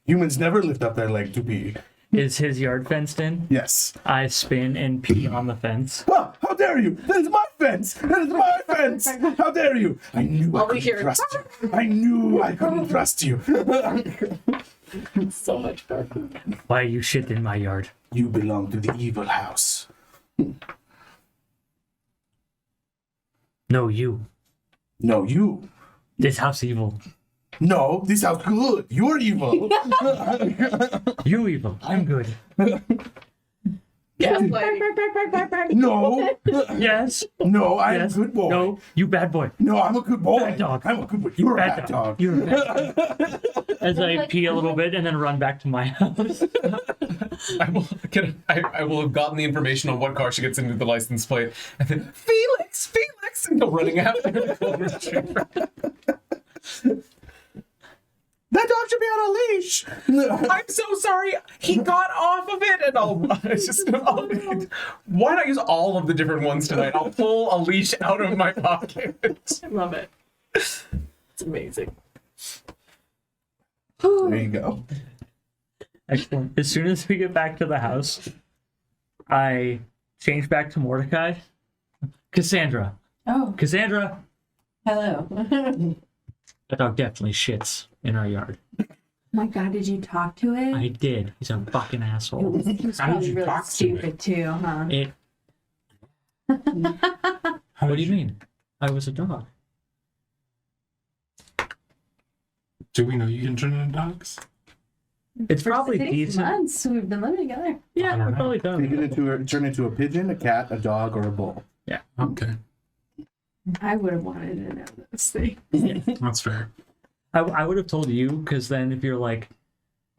Humans never lift up their leg to pee. Is his yard fenced in? Yes. I spin and pee on the fence. Ah, how dare you? That is my fence! That is my fence! How dare you? I knew I All we couldn't hear- trust you. I knew I couldn't trust you. So much barking. Why you shit in my yard? You belong to the evil house. No, you. No, you. This house evil. No, this house good. You're evil. You evil. I'm good. Yeah, No. Yes. No, I'm Yes. a good boy. No. You bad boy. No, I'm a good boy. Bad dog. I'm a good boy. You're a bad dog. You're a bad dog. As I pee a little bit and then run back to my house. I will have gotten the information on what car she gets into the license plate, and then Felix, and go running after the golden retriever. That dog should be on a leash. I'm so sorry. He got off of it, and why not use all of the different ones tonight? I'll pull a leash out of my pocket. I love it. It's amazing. There you go. Excellent. As soon as we get back to the house, I change back to Mordecai. Cassandra. Oh, Cassandra. hello. That dog definitely shits in our yard. Oh my god, did you talk to it? I did. He's a fucking asshole. He was How did probably you really talk to stupid too, huh? It. What do you mean? I was a dog. Do we know you can turn into dogs? It's For probably 6 decent. months we've been living together. I Yeah, don't we're know. probably Turn done. into a pigeon, a cat, a dog, or a bull. Okay, I would have wanted to know those things. that's fair. I would have told you, because then if you're like,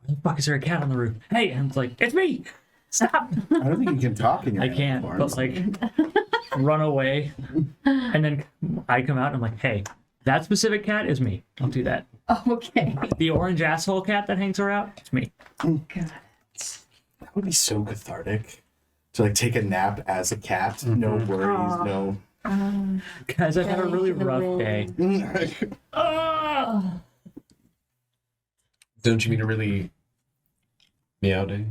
why the fuck is there a cat on the roof? Hey, and it's like, it's me! Stop! I don't think you can talk in your I can't, forms. but like, run away. And then I come out and I'm like, hey, that specific cat is me. Don't do that. Oh, okay. The orange asshole cat that hangs her out, it's me. God. That would be so cathartic. To like take a nap as a cat. No worries, Aw. no. Guys, I've had a really rough day. Don't you mean a really meow day?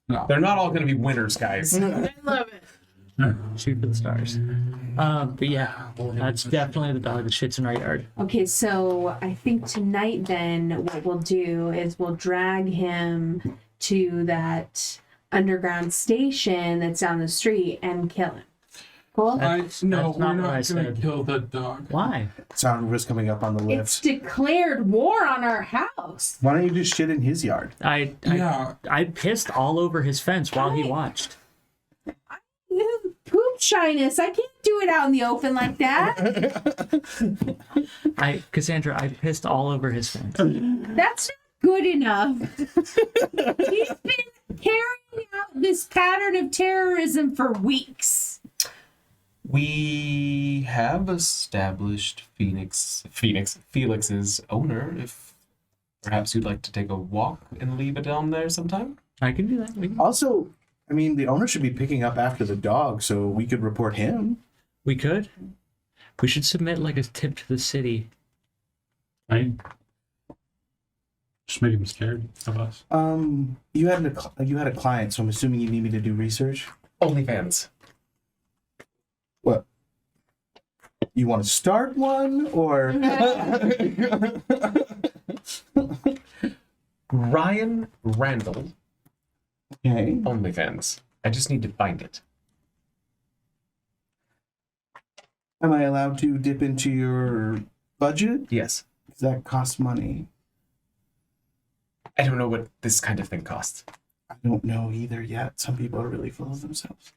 No. They're not all going to be winners, guys. I love it. Shoot for the stars. But yeah, that's definitely the dog that shits in our yard. Okay, so I think tonight then what we'll do is we'll drag him to that underground station that's down the street and kill him. Cool? No, That's we're not what I not gonna said. kill the dog. Why? Sound was coming up on the It's lift. declared war on our house. Why don't you just shit in his yard? Yeah, I pissed all over his fence while he watched. Poop shyness. I can't do it out in the open like that. Cassandra, I pissed all over his fence. That's not good enough. He's been carrying out this pattern of terrorism for weeks. We have established Felix's owner. If perhaps you'd like to take a walk and leave it down there sometime. I can do that. Also, I mean, the owner should be picking up after the dog, so we could report him. We could. We should submit like a tip to the city. right? Just make him scared of us. You had a client, so I'm assuming you need me to do research. OnlyFans. What? You want to start one, or Ryan Randall. okay? OnlyFans. I just need to find it. Am I allowed to dip into your budget? Yes. Does that cost money? I don't know what this kind of thing costs. I don't know either yet. Some people are really full of themselves.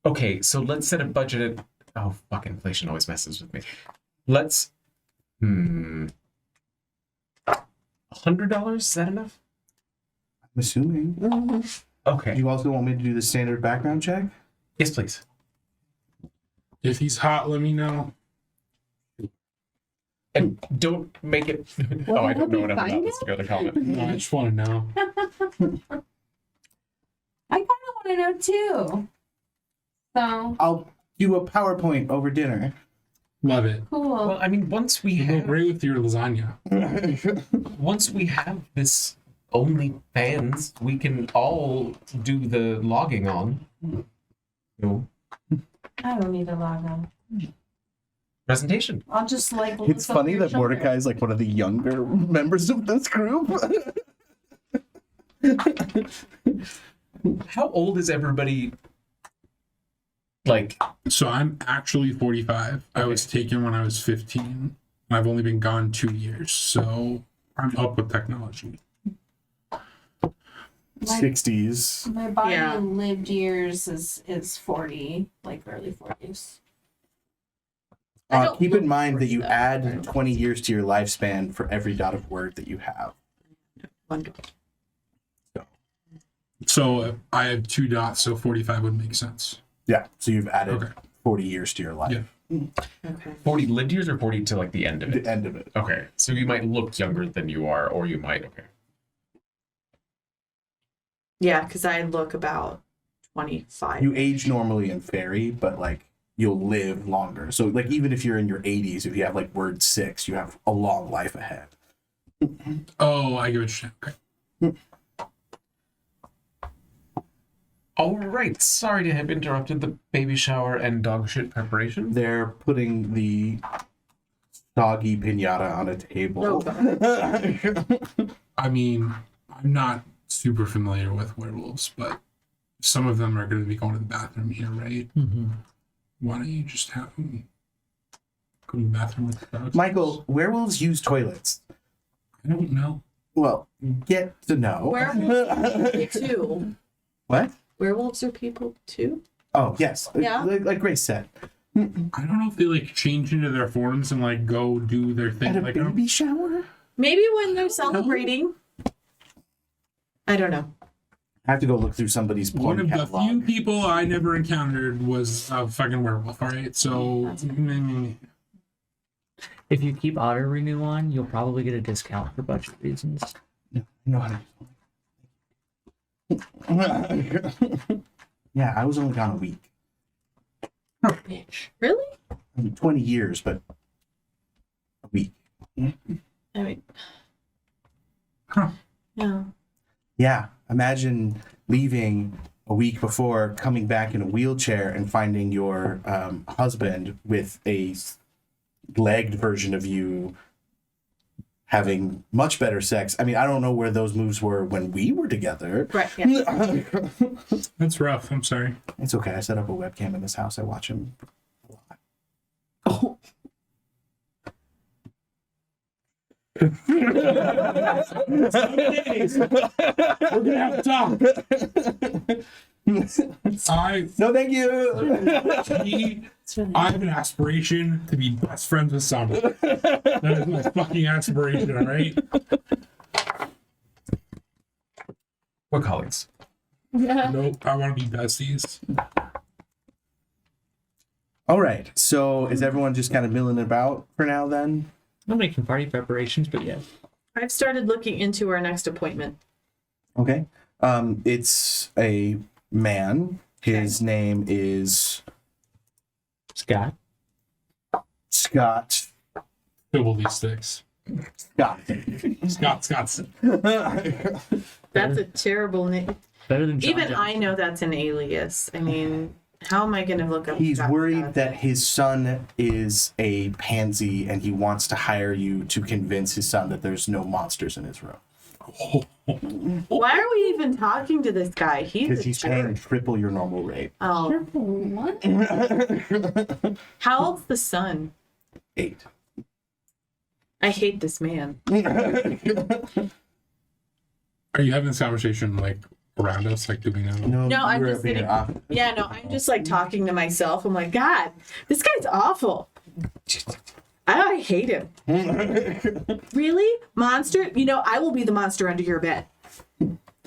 Okay, so let's set a budget at... Oh, fuck, inflation always messes with me. Let's... $100? Is that enough? I'm assuming. Okay. You also want me to do the standard background check? Yes, please. If he's hot, let me know. And don't make it... Well, oh, I don't know help enough me about find this to be able to comment. No, I just want to know. I kind of want to know too. So I'll do a PowerPoint over dinner. Love it. cool. Well, I mean, once we You go have... great with your lasagna. Once we have this OnlyFans, we can all do the logging on. You know, I don't need to log on. presentation. I'll just like. It's look up funny your that shoulder. Mordecai is like one of the younger members of this group. How old is everybody Like, So I'm actually 45. I was taken when I was 15. I've only been gone 2 years, so I'm up with technology. 60s. My body Yeah. lived years is 40, like early 40s. I don't Keep look in mind that you 40 though. add 20 years to your lifespan for every dot of word that you have. Wonderful. So I have 2 dots, so 45 would make sense. Yeah, so you've added Okay. 40 years to your life. Yeah. Okay. 40 lived years or 40 to like the end of it? The end of it. Okay, so you might look younger than you are, or you might, okay. Yeah, because I look about 25. You age normally in fairy, but like you'll live longer. So like even if you're in your 80s, if you have like word 6, you have a long life ahead. Oh, I get what you're saying. Okay. All right, sorry to have interrupted the baby shower and dog shit preparation. They're putting the doggy pinata on a table. I mean, I'm not super familiar with werewolves, but some of them are going to be going to the bathroom here, right? Mm-hmm. Why don't you just have them go to the bathroom with the dogs? Michael, werewolves use toilets. I don't know. Well, get to know. Werewolves too. What? Werewolves are people too? Oh, yes. Yeah. Like Grace said. I don't know if they like change into their forms and like go do their thing. At a Like, I don't- baby shower? Maybe when they're celebrating. I don't know. I have to go look through somebody's one porn of the catalog. few people I never encountered was a fucking werewolf. All right, so If you keep auto renew on, you'll probably get a discount for budget reasons. No, how to- Yeah, I was only gone a week. Really? I mean, 20 years, but a week. I mean, Huh. yeah. Yeah, imagine leaving a week before, coming back in a wheelchair and finding your husband with a legged version of you having much better sex. I mean, I don't know where those moves were when we were together. Right. Yeah. That's rough. I'm sorry. It's okay. I set up a webcam in this house. I watch him a lot. Oh. We're gonna have to talk. No, thank you. I have an aspiration to be best friends with someone. That is my fucking aspiration. All right. We're colleagues. Nope. I want to be besties. All right. So is everyone just kind of milling about for now then? I'm making party preparations, but yeah. I've started looking into our next appointment. Okay. It's a man. His name is Scott. Scott. Double these sticks. Scott. Scott. That's a terrible name. Better than John Even Johnson. I know that's an alias. I mean, how am I going to look up? He's Scott worried Scott? that his son is a pansy and he wants to hire you to convince his son that there's no monsters in his room. Why are we even talking to this guy? Because He's he's a paying jerk. triple your normal rate. Oh, What? how old's the son? 8. I hate this man. Are you having this conversation like around us? Like, do we know? No, I'm you were just being sitting- off. Yeah, no, I'm just like talking to myself. I'm like, God, this guy's awful. I hate him. Really? Monster? You know, I will be the monster under your bed.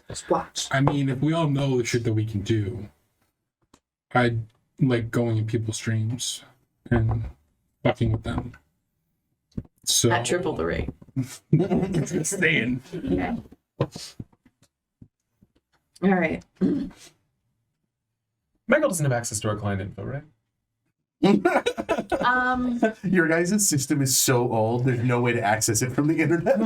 Just watch. I mean, if we all know the shit that we can do, I'd like going in people's streams and fucking with them. So At triple the rate. staying. Okay. All right. Michael doesn't have access to our client info, right? Your guys' system is so old, there's no way to access it from the internet.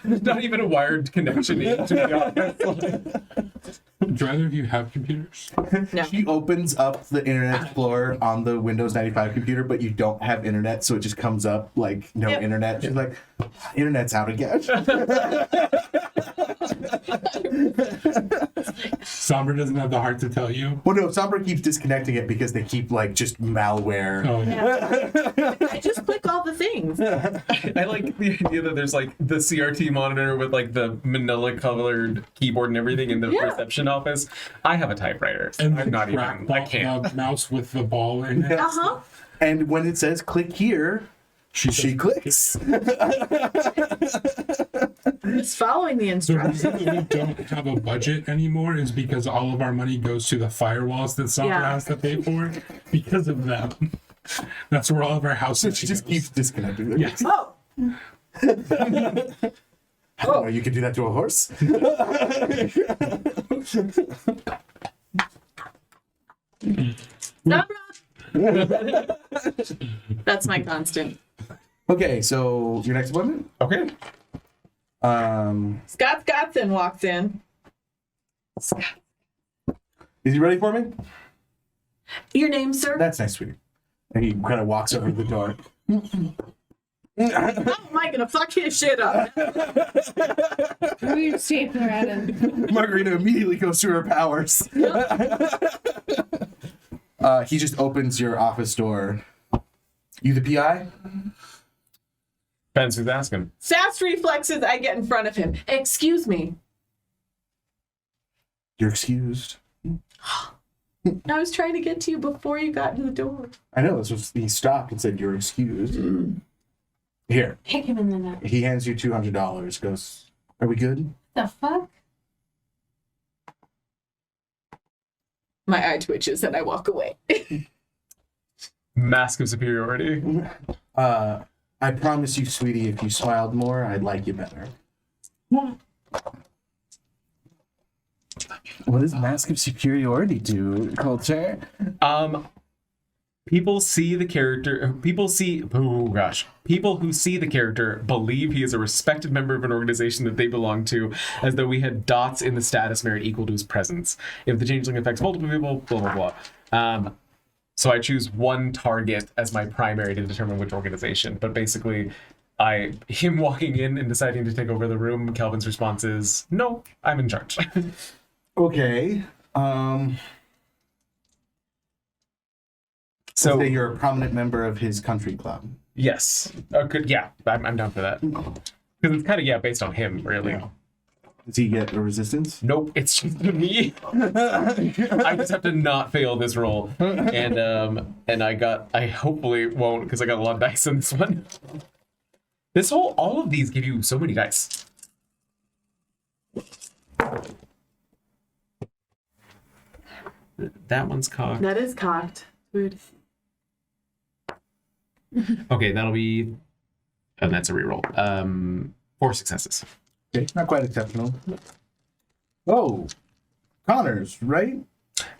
There's not even a wired connection into the office. Do either of you have computers? No. She opens up the Internet Explorer on the Windows 95 computer, but you don't have internet, so it just comes up like no Yep. internet. She's like, internet's out again. Sombra doesn't have the heart to tell you. Well, no, Sombra keeps disconnecting it because they keep like just malware. Oh, yeah. I just click all the things. I like the idea that there's like the CRT monitor with like the manila colored keyboard and everything in the Yeah. reception office. I have a typewriter. And I'm the not even. trackball- I can't. The mouse with the ball in it. Uh-huh. And when it says click here, she clicks. It's following the The instructions. reason we don't have a budget anymore is because all of our money goes to the firewalls that Sombra Yeah. has to pay for because of them. That's where all of our houses She just keeps disconnecting. Yes. Oh, Oh, you could do that to a horse? that's my constant. Okay, so your next appointment? Okay. Scott Scottson walks in. Is he ready for me? Your name, sir? That's nice, sweetie. And he kind of walks over to the door. How am I gonna fuck his shit up? Weird stapler at him. Margarita immediately goes through her powers. He just opens your office door. You the PI? Depends who's asking. Fast reflexes, I get in front of him. Excuse me. You're excused. I was trying to get to you before you got to the door. I know, this was, he stopped and said, you're excused. Here, Kick him in the neck. he hands you $200. Goes, are we good? The fuck? My eye twitches and I walk away. Mask of superiority. I promise you, sweetie, if you smiled more, I'd like you better. What does Mask of Superiority do, Culture? People see the character. People who see the character believe he is a respected member of an organization that they belong to, as though we had dots in the status merit equal to his presence. If the changeling affects multiple people, blah blah blah. So I choose one target as my primary to determine which organization. But basically, him walking in and deciding to take over the room, Kelvin's response is, "No, I'm in charge." Okay. So Say you're a prominent member of his country club. yes, good. Yeah, I'm down for that because it's kind of based on him, really. Yeah. Does he get a resistance? Nope, it's just me. I just have to not fail this roll, and I hopefully won't because I got a lot of dice in this one. All of these give you so many dice. That one's cocked. That is cocked. Weird. Okay, that'll be, and that's a reroll. 4 successes. Okay, not quite exceptional. Oh, Connors, right?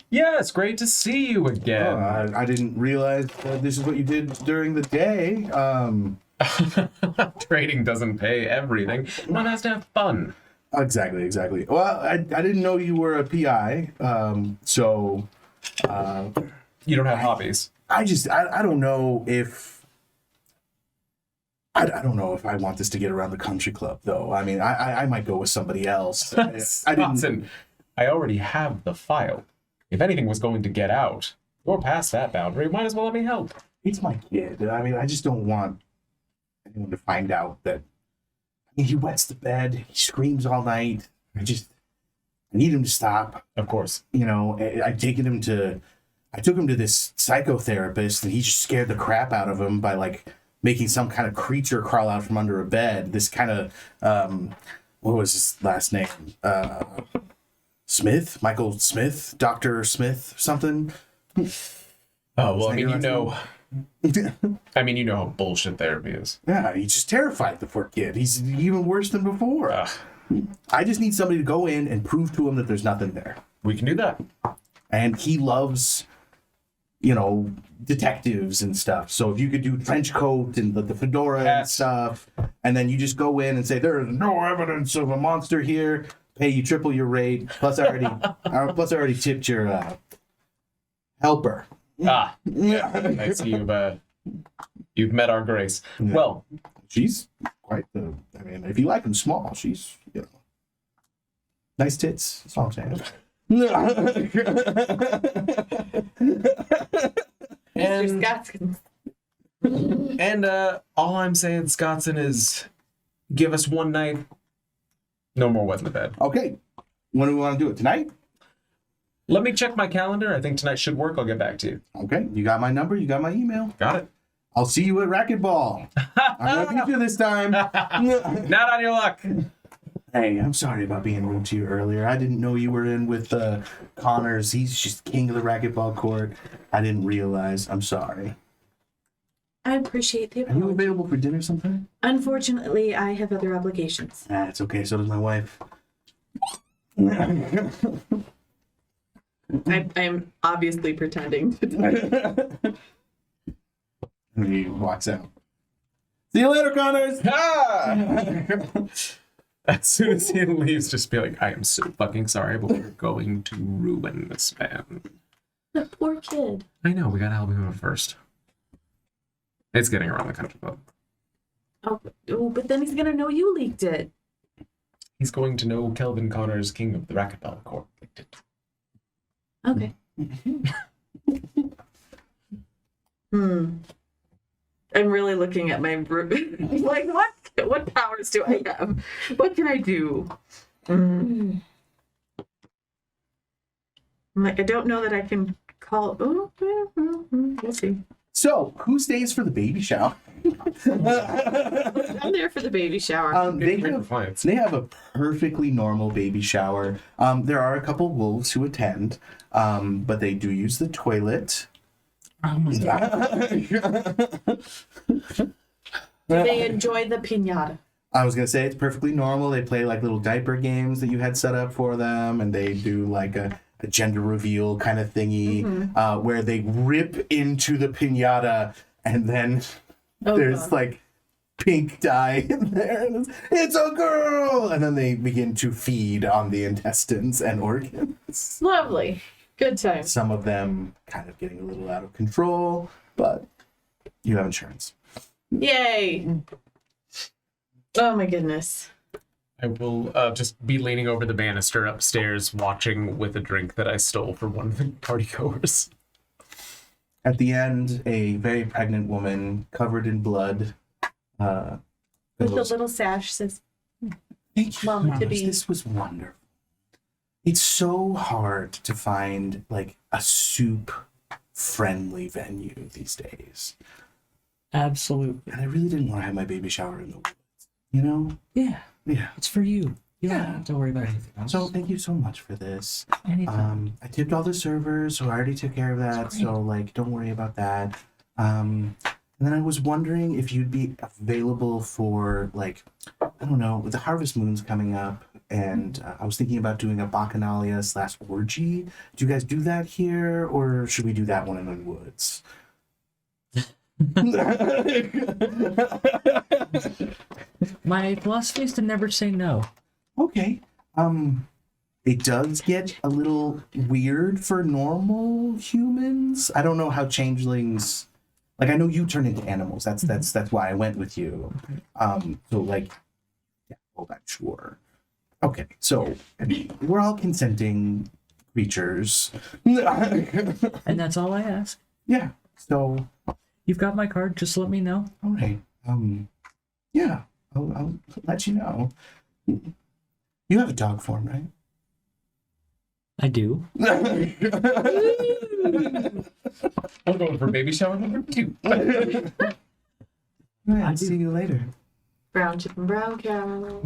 Yeah, it's great to see you again. I didn't realize this is what you did during the day. Trading doesn't pay everything. One has to have fun. Exactly. Well, I didn't know you were a PI, so You don't have hobbies. I don't know if I don't know if I want this to get around the country club though. I mean, I might go with somebody else. I didn't. Listen, I already have the file. If anything was going to get out, you're past that boundary. Might as well let me help. It's my kid. I mean, I just don't want anyone to find out that. I mean, he wets the bed. He screams all night. I need him to stop. Of course. You know, I took him to this psychotherapist, and he just scared the crap out of him by like making some kind of creature crawl out from under a bed. This kind of what was his last name? Smith, Michael Smith, Dr. Smith, something. Oh well, I mean, Is that your you know how bullshit therapy is. Yeah, he's just terrified, the poor kid. He's even worse than before. Ugh. I just need somebody to go in and prove to him that there's nothing there. We can do that. And he loves, detectives and stuff. So if you could do trench coat and the fedora and Yes. stuff, and then you just go in and say, there is no evidence of a monster here. pay you triple your rate. Plus, I already tipped your helper. Ah, I see you've met our grace. Yeah. Well, She's quite the. I mean, if you like them small, she's nice tits. That's all I'm saying. and Scotskin. and all I'm saying, Scottson, is give us one night. No more wet in the bed. Okay, when do we want to do it tonight? Let me check my calendar. I think tonight should work. I'll get back to you. Okay, you got my number. You got my email. Got it. I'll see you at racquetball. I'm gonna beat you this time. Not on your luck. Hey, I'm sorry about being rude to you earlier. I didn't know you were in with Connors. He's just king of the racquetball court. I didn't realize. I'm sorry. I appreciate the Are you apology. available for dinner sometime? Unfortunately, I have other obligations. It's okay. So does my wife. I'm obviously pretending to And he walks out. See you later, Connors. As soon as he leaves, just be like, I am so fucking sorry, but we're going to ruin this man. That poor kid. I know, we gotta help him out first. It's getting around the country club. Oh, but then he's gonna know you leaked it. He's going to know Kelvin Connors, king of the racquetball court. Okay. I'm really looking at my like what powers do I have? What can I do? I'm like, I don't know that I can call. We'll see. So, who stays for the baby shower? I'm there for the baby shower. They have a perfectly normal baby shower. There are a couple wolves who attend, but they do use the toilet. Oh my god. Do they enjoy the piñata? I was gonna say it's perfectly normal. They play like little diaper games that you had set up for them, and they do like a gender reveal kind of thingy where they rip into the piñata, and then there's like pink dye in there, and it's a girl, and then they begin to feed on the intestines and organs. Lovely. Good time. Some of them kind of getting a little out of control, but you have insurance. Yay. Oh my goodness. I will just be leaning over the banister upstairs, watching with a drink that I stole from one of the partygoers. At the end, a very pregnant woman covered in blood. With the little sash says, Thank you, Mama to Mamas. be. This was wonderful. It's so hard to find like a soup-friendly venue these days. Absolutely. And I really didn't want to have my baby shower in the woods, you know? Yeah, Yeah. it's for you. You don't Yeah. have to worry about anything else. So thank you so much for this. Anything. I tipped all the servers, so I already took care of that. That's great. So like, don't worry about that. And then I was wondering if you'd be available for like, I don't know, the Harvest Moon's coming up, and I was thinking about doing a Bacchanalia / orgy. Do you guys do that here, or should we do that one in the woods? My philosophy is to never say no. Okay. It does get a little weird for normal humans. I don't know how changelings. Like, I know you turn into animals. That's why I went with you. So like, yeah, well, I'm sure. Okay, so I mean, we're all consenting creatures. And that's all I ask. Yeah. So, You've got my card, just let me know. all right. Yeah, I'll let you know. You have a dog form, right? I do. I'm going for baby shower number 2. I'll see you later. brown chicken, brown cow.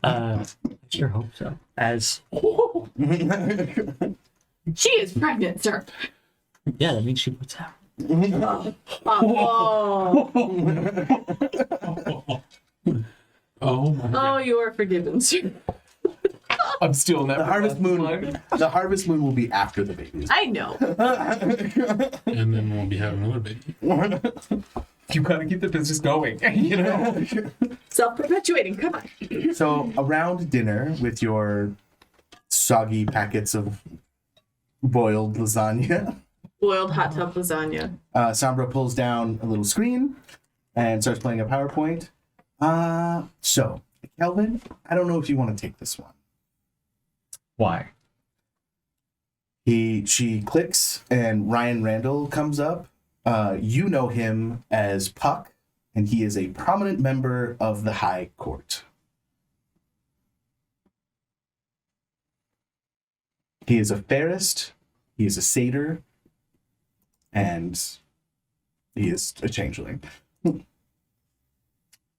I sure hope so. As She is pregnant, sir. yeah, that means she puts out. Oh, Oh my god. you are forgiven, sir. I'm stealing that. The Harvest Moon. The Harvest Moon will be after the baby. I know. And then we'll be having another baby. You gotta keep the business going, you know? Self-perpetuating. Come on. So around dinner with your soggy packets of boiled lasagna, Boiled hot tub lasagna. Sombra pulls down a little screen and starts playing a PowerPoint. So, Kelvin, I don't know if you want to take this one. Why? She clicks and Ryan Randall comes up. You know him as Puck, and he is a prominent member of the High Court. He is a fairist, he is a satyr, and he is a changeling. I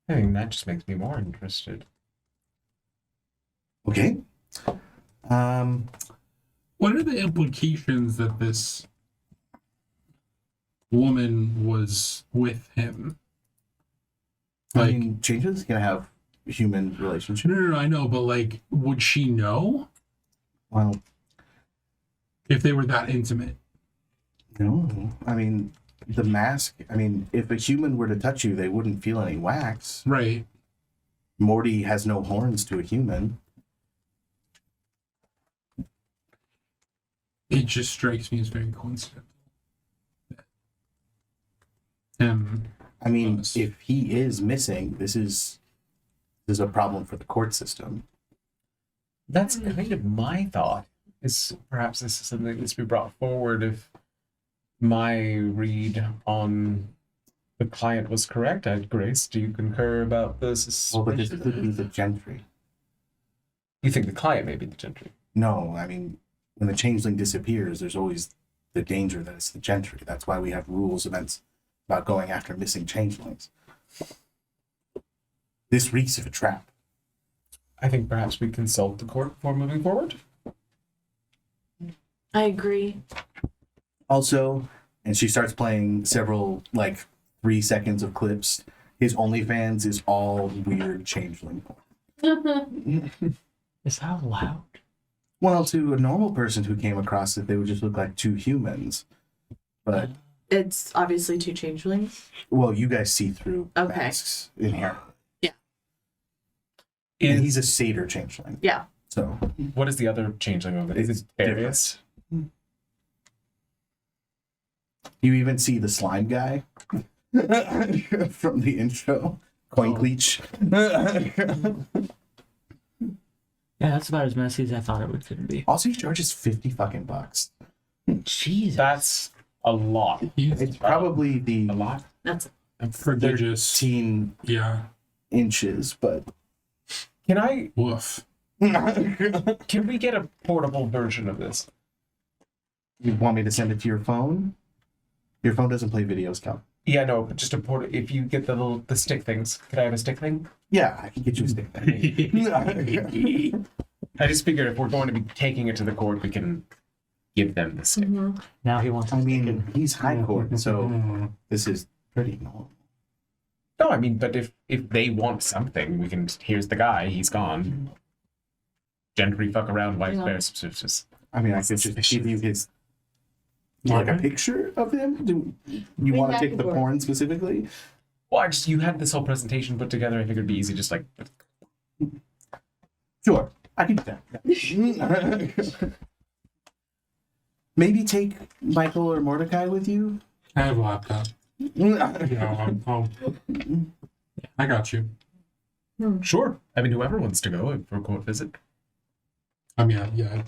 think that just makes me more interested. Okay. What are the implications that this woman was with him? I Like, mean, changes can have human relationship. no, I know, but like, would she know Well, if they were that intimate? no. I mean, the mask. I mean, if a human were to touch you, they wouldn't feel any wax. Right. Morty has no horns to a human. It just strikes me as very coincidental. Um, I mean, Yes. if he is missing, this is a problem for the court system. That's kind of my thought. Is perhaps this is something that needs to be brought forward if my read on the client was correct. Grace, do you concur about this? Well, but this could be the gentry. You think the client may be the gentry? No, I mean, when the changeling disappears, there's always the danger that it's the gentry. That's why we have rules about going after missing changelings. This reeks of a trap. I think perhaps we consult the court before moving forward. I agree. Also, and she starts playing several, 3 seconds of clips. His OnlyFans is all weird changeling porn. Is that allowed? Well, to a normal person who came across it, they would just look like two humans. But, It's obviously two changelings. well, you guys see through Okay. masks in here. Yeah. And he's a satyr changeling. Yeah. So, What is the other changeling over there? Is It's it Darius? you even see the slime guy from the intro. Coin Cleach. Yeah, that's about as messy as I thought it could be. Also, he charges $50. Jesus. That's a lot. he's It's probably the A lot. That's prodigious. 13 Yeah. inches, but Can Woof. Can we get a portable version of this? you want me to send it to your phone? Your phone doesn't play videos, Cal. Yeah, no, but just a port. If you get the stick things, could I have a stick thing? Yeah, I can get you a stick. I just figured if we're going to be taking it to the court, we can give them the stick. Now he wants to I stick mean, he's high court, so this is pretty normal. No, I mean, but if they want something, we can. Here's the guy. He's gone. Gentry fuck around, wife's Yeah. bear suspicious. I mean, I could just give you his, like a picture of him. Do you want to back take the the board. porn specifically? Well, you had this whole presentation put together. I figured it'd be easy, just like Sure, I can do that. Maybe take Michael or Mordecai with you. I have a laptop. Yeah, I got you. sure. I mean, whoever wants to go for a court visit. I mean, yeah.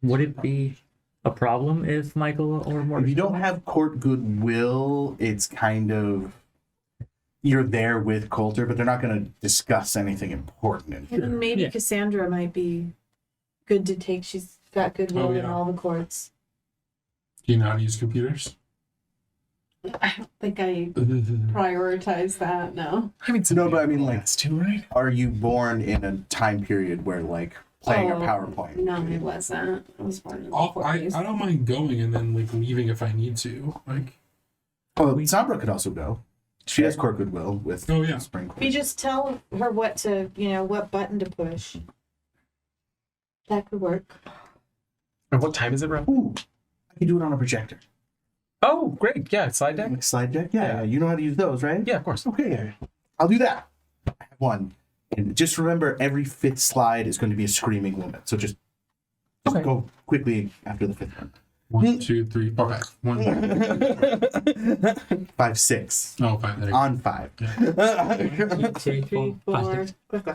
Would it be a problem if Michael or If Morgan? you don't have court goodwill, it's kind of you're there with Coulter, but they're not going to discuss anything important. And maybe Yeah. Cassandra might be good to take. She's got goodwill Oh, in yeah. all the courts. Do you know how to use computers? I don't think I prioritize that. No. I mean, No, but I mean, like, it's too right. are you born in a time period where playing a Oh, PowerPoint? No, I wasn't. I was born in the I 40s. don't mind going and then leaving if I need to. Well, Sombra could also go. She has court goodwill with Oh, yeah. Spring Court. We just tell her what to, what button to push. That could work. And what time is it, Rob? Ooh, I can do it on a projector. Oh, great. Yeah, slide deck. Slide deck? Yeah, you know how to use those, right? Yeah, of course. Okay, I'll do that. 1. And just remember, every 5th slide is going to be a screaming limit. So just go quickly after the 5th one. 1, 2, 3, 4, 5. 1. 5, 6. Oh, 5. There you go. On 5. 2, 3, 4, 5, 6.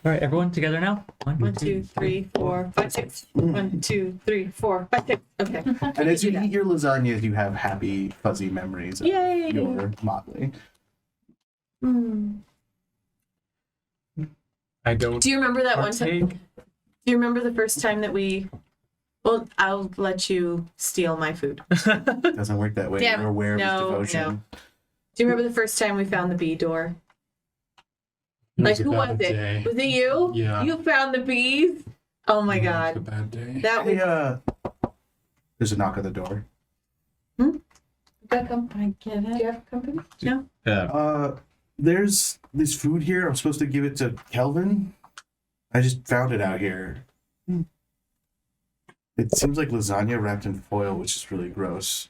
All right, everyone together now. 1, 2, 3, 4, 5, 6. 1, 2, 3, 4, 5, 6. Okay. And as you eat your lasagnas, you have happy, fuzzy memories of Yay. your Motley. I don't. Do you remember that one time? partake. Do you remember the first time that we? Well, I'll let you steal my food. Doesn't work that way. Yeah, You're aware of his no. devotion. Do you remember the first time we found the bee door? It Like, a who was bad it? day. Was it you? Yeah. You found the bees? Oh my It was a god. bad day. That was. Hey, there's a knock on the door. Got company. I get Do it. you have company? No. There's this food here. I'm supposed to give it to Kelvin. I just found it out here. It seems like lasagna wrapped in foil, which is really gross.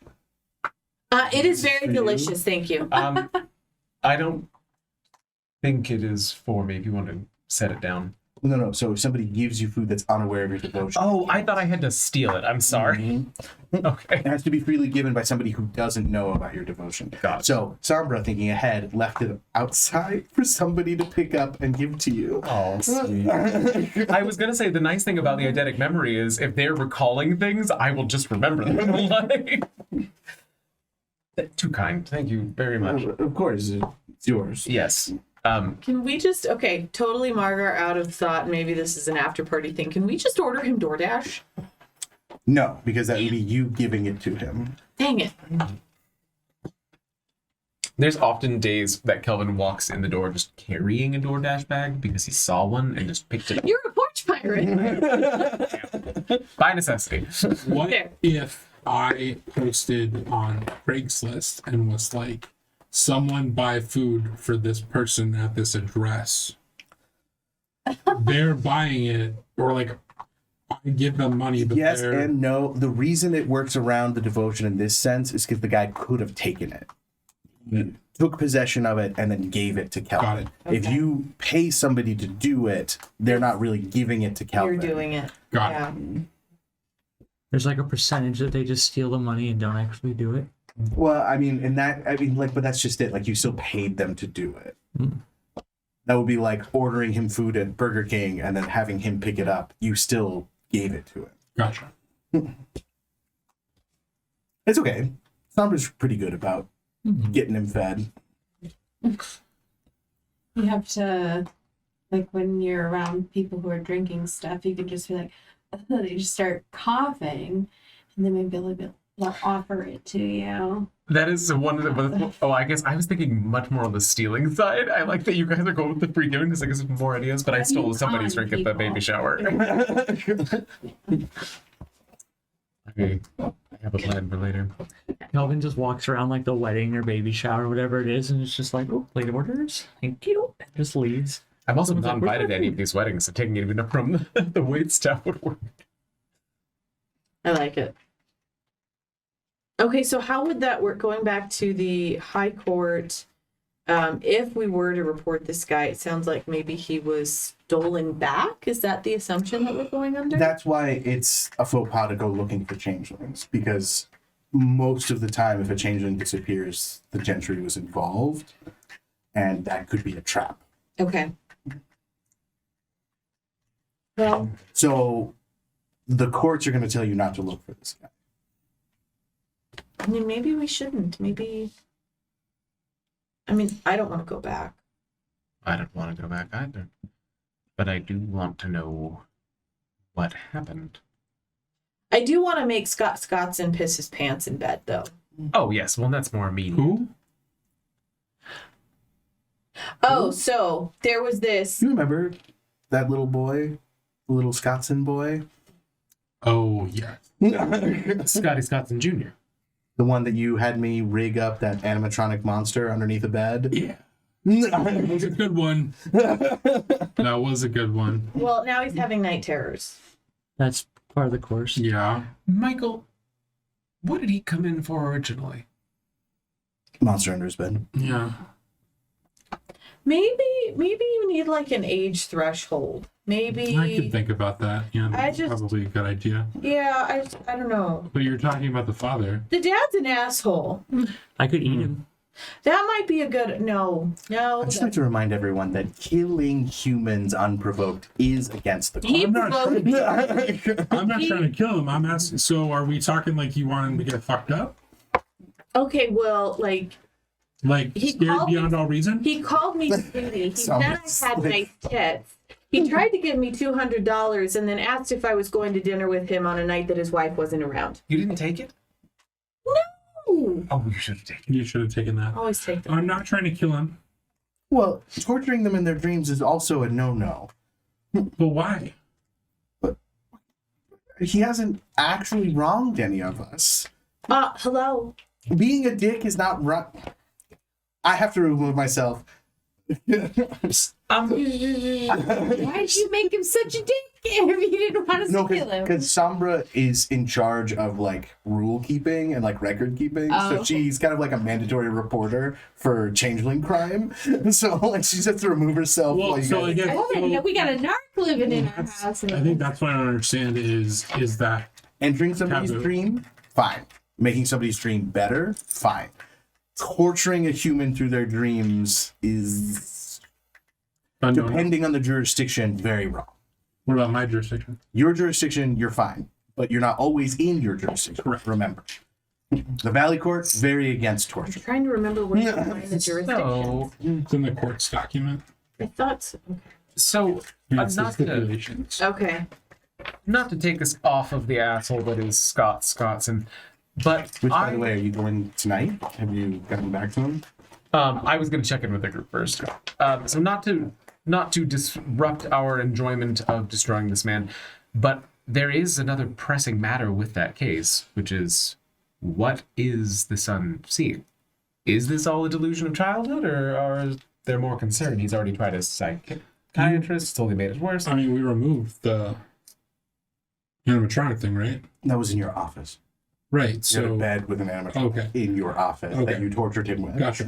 It is For very you? delicious. Thank you. I don't think it is for me. If you want to set it down. No. So if somebody gives you food that's unaware of your devotion, Oh, I thought I had to steal it. I'm sorry. Mhm. Okay. It has to be freely given by somebody who doesn't know about your devotion. Got it. So Sombra, thinking ahead, left it outside for somebody to pick up and give to you. Oh, sweet. I was gonna say the nice thing about the eidetic memory is if they're recalling things, I will just remember them. Like, too kind. Thank you very much. Of course, it's yours. Yes. Can we just totally Margar out of thought, maybe this is an after party thing. Can we just order him DoorDash? No, because that would be you giving it to him. Dang it. There's often days that Kelvin walks in the door just carrying a DoorDash bag because he saw one and just picked it up You're a porch pirate. by necessity. What Fair. if I posted on Craigslist and was like, someone buy food for this person at this address? They're buying it, or like, I give them money, but Yes they're... and no. The reason it works around the devotion in this sense is because the guy could have taken it. He took possession of it and then gave it to Kelvin. Got If you pay somebody to do it, they're not really giving it to Kelvin. You're doing it. Got Yeah. There's like a percentage that they just steal the money and don't actually do it. Well, but that's just it. Like, you still paid them to do it. Mm. That would be like ordering him food at Burger King and then having him pick it up. You still gave it to him. Gotcha. It's okay. Sombra's pretty good about getting him fed. You have to, like, when you're around people who are drinking stuff, you can just be like, they just start coughing, and then maybe they'll offer it to you. That is one of the. Oh, I guess I was thinking much more on the stealing side. I like that you guys are going with the free giving because I guess more ideas, but I stole somebody's drink at the baby shower. Okay, I have a plan for later. Kelvin just walks around like the wedding or baby shower, whatever it is, and it's just like, oh, plate orders, thank you, and just leaves. I'm also Someone's not like, "Where's invited my to any of food?" these weddings, so taking it even from the wait staff would work. I like it. Okay, so how would that work? Going back to the high court, if we were to report this guy, it sounds like maybe he was stolen back. Is that the assumption that we're going under? That's why it's a faux pas to go looking for changelings, because most of the time, if a changeling disappears, the gentry was involved, and that could be a trap. Okay. Well, So the courts are going to tell you not to look for this guy. I mean, maybe we shouldn't. Maybe. I mean, I don't want to go back. I don't want to go back either, but I do want to know what happened. I do want to make Scott Scottson piss his pants in bed, though. Oh yes, well that's more immediate. Who? Oh, so there was this. You remember that little boy, the little Scottson boy? Oh, yeah. Scotty Scottson Jr. The one that you had me rig up that animatronic monster underneath a bed? Yeah. That was a good one. That was a good one. Well, now he's having night terrors. That's part of the course. Yeah. Michael, what did he come in for originally? Monster under his bed. Yeah. Maybe you need like an age threshold. Maybe. I could think about that. Yeah, I that's just- probably a good idea. Yeah, I don't know. But you're talking about the father. The dad's an asshole. I could eat him. That might be a good no. I'd just like to remind everyone that killing humans unprovoked is against the He I'm not provoked me. I'm not trying to kill him. I'm asking. So, are we talking like you want him to get fucked up? Okay, well, like Like He scared called me- beyond all reason? he called me sweetie. He said I Sounds had like- nice tits. He tried to give me $200 and then asked if I was going to dinner with him on a night that his wife wasn't around. You didn't take it? Ooh, Oh, you should have taken You should have taken that. always take that. I'm not trying to kill him. Well, torturing them in their dreams is also a no-no. But why? He hasn't actually wronged any of us. Hello. Being a dick is not right. I have to remove myself. Why did you make him such a dick if you didn't want to No, kill him? because Sombra is in charge of like rule keeping and like record keeping, so Oh. she's kind of like a mandatory reporter for changeling crime. So like she just has to remove herself. Well, while you so guys- I guess. Oh, yeah, we got a narc living in our That's- house. I think that's what I don't understand is that entering somebody's Taboo. dream, fine. Making somebody's dream better, fine. Torturing a human through their dreams is, unknown. depending on the jurisdiction, very wrong. What about my jurisdiction? Your jurisdiction, you're fine, but you're not always in your jurisdiction. Correct. Remember, the Valley Court very against I'm torture. trying to remember where to find the jurisdiction. So, It's in the court's document. I thought so. so It's the not to stipulations. Okay. take us off of the asshole that is Scottson, but Which, by the way, are you going tonight? Have you gotten back to him? I was going to check in with the group first. So not to disrupt our enjoyment of destroying this man, but there is another pressing matter with that case, which is what is the son seeing? Is this all a delusion of childhood, or are there more concern? He's already tried a psychiatrist, it's only made it worse. I mean, we removed the animatronic thing, right? That was in your office. Right. You had a So, bed with an animatronic Okay. in your office Okay. that you tortured him with. gotcha.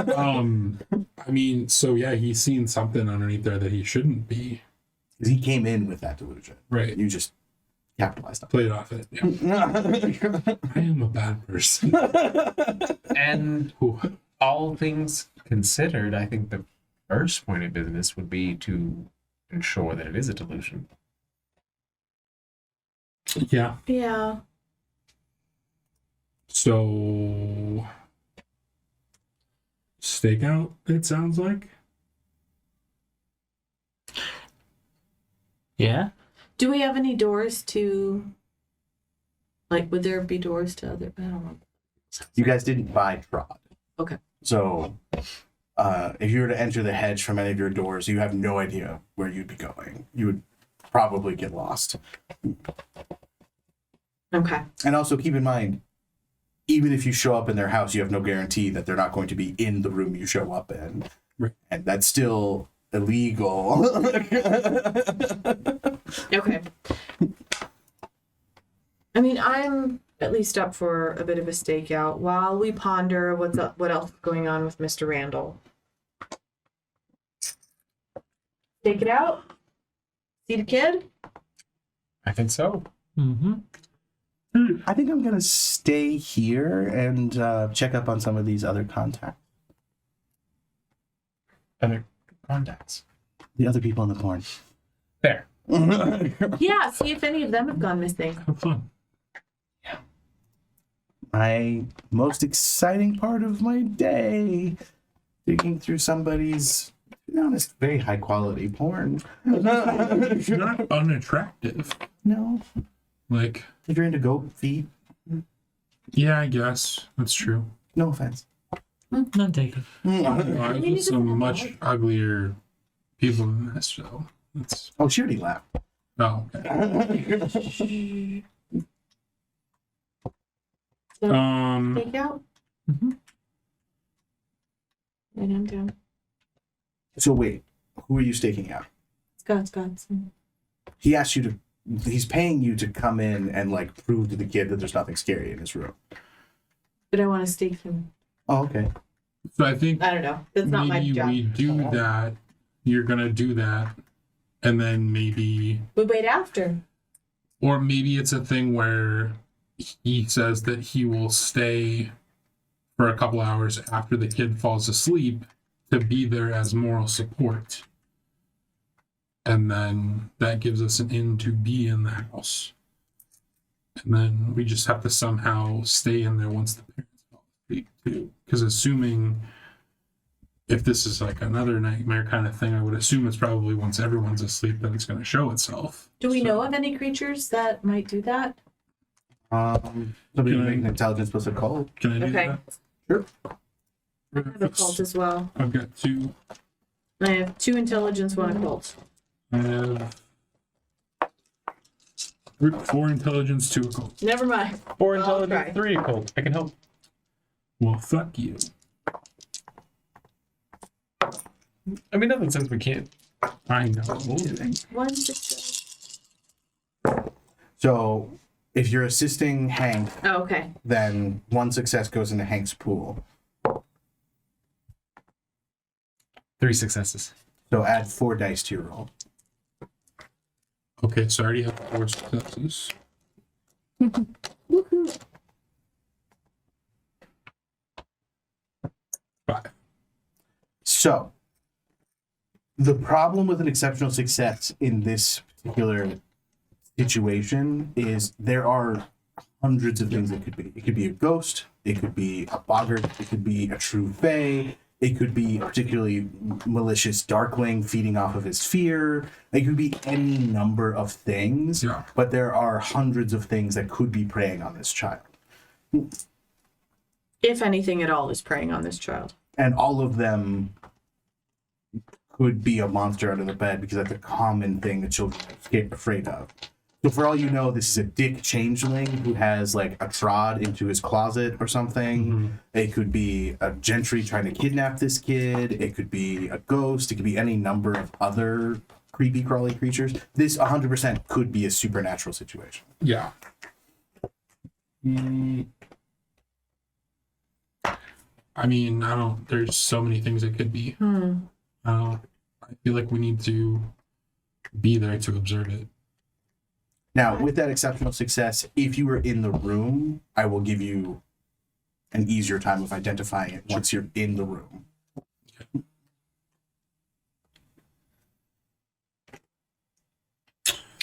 I mean, so yeah, he's seen something underneath there that he shouldn't be. Because he came in with that delusion. Right. You just capitalized on Played off it. Yeah. it. I am a bad person. And Ooh. all things considered, I think the first point of business would be to ensure that it is a delusion. Yeah. Yeah. So, stakeout, it sounds like. Yeah. Do we have any doors to, like, would there be doors to other, I don't know. You guys didn't buy Trod. Okay. So, if you were to enter the hedge from any of your doors, you have no idea where you'd be going. You would probably get lost. Okay. And also keep in mind, even if you show up in their house, you have no guarantee that they're not going to be in the room you show up in. Right. And that's still illegal. Okay. I mean, I'm at least up for a bit of a stakeout while we ponder what else is going on with Mr. Randall. Stake it out? See the kid? I think so. Mm-hmm. I think I'm going to stay here and check up on some of these other contacts. Other contacts. The other people in the porn. There. Yeah, see if any of them have gone missing. Have fun. My most exciting part of my day, digging through somebody's, to be honest, very high quality porn. It's not unattractive. No, Like, if you're into goat feet, yeah, I guess that's true. no offense. None taken. I with some much uglier people than this, so it's. Oh, she already laughed. Oh, okay. So, Um, stakeout? Mhm. And I'm down. So wait, who are you staking out? Scott's. He asked you to. He's paying you to come in and like prove to the kid that there's nothing scary in his room. But I want to stake him. Oh, okay. So I think I don't know. That's not my maybe job. we do that. You're gonna do that, and then maybe, We wait after. or maybe it's a thing where he says that he will stay for a couple hours after the kid falls asleep to be there as moral support. And then that gives us an in to be in the house. And then we just have to somehow stay in there once the parents fall asleep too. Because assuming if this is like another nightmare kind of thing, I would assume it's probably once everyone's asleep that it's going to show itself. Do we So- know of any creatures that might do that? Somebody Can I- make an intelligence plus a call. Can I do Okay. that? Sure. I have a cult as well. I've got 2. I have 2 intelligence, 1 occult. I have 4 intelligence, 2 occult. Never mind. 4 I'll intelligence, try. 3 occult. I can help. Well, fuck you. I mean, nothing says we can't. I know. 1 success. So if you're assisting Hank, Oh, okay. then 1 success goes into Hank's pool. 3 successes. So add 4 dice to your roll. Okay, so I already have 4 successes. Woohoo. 5. So the problem with an exceptional success in this particular situation is there are hundreds of things it could be. It could be a ghost, it could be a boggart, it could be a true fae, it could be a particularly malicious darkling feeding off of his fear. It could be any number of things, Yeah. but there are hundreds of things that could be preying on this child. If anything at all is preying on this child. And all of them could be a monster under the bed because that's a common thing that children get afraid of. So for all you know, this is a dick changeling who has like a trod into his closet or something. It could be a gentry trying to kidnap this kid. It could be a ghost. It could be any number of other creepy crawly creatures. This 100% could be a supernatural situation. Yeah. I mean, I don't. There's so many things it could be. I feel like we need to be there to observe it. Now, with that exceptional success, if you were in the room, I will give you an easier time of identifying it once you're in the room.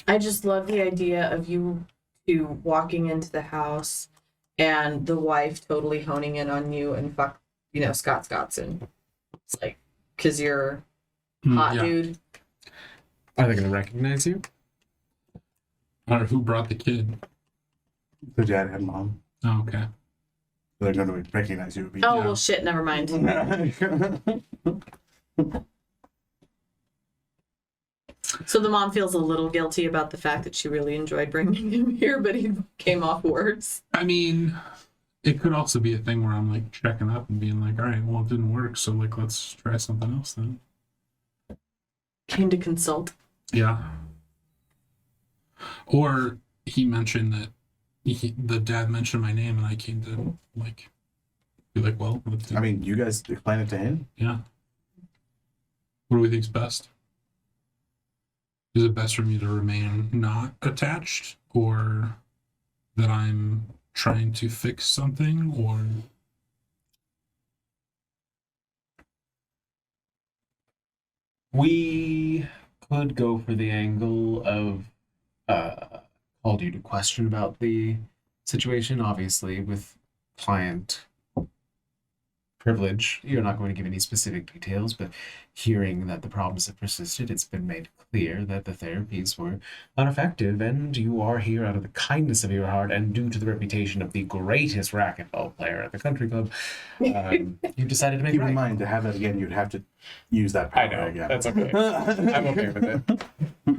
I just love the idea of you two walking into the house and the wife totally honing in on you and Scott Scottson. It's like, because you're hot, Yeah. dude. Are they going to recognize you? I don't know who brought the kid. The dad and mom. Oh, okay. They're going to recognize you. Oh, well, shit, never mind. So the mom feels a little guilty about the fact that she really enjoyed bringing him here, but he came off worse. I mean, it could also be a thing where I'm like checking up and being like, all right, well, it didn't work, so like let's try something else then. Came to consult. Yeah. Or he mentioned that the dad mentioned my name, and I came to like be like, well, let's do I mean, you guys explain it to him. yeah. What do we think's best? Is it best for me to remain not attached, or that I'm trying to fix something, or We could go for the angle of called you to question about the situation. Obviously, with client privilege, you're not going to give any specific details, but hearing that the problems have persisted, it's been made clear that the therapies were ineffective, and you are here out of the kindness of your heart and due to the reputation of the greatest racquetball player at the country club. You've decided to make Keep it in right. mind, to have that again, you'd have to use that power I know. again. That's okay. I'm okay with it.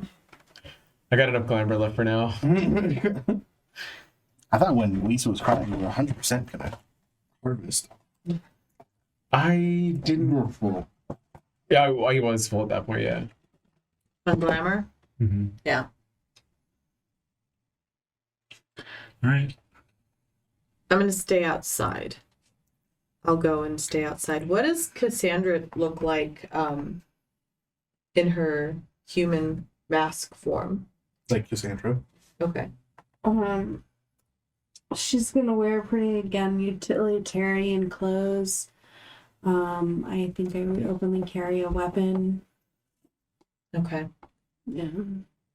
I got enough glamour left for now. I thought when Lisa was crying, you were 100% going to harvest. I didn't. Full. Yeah, I was full at that point. Yeah. On glamour? Mm-hmm. Yeah. all right? I'm going to stay outside. I'll go and stay outside. What does Cassandra look like in her human mask form? Like Cassandra. Okay. She's gonna wear pretty, again, utilitarian clothes. I think I would openly carry a weapon. Okay. Yeah.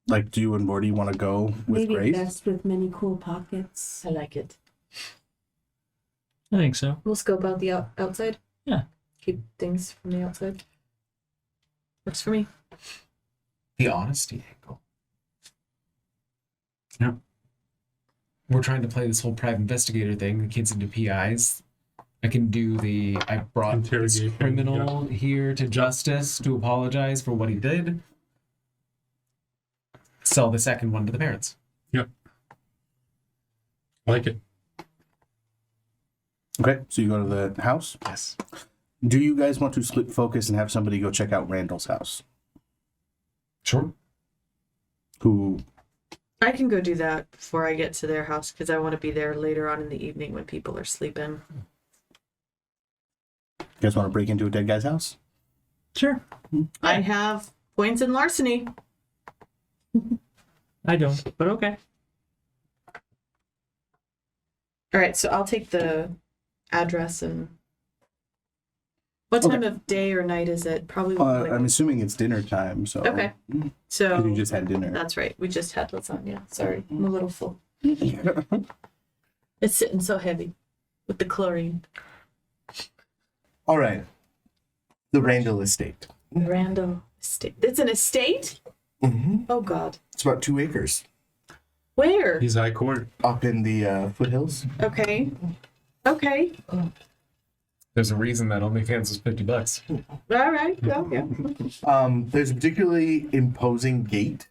Like, do you and Morty want to go with Maybe Grace? vest with many cool pockets. I like it. I think so. We'll scope out the outside. Yeah. Keep things from the outside. Works for me. The honesty angle. Yep. We're trying to play this whole private investigator thing. The kid's into PIs. I can do I brought this Interrogation, criminal here to justice to apologize for what he did. Sell the second one to the parents. I like it. Okay, so you go to the house. Yes. Do you guys want to split focus and have somebody go check out Randall's house? Sure. Who? I can go do that before I get to their house because I want to be there later on in the evening when people are sleeping. You guys want to break into a dead guy's house? Sure. I have points in larceny. I don't, but okay. All right, so I'll take the address and. What time of day or night is it? Probably. I'm assuming it's dinner time, so. Okay. Because So you just had dinner. that's right. We just had lasagna. Sorry, I'm a little full. It's sitting so heavy with the chlorine. All right. The Randall estate. Randall estate. It's an estate? Mm-hmm. Oh God. It's about 2 acres Where? He's high court. up in the foothills. Okay. Okay. There's a reason that OnlyFans was $50. All right. Oh, yeah. There's a particularly imposing gate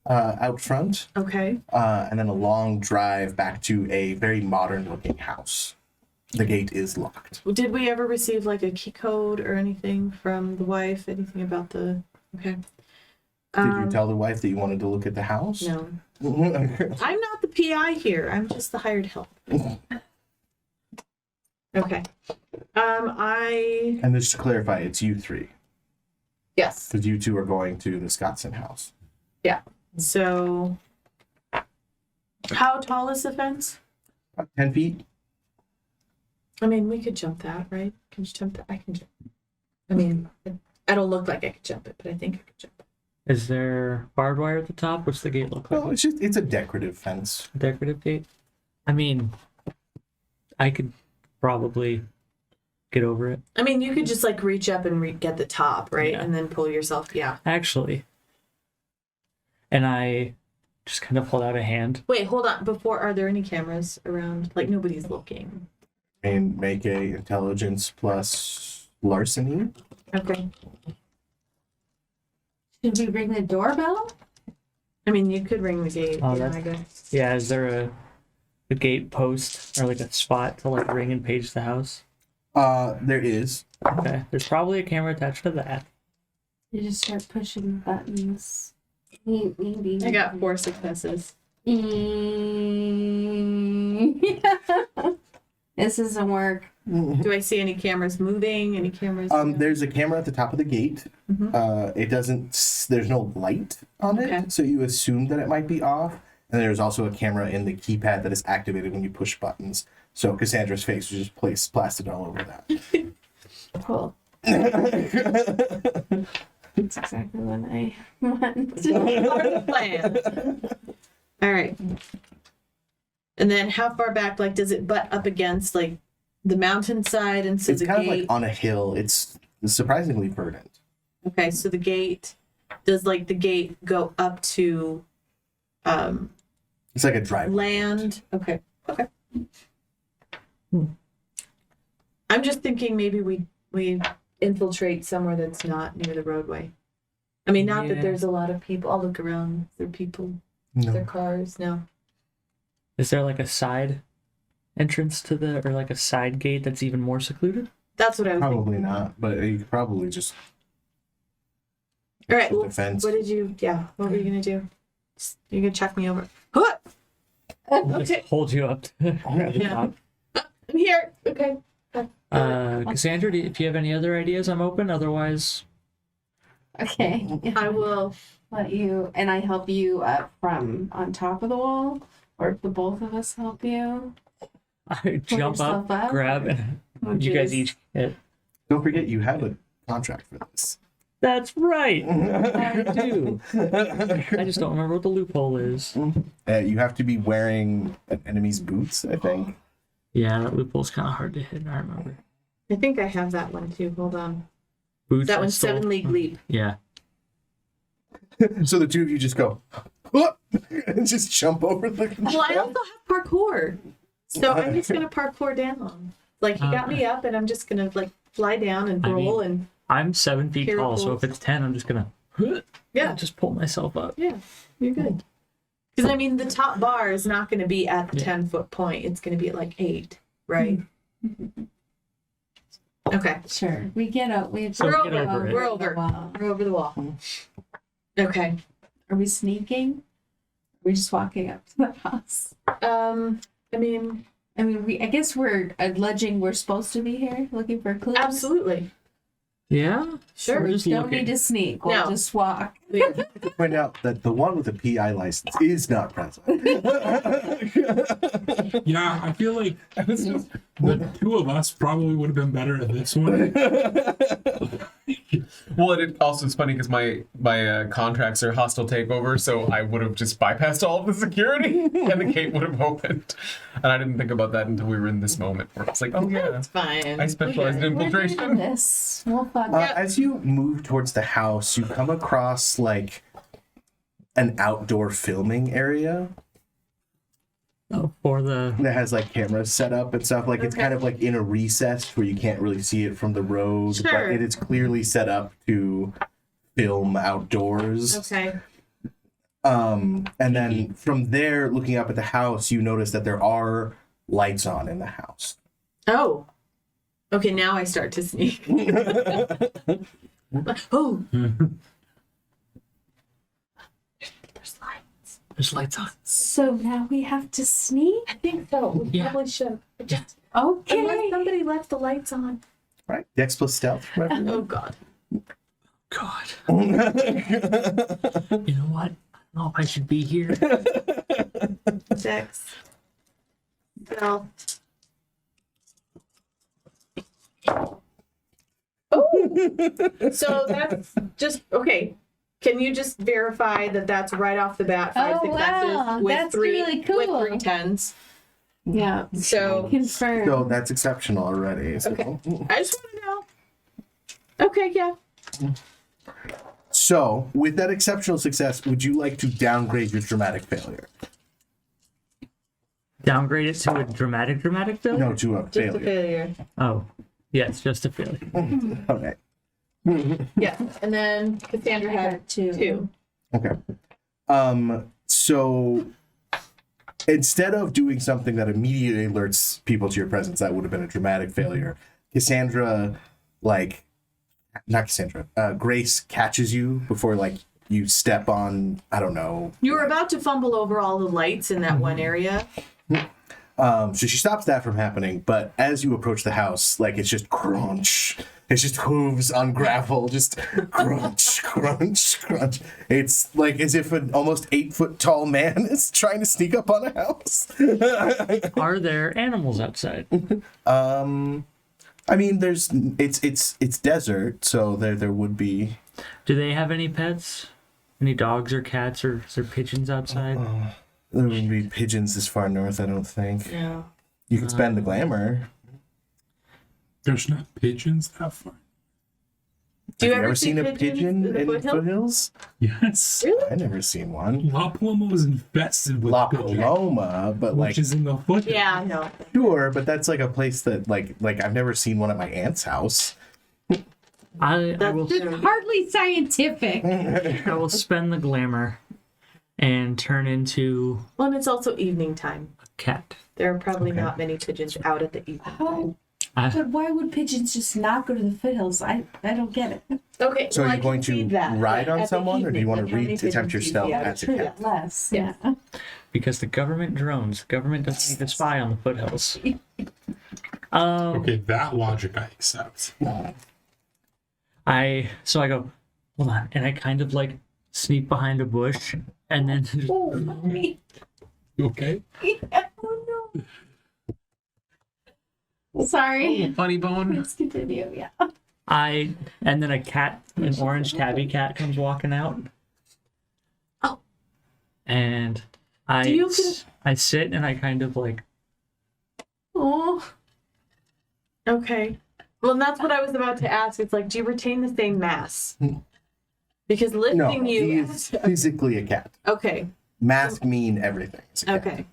out front, Okay. and then a long drive back to a very modern-looking house. The gate is locked. Did we ever receive like a key code or anything from the wife? Anything about the? Okay. Did you tell the wife that you wanted to look at the house? No. No. I'm not the PI here. I'm just the hired help. Okay. And just to clarify, it's you three, Yes. because you two are going to the Scottson house. So, how tall is the fence? About 10 feet. I mean, we could jump that, right? Can you jump that? I can jump. I mean, I don't look like I could jump it, but I think I could jump it. Is there barbed wire at the top? What's the gate look like? Well, it's a decorative fence. Decorative gate? I mean, I could probably get over it. I mean, you could just like reach up and get the top, right? Yeah. And then pull yourself. Yeah. Actually. And I just kind of pulled out a hand. Wait, hold on. Before, are there any cameras around? Like nobody's looking. And make a intelligence plus larceny. Okay. Should we ring the doorbell? I mean, you could ring the gate. Oh, yeah, that's- I guess. Yeah, is there a gate post or like a spot to like ring and page the house? There is. Okay. There's probably a camera attached to that. You just start pushing buttons. Maybe. I got 4 successes. This doesn't work. Do I see any cameras moving? Any cameras? There's a camera at the top of the gate. Mhm. It doesn't. There's no light on it, Okay. so you assume that it might be off. And there's also a camera in the keypad that is activated when you push buttons. So Cassandra's face was just plastered all over that. Cool. That's exactly what I want. Part of the plan. All right. And then how far back? Like, does it butt up against like the mountainside and so It's the kind of gate? like on a hill. It's surprisingly verdant. Okay, so the gate does like the gate go up to It's like a driveway. land? Okay. Okay. I'm just thinking maybe we infiltrate somewhere that's not near the roadway. I mean, not that Yeah. there's a lot of people. I'll look around. There are people, their No. cars. No. Is there like a side entrance to the or like a side gate that's even more secluded? That's what I was thinking. Probably not, but you could probably just. All right. the Well, fence. what did you? Yeah. What were you gonna do? You're gonna check me over. Huh! I'll just Okay. hold you up. To Yeah. I'm here. Okay. Cassandra, if you have any other ideas, I'm open. Otherwise, Okay. I will. Let you and I help you up from on top of the wall, or if the both of us help you. I jump yourself up, up? grab, and Oh, you guys jeez. each hit. Don't forget, you have a contract for this. That's right. I do. I just don't remember what the loophole is. You have to be wearing an enemy's boots, I think. Yeah, that loophole's kind of hard to hit. I remember. I think I have that one too. Hold on. Boots. That I one's stole- 7 League Leap. Yeah. So the two of you just go, and just jump over the. Well, I also have parkour. So I'm just going to parkour down. Like, he got me up, and I'm just going to, like, fly down and I roll mean- and. I'm 7 feet tall, so Careful. if it's 10, I'm just gonna Yeah. just pull myself up. Yeah, you're good. Because, I mean, the top bar is not going to be at the Yeah. 10-foot point. It's going to be at, like, 8, right? Okay. Sure. We get out. We So We're get over. over it. We're over. Wow. We're over the wall. Okay. Are we sneaking? We're just walking up to the house. I mean, I guess we're alleging we're supposed to be here, looking for clues. absolutely. Yeah. Sure. We're We just don't looking. need to sneak. We'll No. just walk. To point out that the one with the PI license is not present. Yeah, I feel like the two of us probably would have been better at this one. Well, it also is funny because my contracts are hostile takeover, so I would have just bypassed all of the security and the gate would have opened. And I didn't think about that until we were in this moment where it's like, oh yeah, It's fine. I specialized in We're doing infiltration. this. We'll fuck As you move towards the house, you come across like an outdoor filming area Oh, for the that has like cameras set up and stuff. Like it's Okay. kind of like in a recess where you can't really see it from the road, Sure. but it is clearly set up to film outdoors. Okay. And then from there, looking up at the house, you notice that there are lights on in the house. Oh. Okay, now I start to sneak. Oh. There's lights. there's lights on. So now we have to sneak? I think so. We Yeah. probably should. Just Okay. unless somebody left the lights on. Right? Dex plus stealth. Oh God. God. You know what? I don't know if I should be here. Dex. Well. Oh. So that's just okay. Can you just verify that that's right off the bat 5 Oh, successes wow. with That's three really cool. with 3 10s? Yeah. So Confirm. So that's exceptional already. So. Okay. I just want to know. Okay, yeah. So, with that exceptional success, would you like to downgrade your dramatic failure? Downgrade it to a dramatic failure? No, to a Just a failure. failure. Oh, yes, just a failure. Okay. Yeah. And then Cassandra had 2. Okay. So instead of doing something that immediately alerts people to your presence, that would have been a dramatic failure. Cassandra, not Cassandra, Grace catches you before you step on, I don't know. You were about to fumble over all the lights in that one area. So she stops that from happening, but as you approach the house, it's just crunch. It's just hooves on gravel, just crunch, crunch, crunch. It's like as if an almost 8-foot tall man is trying to sneak up on a house. Are there animals outside? I mean, it's desert, so there would be. Do they have any pets? Any dogs or cats or is there pigeons outside? There wouldn't be pigeons this far north, I don't think. Yeah. You could spend the glamour. There's not pigeons that far. Do you Have you ever ever see seen a pigeons pigeon in the in foothills? foothills? Yes. Really? I've never seen one. La Paloma was infested with La pigeons, Paloma, but which is in the foothills. Yeah, I know. sure, but that's a place that like I've never seen one at my aunt's house. I will It's hardly scientific. I will spend the glamour and turn into Well, and it's also evening time. a cat. There are probably Okay. not many pigeons out at the evening time. But why would pigeons just not go to the foothills? I don't get it. Okay. So well, are I you can going see to that, ride like, on at the someone, or do you evening, want like, to how many attempt pigeons do you yourself see out as a of- cat? Less. Yeah. Yeah. Because the government drones. Government doesn't need to spy on the foothills. Okay, that logic I accept. So I go, hold on, and I kind of like sneak behind a bush, and then just, Oh, my. Okay. Oh, no. Sorry. Funny bone. Let's continue. Yeah. and then an orange tabby cat comes walking out. Oh. And Do you I sit and I kind of like, Oh. Okay. Well, and that's what I was about to ask. It's like, do you retain the same mass? Because lifting No, you. he is physically a cat. Okay. Mask mean everything. It's a cat. Okay.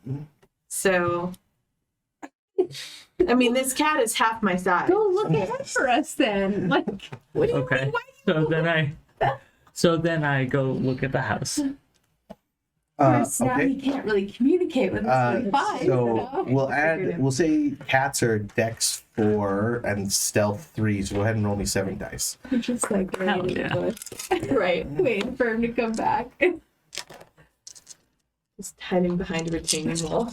So, I mean, this cat is half my size. Go look ahead for us then. Like, what do you okay. mean? Why So then I go look at the house. First, now Okay. he can't really communicate with us. Fine. So we'll say cats are Dex 4 and Stealth 3. So go ahead and roll me 7 dice. You're just like Hell right in yeah. the bush, Right. waiting for him to come back. Just hiding behind a retaining wall.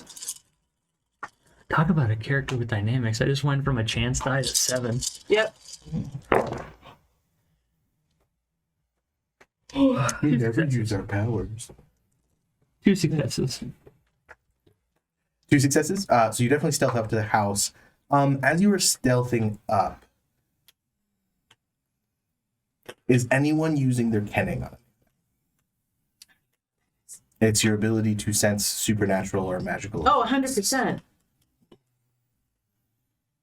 Talk about a character with dynamics. I just went from a chance die to 7. Yep. We never use our powers. 2 successes. 2 successes. So you definitely stealth up to the house. As you were stealthing up, is anyone using their kenning on it? It's your ability to sense supernatural or magical. Oh, 100%.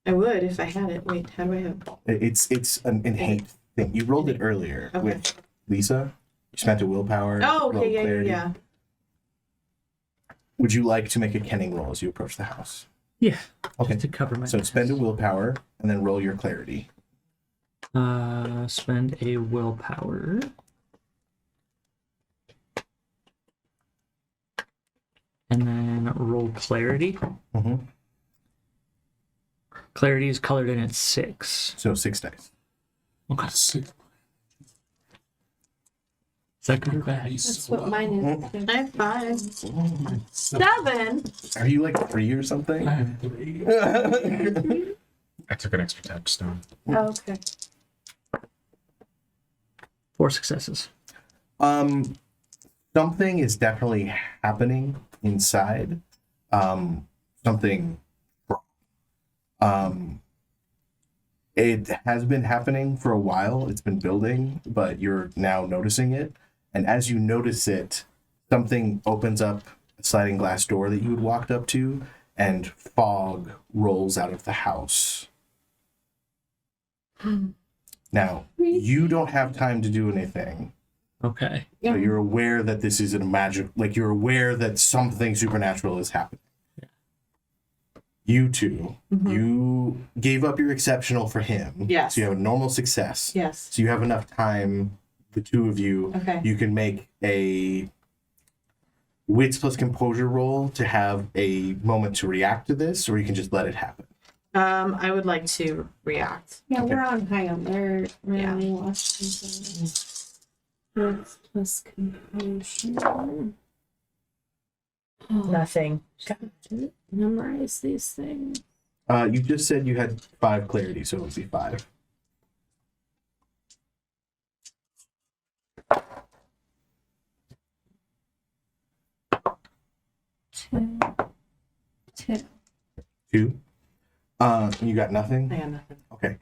I would if I had it. Wait, how do I have it? It's an innate thing. You rolled it earlier Okay. with Lisa. You spent a willpower. Oh, rolled okay, yeah. clarity. Would you like to make a kenning roll as you approach the house? Yeah. Okay. Just to cover my. So spend a willpower and then roll your clarity. Spend a willpower. And then roll clarity. Mm-hmm. Clarity is colored in at 6. So 6 dice. Okay. Is that good or bad? That's what mine is. I have 5. 7. Are you like 3 or something? I have 3. I took an extra touchstone. Oh, okay. 4 successes. Something is definitely happening inside. Something wrong. It has been happening for a while. It's been building, but you're now noticing it. And as you notice it, something opens up a sliding glass door that you had walked up to, and fog rolls out of the house. Now, you don't have time to do anything. Okay. So you're aware that this is a magic, like you're aware that something supernatural is happening. You two, you gave up your exceptional for him. Yes. So you have a normal success. Yes. So you have enough time, the two of you, Okay. you can make a wits plus composure roll to have a moment to react to this, or you can just let it happen. I would like to react. Yeah, Okay. we're on high alert. We're Yeah. only watching Wits plus composure. Nothing. Memorize these things. You just said you had 5 clarity, so it would be 5. Two. 2. You got nothing? I got nothing. Okay.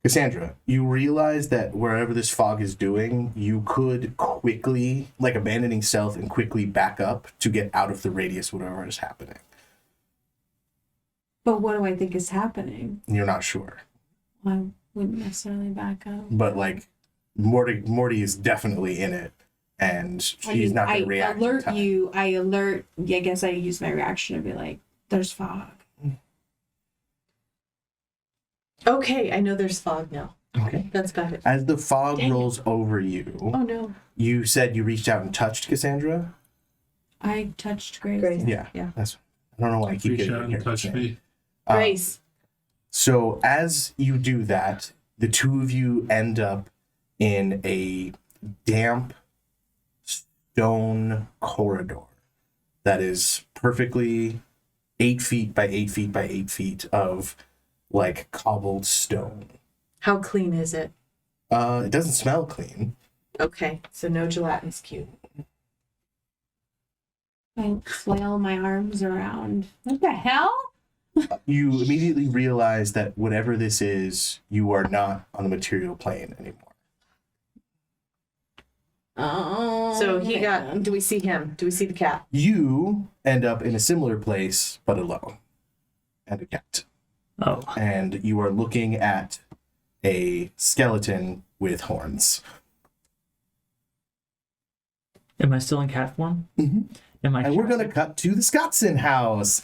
Cassandra, you realize that wherever this fog is doing, you could quickly, like abandoning stealth and quickly back up to get out of the radius, whatever is happening. But what do I think is happening? You're not sure. I wouldn't necessarily back up. But like Morty is definitely in it, and she's not going to react. in time. I guess I use my reaction to be like, there's fog. Okay, I know there's fog now. Okay. That's got it. As the fog Dang it. rolls over you, Oh no. you said you reached out and touched Cassandra? I touched Grace. Grace. Yeah. Yeah. That's. I don't know why I keep Reach getting out your and touch name. me. Grace. So as you do that, the two of you end up in a damp stone corridor that is perfectly 8 feet by 8 feet by 8 feet of like cobbled stone. How clean is it? It doesn't smell clean. Okay, so no gelatinous cube. I flail my arms around. What the hell? You immediately realize that whatever this is, you are not on the material plane anymore. Oh. So he got. Do we see him? Do we see the cat? You end up in a similar place, but alone. And a cat. Oh. And you are looking at a skeleton with horns. Am I still in cat form? Mm-hmm. Am I? And we're going to cut to the Scottson house.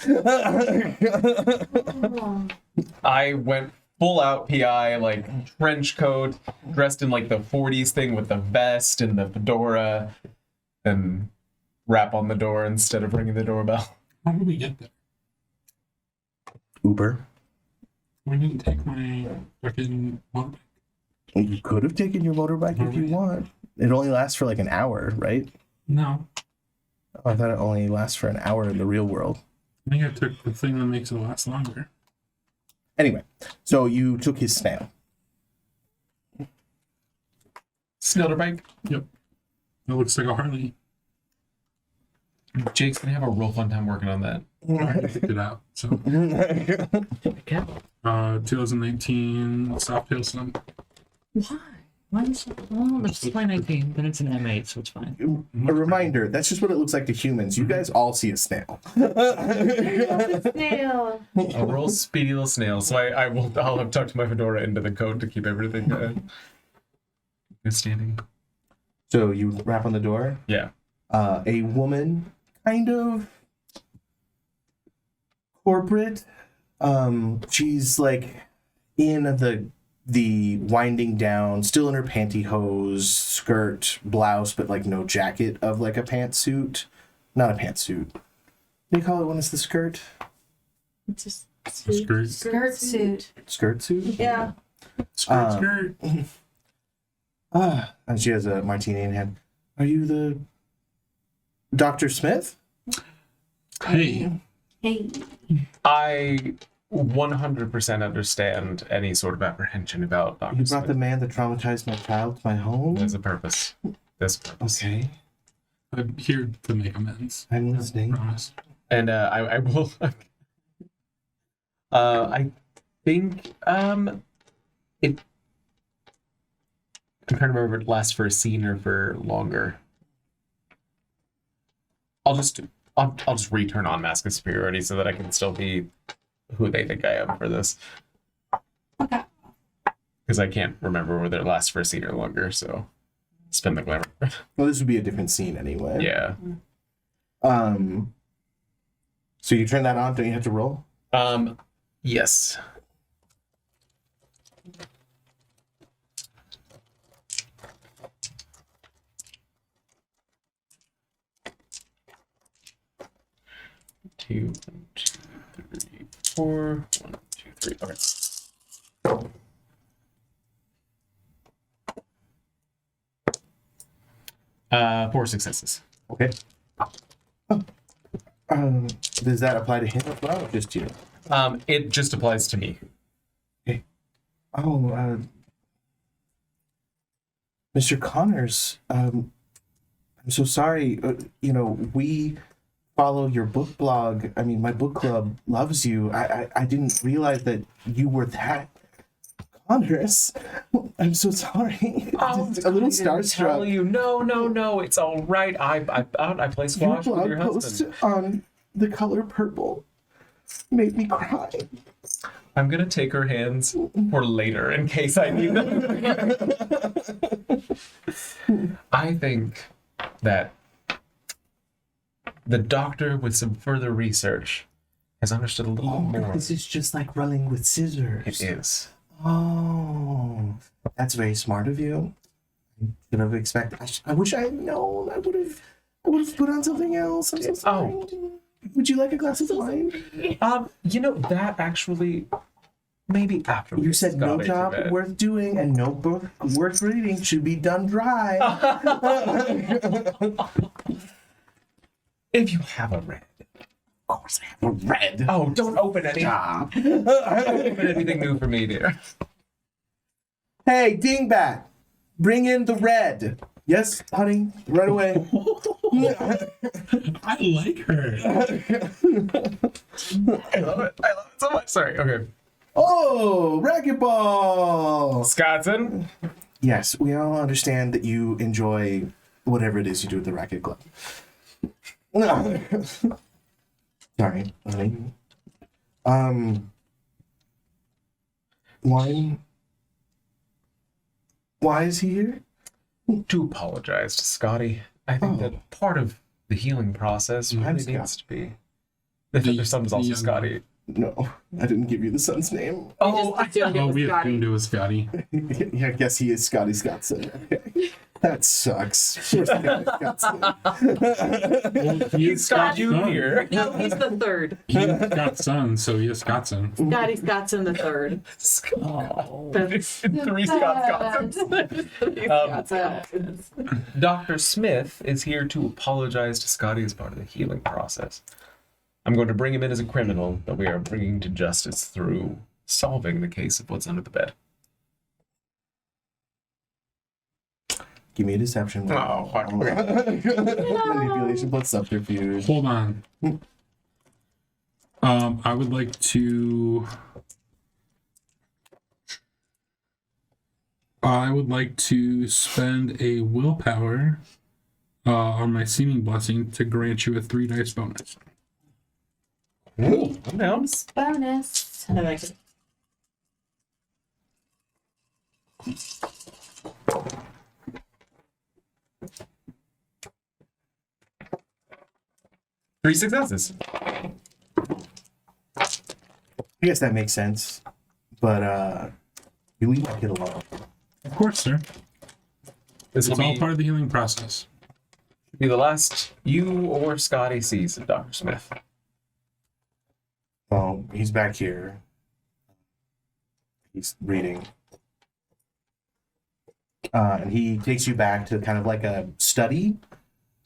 I went full out PI, like trench coat, dressed in like the 40s thing with the vest and the fedora, and rap on the door instead of ringing the doorbell. How did we get there? Uber. I didn't take my fucking motorbike. You could have taken your motorbike if you want. It only lasts for like an hour, right? No. Oh, I thought it only lasts for an hour in the real world. I think I took the thing that makes it last longer. Anyway, so you took his snail. Snilderbike. Yep. It looks like a Harley. Jake's gonna have a real fun time working on that. I picked it out. So, Cat. 2019 Softail Sun. Why? Why is it? Well, it's 2019, then it's an M8, so it's fine. A reminder, that's just what it looks like to humans. You guys all see a snail. Snail. A real speedy little snail. So I'll have tucked my fedora into the coat to keep everything good standing. So you rap on the door. Yeah. A woman, kind of corporate. She's like in the winding down, still in her pantyhose, skirt, blouse, but like no jacket of like a pantsuit. Not a pantsuit. What do you call it when it's the skirt? It's just Skirt. Skirt suit. Skirt suit? Yeah. Skirt. And she has a martini in hand. Are you the Dr. Smith? Hey. Hey. I 100% understand any sort of apprehension about Dr. You brought the Smith. man that traumatized my child to my home? There's a purpose. There's a purpose. Okay, I'm here to make amends. I'm listening. Promise. And I will. I think it. I'm trying to remember if it lasts for a scene or for longer. I'll just return on Mask of Superiority so that I can still be who they think I am for this. Okay. Because I can't remember whether it lasts for a scene or longer, so spin the glamour. Well, this would be a different scene anyway. Yeah. So you turn that on, don't you have to roll? Yes. Two, 1, 2, 3, 4. 1, 2, 3. Okay. 4 successes. Okay. Does that apply to him as well, or just you? It just applies to me. Oh, Mr. Connors, I'm so sorry. We follow your book blog. I mean, my book club loves you. I didn't realize that you were that Connors. I'm so sorry. Just a little Tell starstruck. you, no, it's all right. I play Your squash with blog your post husband. on the color purple made me cry. I'm gonna take her hands for later in case I need them. I think that the doctor, with some further research, has understood a little more. This is just like running with scissors. It is. Oh, that's very smart of you. I should have expected. I wish I had known. I would have put on something else. I'm so sorry. Would you like a glass of wine? That actually Maybe after we You said no Scotty to job bed. worth doing and no book worth reading should be done dry. If you have a red. Of course I have a red. Oh, don't open any. Stop. Don't open anything new for me, dear. Hey, Dingbat, bring in the red. Yes, honey, right away. I like her. I love it. I love it so much. Sorry. Okay. Oh, racquetball. Scotson. Yes, we all understand that you enjoy whatever it is you do at the racket club. Sorry, honey. Why is he here? To apologize to Scotty. I think that part of the healing process I'm really Scott. needs to be. Their son is also the- Scotty. No, I didn't give you the son's name. Oh, I assumed it Oh, was we Scotty. assumed it was Scotty. Yeah, I guess he is Scotty Scottson. Okay. That sucks. Poor Scotty Scottson. Well, he is Scott Scott's son. Junior. No, he's the third. He is Scott's son, so he is Scottson. Scotty Scottson the third. Oh. Three Scott Scotsons. Scottson. Dr. Smith is here to apologize to Scotty as part of the healing process. I'm going to bring him in as a criminal that we are bringing to justice through solving the case of what's under the bed. Give me a deception. Oh, fuck. Manipulation plus subterfuge. Hold on. I would like to. I would like to spend a willpower on my seeming blessing to grant you a 3 dice bonus. Ooh, I'm down. Bonus. I like it. Three successes. I guess that makes sense. But you leave that kid alone. Of course, sir. This will It's all be, part of the healing process. be the last you or Scotty sees of Dr. Smith. Well, he's back here. He's reading. And he takes you back to kind of like a study.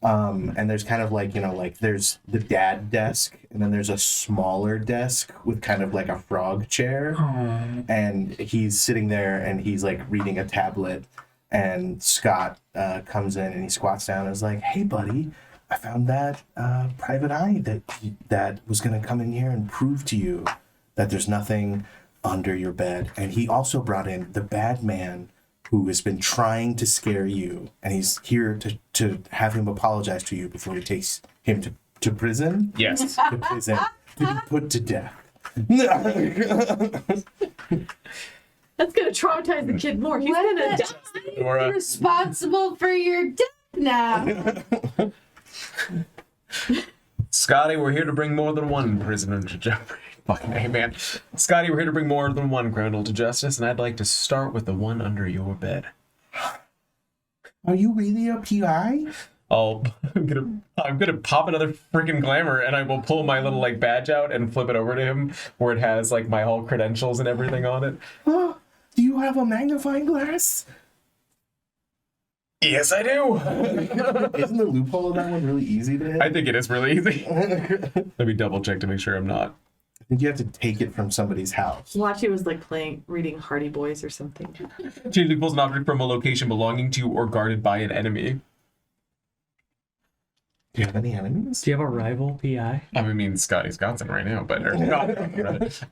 And there's kind of like, like there's the dad desk, and then there's a smaller desk with kind of like a frog chair. Oh, And he's sitting there and he's like reading a tablet. And Scott comes in and he squats down and is like, "Hey, buddy, I found that private eye that was going to come in here and prove to you that there's nothing under your bed." And he also brought in the bad man who has been trying to scare you, and he's here to have him apologize to you before he takes him to prison. Yes. To prison, to be put to death. That's gonna traumatize the kid more. He's What gonna the- die. Nora. Responsible for your death now. Scotty, we're here to bring more than one prisoner to jeopardy. Fucking hey, man. Scotty, we're here to bring more than one criminal to justice, and I'd like to start with the one under your bed. Are you really a PI? I'm gonna pop another freaking glamour, and I will pull my little like badge out and flip it over to him, where it has like my whole credentials and everything on it. Oh, do you have a magnifying glass? Yes, I do. Isn't the loophole of that one really easy to hit? I think it is really easy. Let me double check to make sure I'm not. I think you have to take it from somebody's house. Watchy was like reading Hardy Boys or something. Changeling pulls an object from a location belonging to or guarded by an enemy. Do you have any enemies? Do you have a rival PI? I mean, Scotty's got some right now, but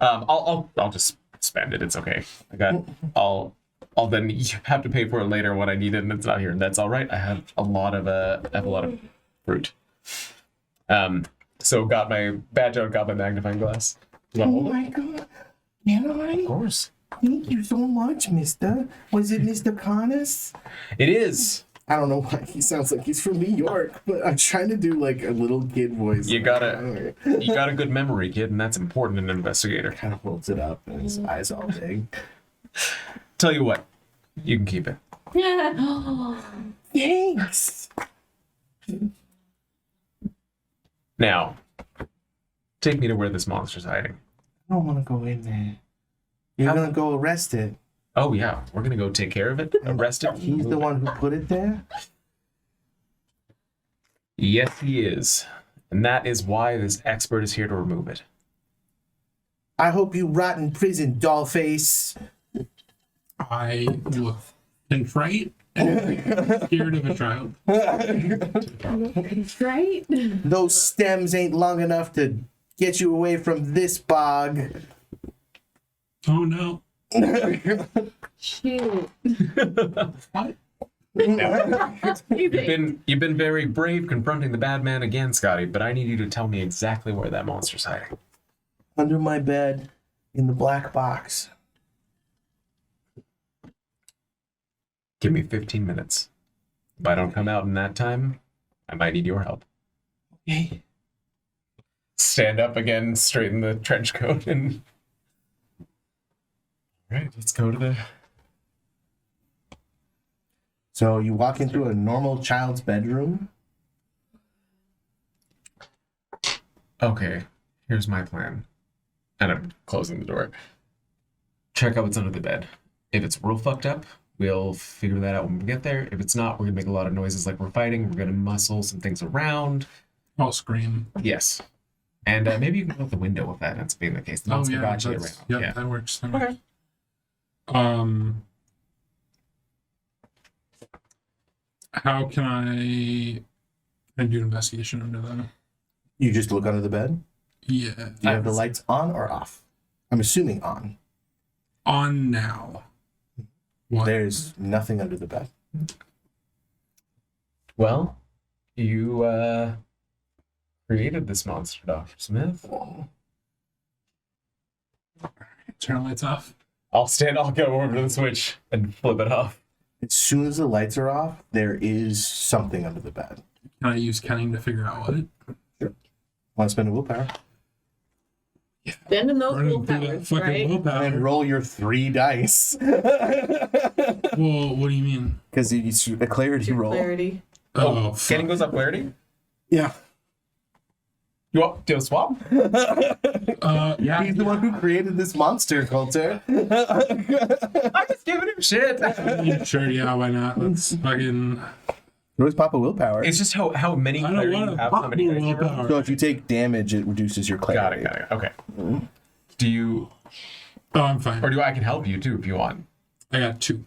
I'll just spend it. It's okay. I'll then have to pay for it later when I need it, and it's not here, and that's all right. I have a lot of fruit. So got my badge out, got my magnifying glass. Oh my god. Can I? Of course. Thank you so much, mister. Was it Mr. Connors? It is. I don't know why he sounds like he's from New York, but I'm trying to do like a little kid voice. You got a good memory, kid, and that's important in an investigator. Kind of holds it up, and his eyes all big. Tell you what, you can keep it. Thanks. Now, take me to where this monster's hiding. I don't want to go in there. You're gonna go arrest it. Oh yeah, we're gonna go take care of it. Arrest it. He's the one who put it there. Yes, he is. And that is why this expert is here to remove it. I hope you rot in prison, dollface. I look contrite and scared of a child. Right? Those stems ain't long enough to get you away from this bog. Oh no. Shoot. What? You've been very brave confronting the bad man again, Scotty, but I need you to tell me exactly where that monster's hiding. Under my bed, in the black box. Give me 15 minutes. If I don't come out in that time, I might need your help. Okay. Stand up again, straighten the trench coat, and... Alright, let's go to the... So you walk into a normal child's bedroom. Okay, here's my plan. And I'm closing the door. Check out what's under the bed. If it's real fucked up, we'll figure that out when we get there. If it's not, we're gonna make a lot of noises like we're fighting. We're gonna muscle some things around. I'll scream. Yes. And maybe you can go out the window if that ends up being the case. The Oh monster yeah, got you that's, around. yep, that works. That Okay. works. How can I do an investigation under that? You just look under the bed. Yeah. Do you have the lights on or off? I'm assuming on. On now. What? There's nothing under the bed. Well, you created this monster, Dr. Smith. Turn the lights off. I'll go over to the switch and flip it off. As soon as the lights are off, there is something under the bed. Can I use cunning to figure out what? Want to spend a willpower? Spending those Running through that willpowers, fucking right? willpower. And roll your 3 dice. Well, what do you mean? Because it's a clarity Your roll. clarity. Oh, Getting fuck. goes up clarity? Yeah. You want to do a swap? Yeah. He's the one who created this monster, Coulter. I'm just giving him shit. Sure, yeah, why not? Let's fucking. You always pop a willpower. It's just how many I don't clarity want you to have, pop how many more dice you roll. willpower. So if you take damage, it reduces your clarity. Got it. Okay. Do you, Oh, I'm fine. or I can help you too if you want. I got 2.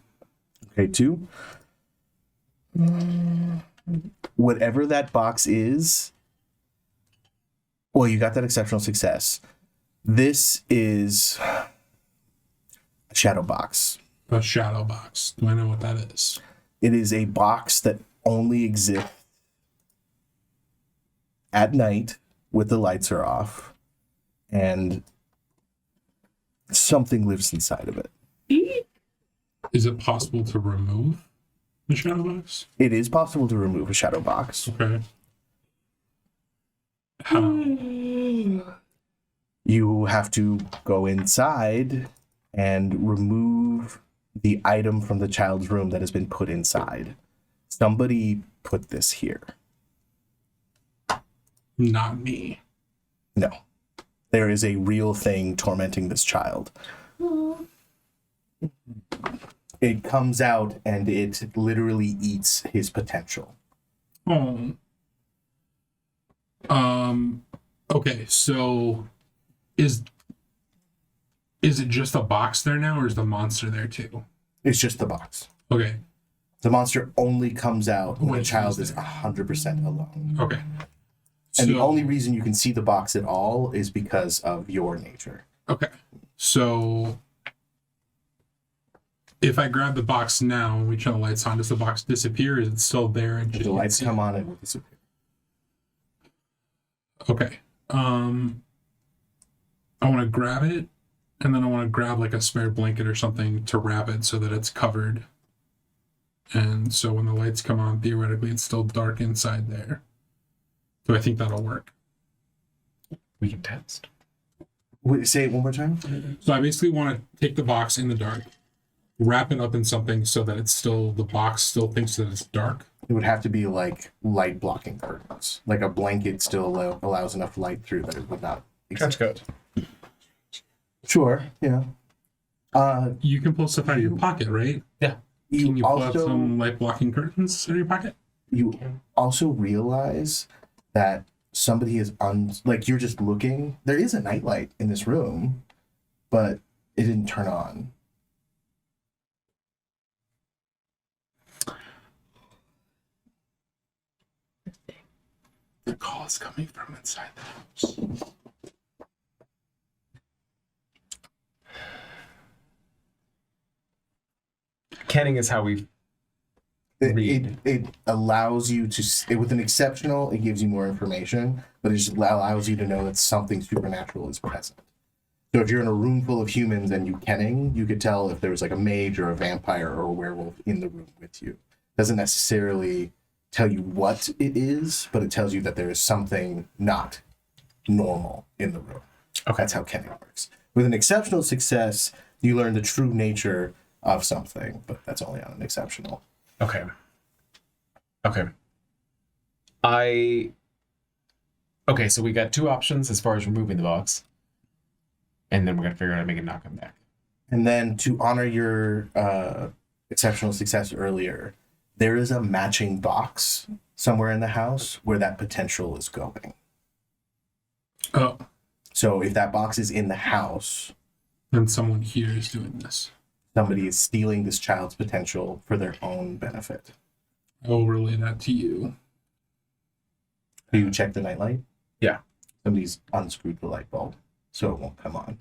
Okay, 2. Whatever that box is. Well, you got that exceptional success. This is a shadow box. A shadow box. Do I know what that is? It is a box that only exists at night with the lights are off, and something lives inside of it. Is it possible to remove the shadow box? It is possible to remove a shadow box. Okay. How? You have to go inside and remove the item from the child's room that has been put inside. Somebody put this here. Not me. No. There is a real thing tormenting this child. It comes out and it literally eats his potential. Oh. Okay, so is it just a box there now, or is the monster there too? It's just the box. Okay. The monster only comes out when When the child she's is there. 100% alone. Okay. And the only reason you can see the box at all is because of your nature. Okay. So if I grab the box now and we turn the lights on, does the box disappear? Is it still there? And If the lights come on, it will disappear. Okay. I want to grab it, and then I want to grab like a spare blanket or something to wrap it so that it's covered. And so when the lights come on, theoretically, it's still dark inside there. Do I think that'll work? We can test. Wait, say it one more time. So I basically want to take the box in the dark, wrap it up in something so that it's still, the box still thinks that it's dark. It would have to be like light blocking curtains. Like a blanket still allows enough light through that it would not Trench exist. coat. Sure, yeah. You can pull stuff out of your pocket, right? Can you pull out also some light blocking curtains out of your pocket? you also realize that somebody is like you're just looking. There is a nightlight in this room, but it didn't turn on. The call is coming from inside the house. Canning is how we read. It allows you to with an exceptional. It gives you more information, but it just allows you to know that something supernatural is present. So if you're in a room full of humans and you kenning, you could tell if there was like a mage or a vampire or a werewolf in the room with you. Doesn't necessarily tell you what it is, but it tells you that there is something not normal in the room. Okay. That's how kenning works. With an exceptional success, you learn the true nature of something, but that's only on an exceptional. Okay. Okay, so we got two options as far as removing the box. And then we're going to figure out how to make it not come back. And then to honor your exceptional success earlier, there is a matching box somewhere in the house where that potential is going. Oh, So if that box is in the house, and someone here is doing this. somebody is stealing this child's potential for their own benefit. I will relay that to you. Do you check the nightlight? Yeah. Somebody's unscrewed the light bulb, so it won't come on.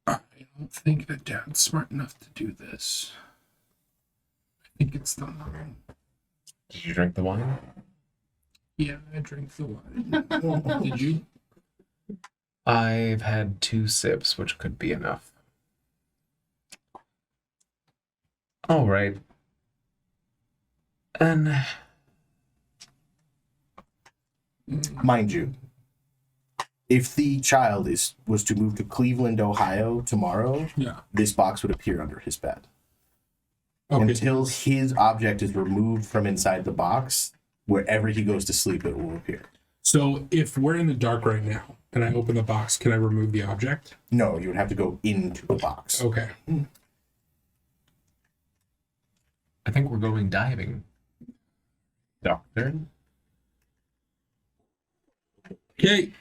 I don't think that Dad's smart enough to do this. I think it's the mom. Did you drink the wine? Yeah, I drank the wine. Did you? I've had 2 sips, which could be enough. All right. And Mind you, if the child was to move to Cleveland, Ohio tomorrow, Yeah. this box would appear under his bed. Okay. Until his object is removed from inside the box, wherever he goes to sleep, it will appear. So if we're in the dark right now and I open the box, can I remove the object? No, you would have to go into the box. Okay. I think we're going diving. Doctor? Okay.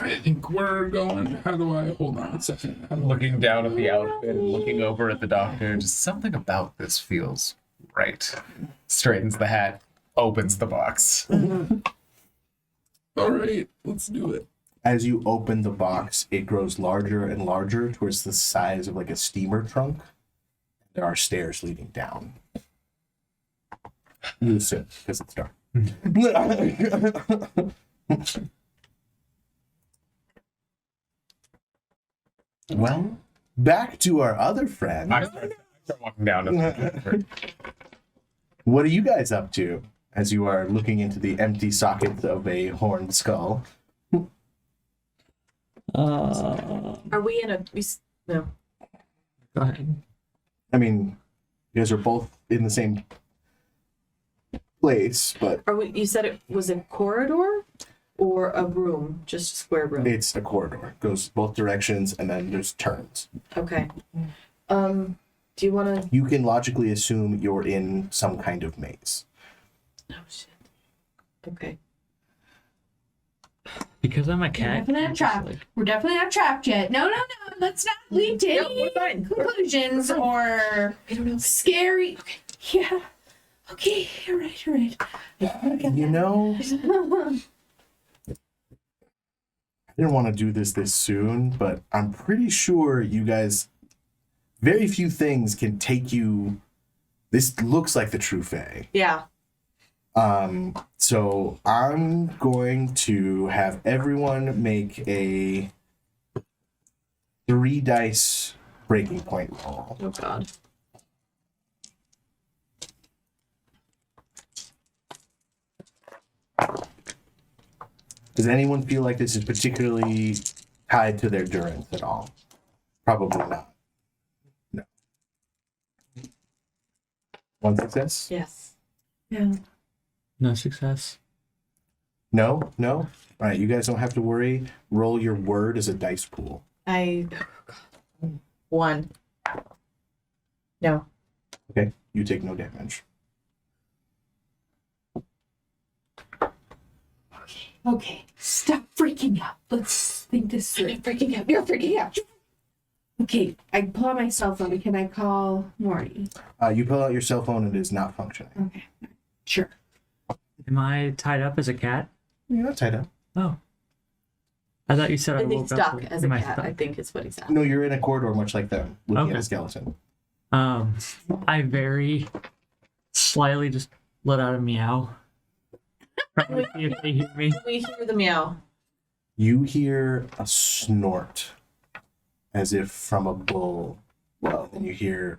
I think we're going. How do I hold on a second? How do I- Looking down at the outfit and looking over at the doctor, just something about this feels right. Straightens the hat, opens the box. All right, let's do it. As you open the box, it grows larger and larger towards the size of like a steamer trunk. There are stairs leading down. You assume, because it's dark. Well, Back to our other friend. I start walking down. What are you guys up to as you are looking into the empty sockets of a horned skull? Are we in a? No. Go ahead. I mean, you guys are both in the same place, but Are we? You said it was a corridor or a room, just a square room. it's a corridor. Goes both directions, and then there's turns. Okay. Do you want to? You can logically assume you're in some kind of maze. Oh shit. Okay. Because I'm a We're cat. definitely not trapped. We're definitely not trapped yet. No. Let's not leap to No, any we're fine. conclusions or I don't know. scary. Okay. Yeah. Okay. All right. You know, I didn't want to do this soon, but I'm pretty sure you guys, very few things can take you. This looks like the true Fae. Yeah. So I'm going to have everyone make a 3 dice breaking point roll. Oh god. Does anyone feel like this is particularly tied to their durance at all? Probably not. No. 1 success? Yes. Yeah. No success. No? All right, you guys don't have to worry. Roll your word as a dice pool. One. No. Okay, you take no damage. Okay, stop freaking out. Let's think this through. Freaking out. You're freaking out. Okay, I pull out my cell phone. Can I call Morty? You pull out your cell phone and it is not functioning. Okay, sure. Am I tied up as a cat? You're not tied up. Oh. I thought you said I I think woke stuck up. as a Am I cat, stuck? I think is what he's at. No, you're in a corridor much like them, looking at Okay. a skeleton. I very slightly just let out a meow. Probably see if they hear me. We hear the meow. You hear a snort, as if from a bull. Well, then you hear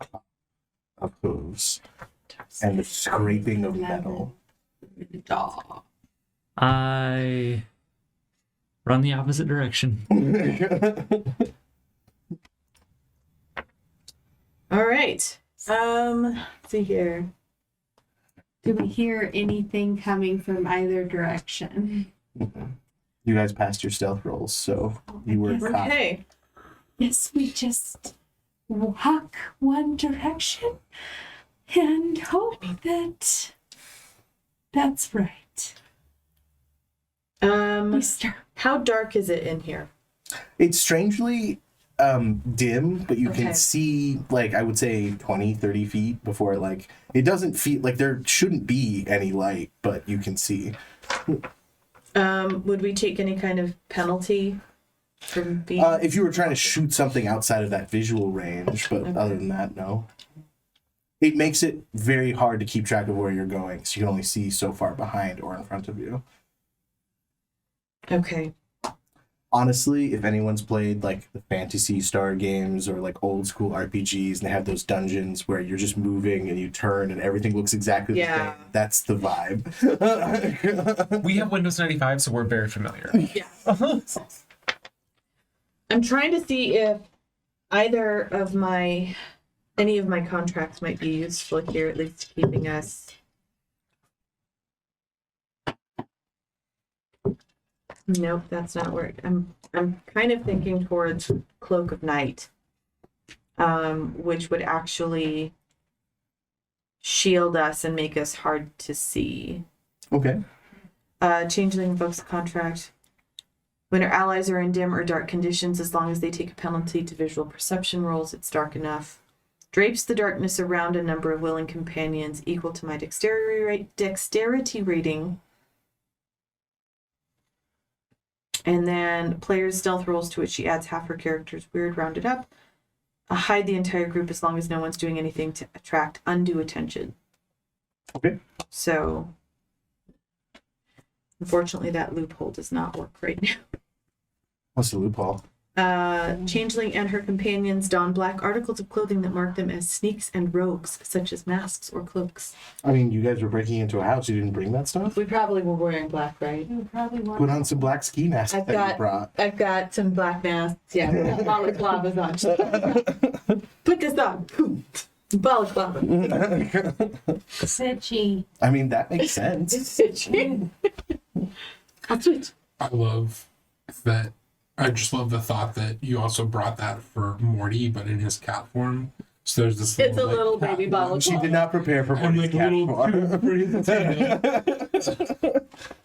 a clop of hooves and the scraping of metal. I run the opposite direction. All right. Let's see here. Do we hear anything coming from either direction? You guys passed your stealth rolls, so you were Yes. caught. Okay. Yes, we just walk one direction and hope that that's right. We start. How dark is it in here? It's strangely dim, but you Okay. can see, like, I would say 20, 30 feet before, like, it doesn't feel like there shouldn't be any light, but you can see. Would we take any kind of penalty from being? If you were trying to shoot something outside of that visual range, but Okay. other than that, no. It makes it very hard to keep track of where you're going, so you can only see so far behind or in front of you. Okay. Honestly, if anyone's played like the Fantasy Star games or like old school RPGs and they have those dungeons where you're just moving and you turn and everything looks exactly the same, that's the vibe. We have Windows 95, so we're very familiar. Yeah. I'm trying to see if any of my contracts might be useful here, at least keeping us. Nope, that's not where I'm kind of thinking towards Cloak of Night, which would actually shield us and make us hard to see. Okay. Changeling invokes the contract. When our allies are in dim or dark conditions, as long as they take a penalty to visual perception rolls, it's dark enough. Drapes the darkness around a number of willing companions equal to my dexterity rating. And then player's stealth rolls, to which she adds half her character's weird rounded up. Hide the entire group as long as no one's doing anything to attract undue attention. Okay. So, unfortunately, that loophole does not work right now. What's the loophole? Changeling and her companions don black articles of clothing that mark them as sneaks and rogues, such as masks or cloaks. I mean, you guys were breaking into a house. You didn't bring that stuff? We probably were wearing black, right? You probably want. Put on some black ski masks I've that you got- brought. I've got some black masks. Yeah, balaclavas on. Put this on. Balaclava. Sitchy. I mean, that makes sense. I'll switch. I love that. I just love the thought that you also brought that for Morty, but in his cat form. So there's this. It's a little cat baby form. balaclava. She did not prepare for And Morty's like a cat little, form.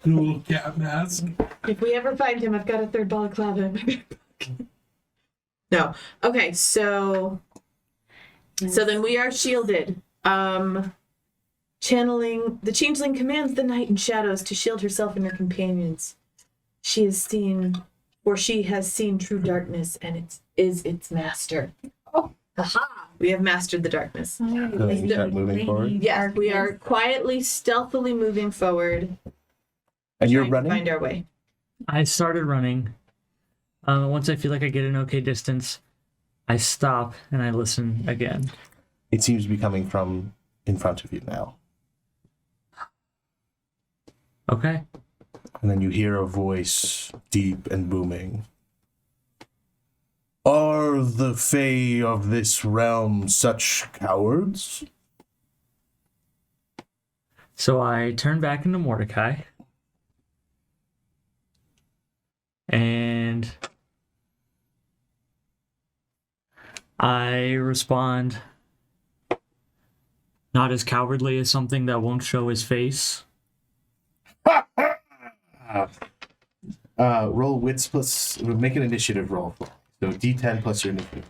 little cat mask. If we ever find him, I've got a third balaclava in my backpack. No. Okay, so then we are shielded. Channeling the changeling commands the night and shadows to shield herself and her companions. She has seen true darkness, and it is its master. Oh, aha! We have mastered the darkness. So you start moving forward. Yes, we are quietly, stealthily moving forward. And you're trying to running? Find our way. I started running. Once I feel like I get an okay distance, I stop and I listen again. It seems to be coming from in front of you now. Okay. And then you hear a voice, deep and booming. Are the Fae of this realm such cowards? So I turn back into Mordecai. And I respond not as cowardly as something that won't show his face. Roll wits plus, make an initiative roll. So D10 plus your initiative.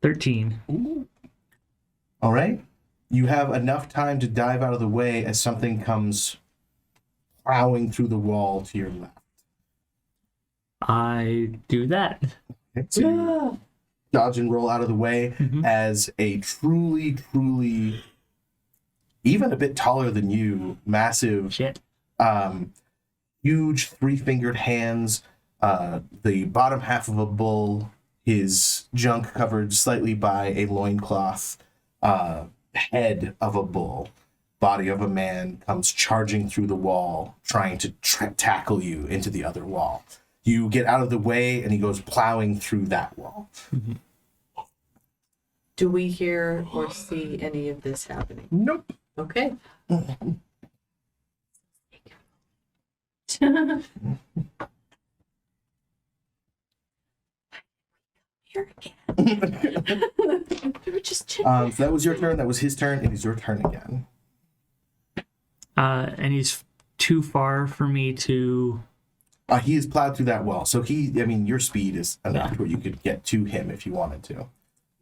13. All right. You have enough time to dive out of the way as something comes plowing through the wall to your left. I do that. Okay, so you dodge and roll out of the way as a truly, even a bit taller than you, massive, Shit. huge three-fingered hands, the bottom half of a bull, his junk covered slightly by a loincloth, head of a bull, body of a man comes charging through the wall, trying to tackle you into the other wall. You get out of the way, and he goes plowing through that wall. Do we hear or see any of this happening? Nope. Okay. Here again. We were just chilling. So that was your turn. That was his turn. It is your turn again. And he's too far for me to... He has plowed through that wall. So your speed is enough where you could get to him if you wanted to.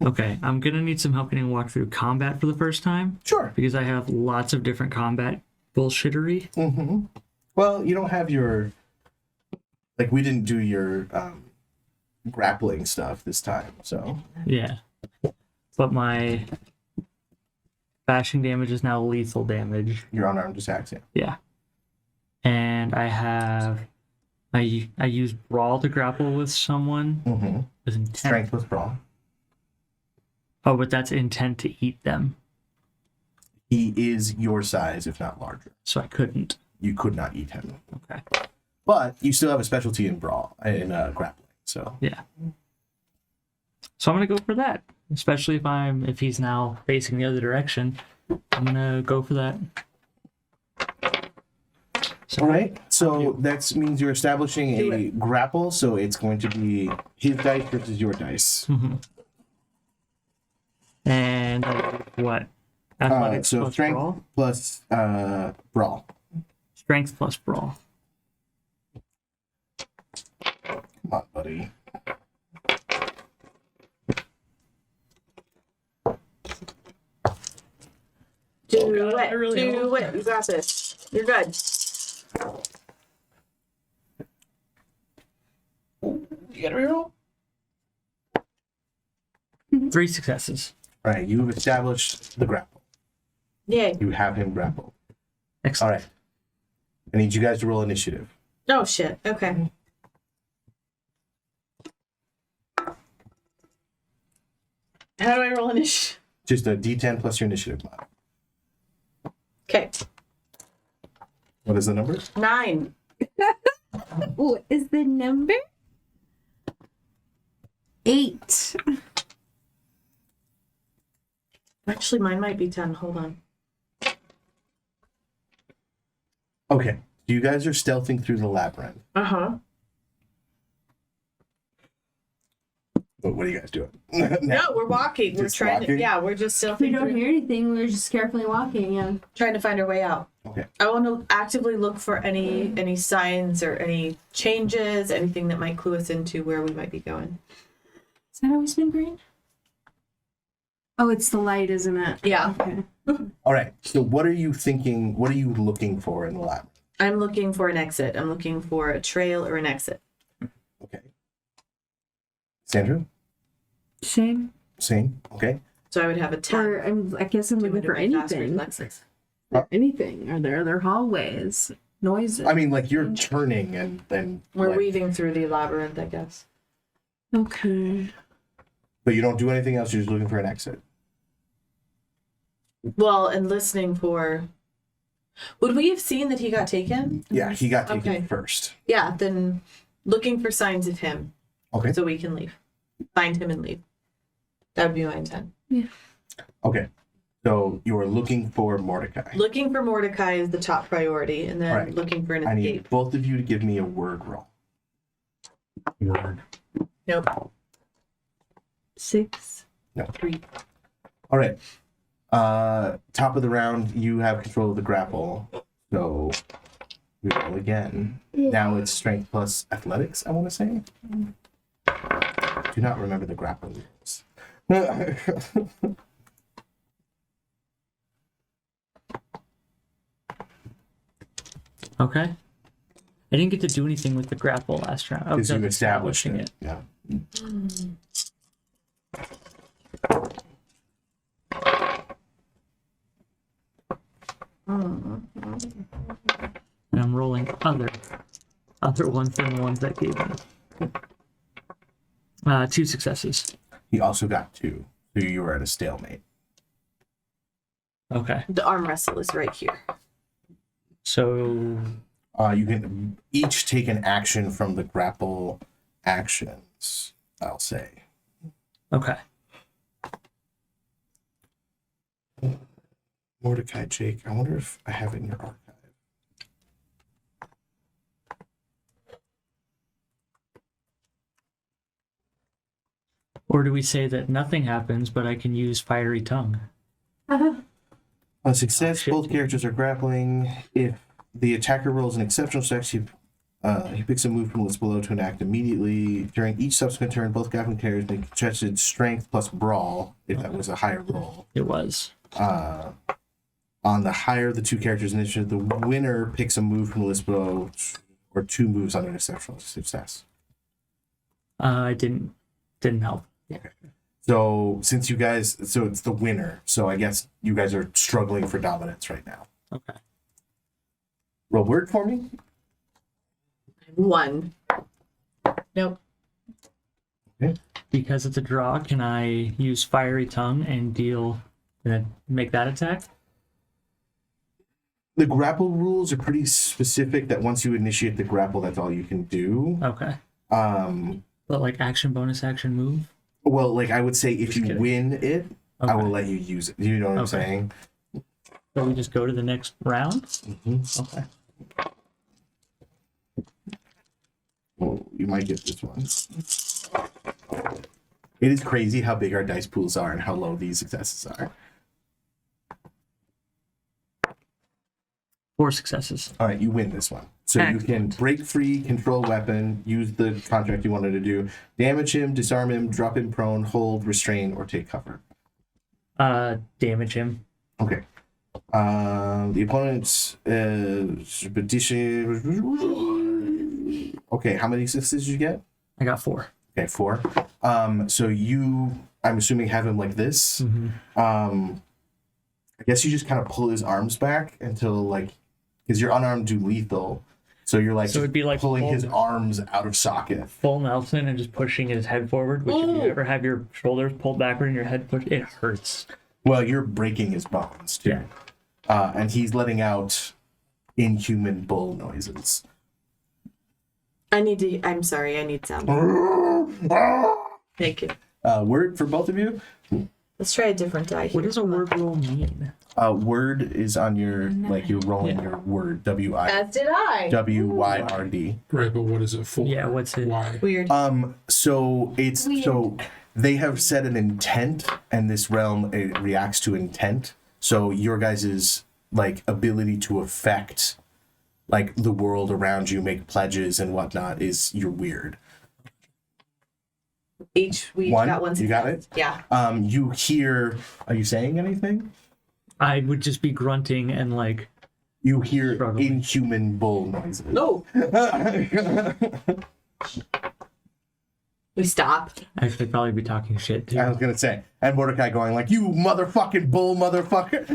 Okay, I'm going to need some help getting walked through combat for the first time. Sure. Because I have lots of different combat bullshittery. Mm-hmm. Well, you don't have your... Like, we didn't do your grappling stuff this time, so... Yeah. But my bashing damage is now lethal damage. Your unarmed attacks, yeah. Yeah. And I have... I use Brawl to grapple with someone. Mm-hmm. With intent. Strength with brawl. Oh, but that's intent to eat them. He is your size, if not larger. So I couldn't. You could not eat him. Okay. But you still have a specialty in brawl, in grappling, so... Yeah. So I'm gonna go for that. Especially if he's now facing the other direction. I'm gonna go for that. So, All right, so that means you're establishing a grapple, so it's going to be his dice versus your dice. And what? Athletics So plus strength brawl? plus brawl. Strength plus brawl. Come on, buddy. Do God, I really it. Do hope- it. You got this. You're good. You gotta reroll? 3 successes. All right, you have established the grapple. Yay. You have him grappled. Excellent. All right. I need you guys to roll initiative. Oh, shit. Okay. How do I roll initiative? Just a D10 plus your initiative mod. Okay. What is the number? 9. What is the number? 8. Actually, mine might be 10. Hold on. Okay. You guys are stealthing through the labyrinth. Uh-huh. But what are you guys doing? No, we're walking. We're Just trying walking? to... Yeah, we're just still We don't hear anything. We're just carefully walking. Yeah. trying to find our way out. Okay. I want to actively look for any signs or any changes, anything that might clue us into where we might be going. Has that always been green? Oh, it's the light, isn't it? Yeah. Okay. All right. So what are you thinking? What are you looking for in the labyrinth? I'm looking for an exit. I'm looking for a trail or an exit. Okay. Sandra? Same. Same. Okay. So I would have a 10. Or I guess I'm looking for Fast anything. reflexes. Anything. Are there other hallways? Noises? I mean, like you're turning and then. We're like, weaving through the labyrinth, I guess. Okay. But you don't do anything else. You're just looking for an exit. Well, and listening for... Would we have seen that he got taken? Yeah, he got taken Okay. first. Yeah, then looking for signs of him Okay. so we can leave. find him and leave. That would be my intent. Okay. So you are looking for Mordecai. Looking for Mordecai is the top priority, and then Alright. looking for an I need escape. both of you to give me a word roll. Word. Nope. 6. No. 3. All right. Top of the round, you have control of the grapple. So we roll again. Now it's strength plus athletics, I want to say. Do not remember the grapple rules. Okay. I didn't get to do anything with the grapple last round. Oh, Because you just established establishing it. Yeah. And I'm rolling other ones than the ones that gave me. 2 successes. He also got 2. So you were at a stalemate. Okay. The arm wrestle is right here. So You can each take an action from the grapple actions, I'll say. okay. Mordecai, Jake, I wonder if I have it in your archive. Or do we say that nothing happens, but I can use fiery tongue? On success, Shit. both characters are grappling. If the attacker rolls an exceptional success, he picks a move from the list below to enact immediately. During each subsequent turn, both grappling characters make contested strength plus brawl, if that was a higher roll. It was. On the higher of the two characters' initiative, the winner picks a move from the list below, or 2 moves on an exceptional success. I didn't help. So since you guys, so it's the winner. So I guess you guys are struggling for dominance right now. Okay. Roll word for me. 1. Nope. Because it's a draw, can I use fiery tongue and make that attack? The grapple rules are pretty specific that once you initiate the grapple, that's all you can do. Okay. Um, But like action, bonus action, move? well, like I would say if Just you kidding. win it, I Okay. will let you use it. You know what I'm Okay. saying? So we just go to the next round? Mm-hmm. Okay. Well, you might get this one. It is crazy how big our dice pools are and how low these successes are. 4 successes. All right, you win this one. So you can break free, control weapon, use the contract you wanted to do, damage him, disarm him, drop him prone, hold, restrain, or take cover. Damage him. Okay. The opponent's okay, how many successes did you get? I got 4. Okay, 4. So you, I'm assuming, have him like this. I guess you just kind of pull his arms back until like, because you're unarmed, do lethal. So you're like, So it'd be like pulling full- his arms out of socket. Full Nelson and just pushing his head forward, which if you ever have your shoulders pulled backward and your head pushed, it hurts. Well, you're breaking his bones too. Yeah. And he's letting out inhuman bull noises. I'm sorry, I need sound. Thank you. Word for both of you? Let's try a different die here. What does a word roll mean? Word is on your, like, you're rolling your word. As did I. W-Y-R-D. Right, but what is it for? Yeah, what's it? Why? Weird. So it's, Weird. so they have set an intent, and this realm, it reacts to intent. So your guys' like ability to affect like the world around you, make pledges and whatnot, is you're weird. We each One? got one. You got it? Yeah. You hear, are you saying anything? I would just be grunting and like, You hear Struggling. inhuman bull noises. No. We stop. I should probably be talking shit too. I was gonna say, and Mordecai going like, "You motherfucking bull, motherfucker!"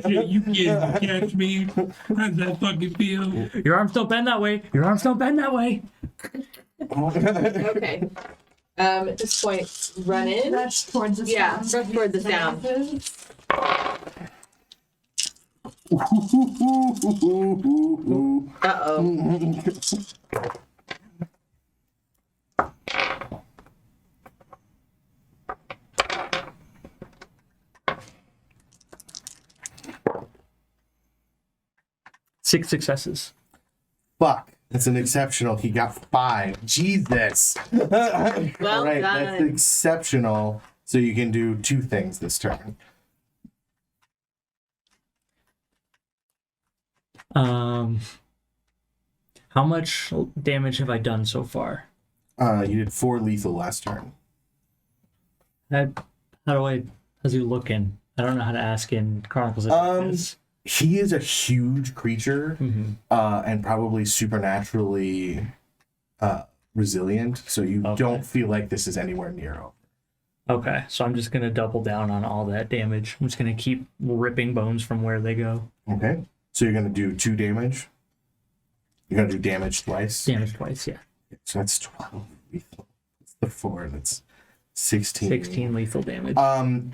You can't catch me. How's that fucking feel? Your arms don't bend that way. Your arms don't bend that way. Okay. At this point, run in. Rush towards the Yeah, sound. rush toward the sound. Uh-oh. 6 successes. Fuck. That's an exceptional. He got 5. Jesus. Well All right, that's done. exceptional. So you can do 2 things this turn. How much damage have I done so far? You did 4 lethal last turn. How's he looking? I don't know how to ask in Chronicles of Darkness. He is a huge creature, and probably supernaturally resilient. So you don't feel like this is anywhere near over. Okay, so I'm just gonna double down on all that damage. I'm just gonna keep ripping bones from where they go. Okay. So you're gonna do 2 damage. You're gonna do damage twice. Damage twice, yeah. So that's 12 lethal. It's the 4. That's 16. 16 lethal damage.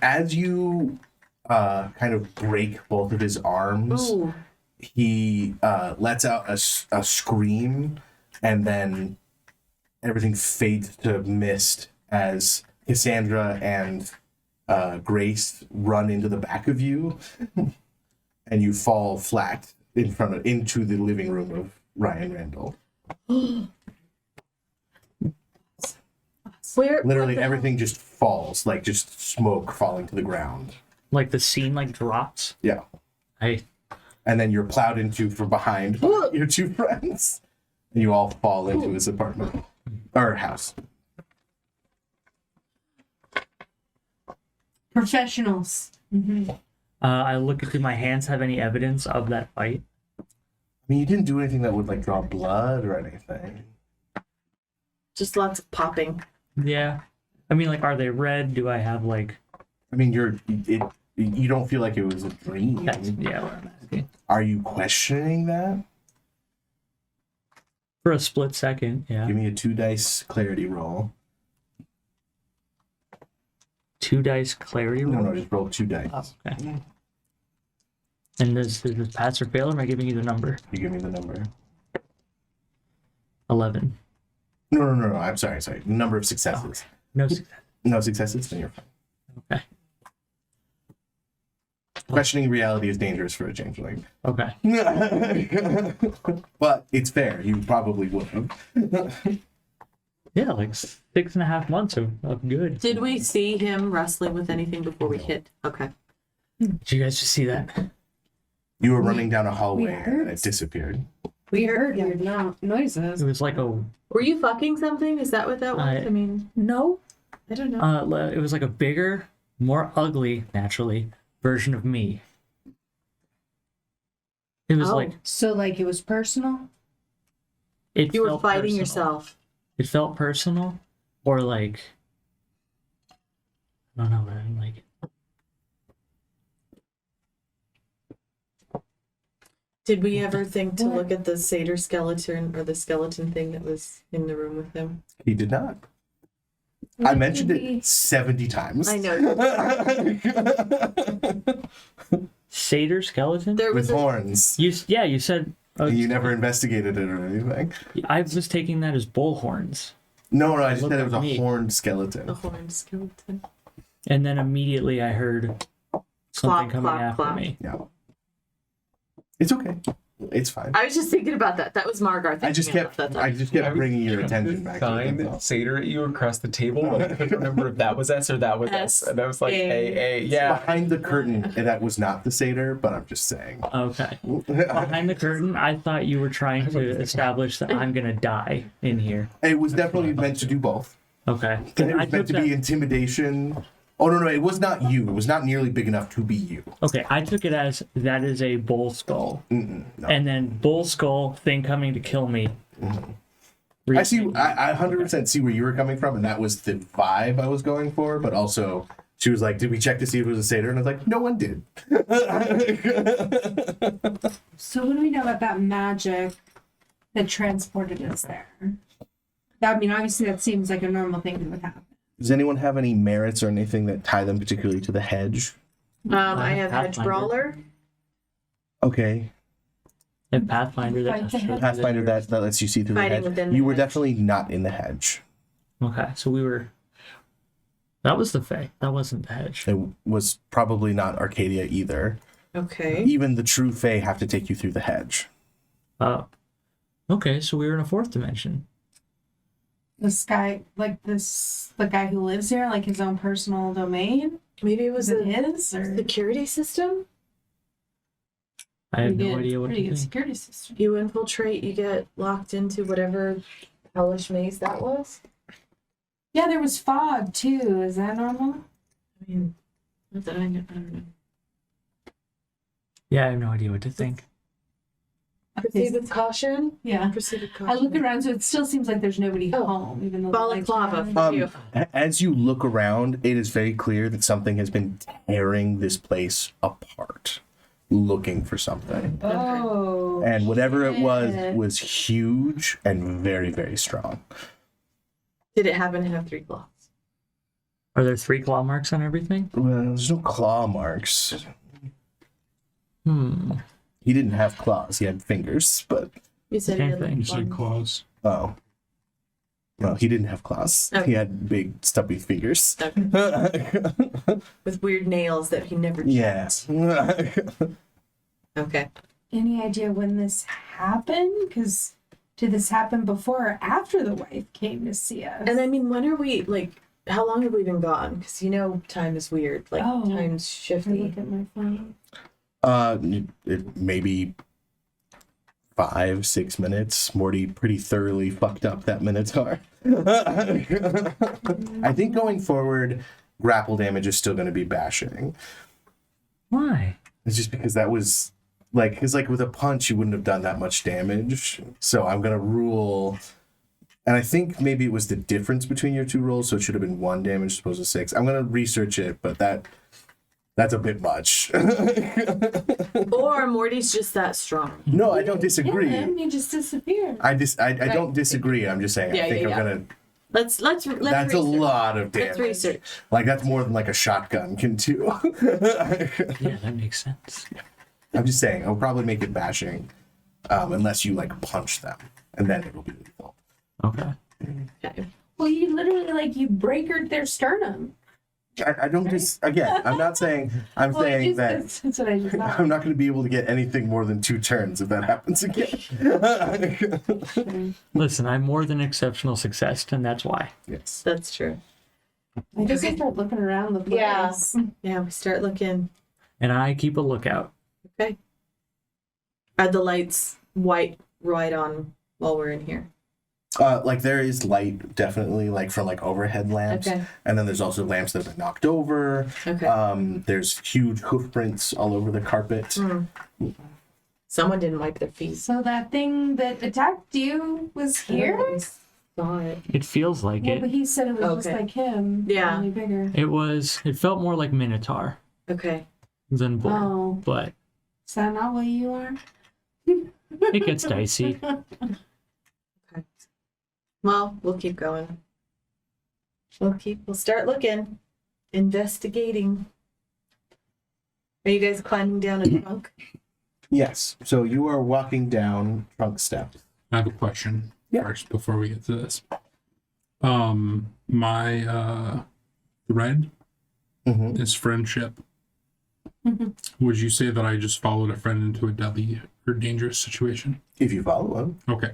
As you kind of break both of his arms, Ooh. he lets out a scream, and then everything fades to mist as Cassandra and Grace run into the back of you, and you fall flat into the living room of Ryan Randall. Literally everything just falls, like just smoke falling to the ground. Like the scene like drops. Yeah. And then you're plowed into from behind by your 2 friends. And you all fall into his apartment. Or house. Professionals. I look into my hands. Have any evidence of that fight? I mean, you didn't do anything that would, like, draw blood or anything. Just lots of popping. Yeah. I mean, like, are they red? Do I have, like... I mean, you don't feel like it was a dream. That's, yeah, what I'm asking. Are you questioning that? For a split second, yeah. Give me a 2 dice clarity roll. 2 dice clarity roll? No, just roll 2 dice. Oh, okay. And is this pass or fail, or am I giving you the number? You give me the number. 11. No, I'm sorry. Number of successes. No success. No successes, then you're fine. Okay. Questioning reality is dangerous for a changeling. Okay. But it's fair. You probably would have. Yeah, like 6.5 months of good. Did we see him wrestling with anything before we hit? Okay. Did you guys just see that? You were running down a hallway We and heard. it disappeared. We heard weird noises. It was like a... Were you fucking something? Is that what that was? I mean, No. I don't know. It was like a bigger, more ugly, naturally, version of me. It was Oh. like... So, like, it was personal? It You were felt fighting personal. yourself. It felt personal, or like... I don't know what I'm like... Did we ever think to look at the satyr skeleton or the skeleton thing that was in the room with him? He did not. I mentioned it 70 times. I know. Satyr skeleton? There With was a, horns. You said... You never investigated it or anything. I was taking that as bull horns. No, I just Look said it was at a me. horned skeleton. a horned skeleton. And then immediately I heard something Clop, coming clop, after clop. me. Yeah. It's okay. It's fine. I was just thinking about that. That was Margar thinking I just kept bringing your attention back to Sign it. Satyr at you across the table. But I couldn't remember if that was S or that was S. And I was like, S-A. yeah. Behind the curtain, and that was not the satyr, but I'm just saying. Okay. Behind the curtain, I thought you were trying to establish that I'm gonna die in here. It was definitely meant to do both. Okay. It was I took meant to be that, intimidation. Oh, no, it was not you. It was not nearly big enough to be you. okay, I took it as that is a bull skull. No. And then bull skull thing coming to kill me. I see. I 100% see where you were coming from, and that was the vibe I was going for. But also, she was like, "Did we check to see if it was a satyr?" And I was like, "No one did." So, what do we know about that magic that transported us there? I mean, obviously, that seems like a normal thing that would happen. Does anyone have any merits or anything that tie them particularly to the hedge? I have Hedge Pathfinder. Brawler. Okay, And Pathfinder Fight the hedge. Pathfinder that lets you see through Fighting the hedge. within the You were hedge. definitely not in the hedge. Okay, so we were. That was the Fae. That wasn't the hedge. It was probably not Arcadia either. Okay. Even the true Fae have to take you through the hedge. up. Okay, so we were in a fourth dimension. This guy, like the guy who lives here, like his own personal domain. Maybe it was Was it a his or security system. I have pretty no good- idea what pretty to good think. security system? You infiltrate, you get locked into whatever hellish maze that was. Yeah, there was fog too. Is that normal? I mean, not that I don't know. Yeah, I have no idea what to think. Proceed with caution. Yeah. Proceed with I caution. look around, so it still seems like there's nobody Oh. home, even though the lights are Balaclava on. for you. As you look around, it is very clear that something has been tearing this place apart, looking for something. Oh. And whatever it shit. was huge and very, very strong. Did it happen to have 3 claws? Are there 3 claw marks on everything? Well, there's no claw marks. He didn't have claws. He had fingers, but You said Same he had thing. You like said one. claws. oh. No, he didn't have claws. Okay. He had big, stubby fingers. With weird nails that he never Yeah. checked. Okay. Any idea when this happened? Because did this happen before or after the wife came to see us? And I mean, when are we, like, how long have we been gone? Because you know time is weird. Like, Oh. time's I shifty. look at my phone. It maybe 5-6 minutes. Morty pretty thoroughly fucked up that Minotaur. I think going forward, grapple damage is still going to be bashing. Why? It's just because that was like, because like with a punch, you wouldn't have done that much damage. So I'm going to rule. And I think maybe it was the difference between your 2 rolls, so it should have been 1 damage as opposed to 6. I'm going to research it, but that's a bit much. Or Morty's just that strong. No, I don't disagree. Yeah, he just disappeared. I don't disagree. I'm just saying. Yeah, I think yeah, I'm yeah. gonna. Let's That's research. a lot of Let's damage. research. Like that's more than like a shotgun can do. Yeah, that makes sense. I'm just saying. I'll probably make it bashing, unless you like punch them, and then it'll be lethal. Okay. Okay. Well, you literally like you breakered their sternum. I don't again. I'm not saying. I'm Well, saying that. that's what I just thought. I'm not going to be able to get anything more than 2 turns if that happens again. Listen, I'm more than exceptional success, and that's why. Yes. That's true. I guess I start looking around the place. Yeah. Yeah, we start looking. And I keep a lookout. Okay. Are the lights right on while we're in here? Like there is light definitely like from like overhead lamps, Okay. and then there's also lamps that have been knocked over. Okay. There's huge hoof prints all over the carpet. Someone didn't wipe their feet. So that thing that attacked you was here? Saw it. It feels like Well, but it. he said it was just Okay. like him. Yeah. Only bigger. It felt more like Minotaur Okay. than Bull, Oh, but is that not what you are? it gets dicey. Well, we'll keep going. We'll start looking, investigating. Are you guys climbing down a trunk? Yes. So you are walking down trunk steps. I have a question Yeah. first before we get to this. My thread Mm-hmm. is friendship. Would you say that I just followed a friend into a deadly or dangerous situation? If you follow him. Okay.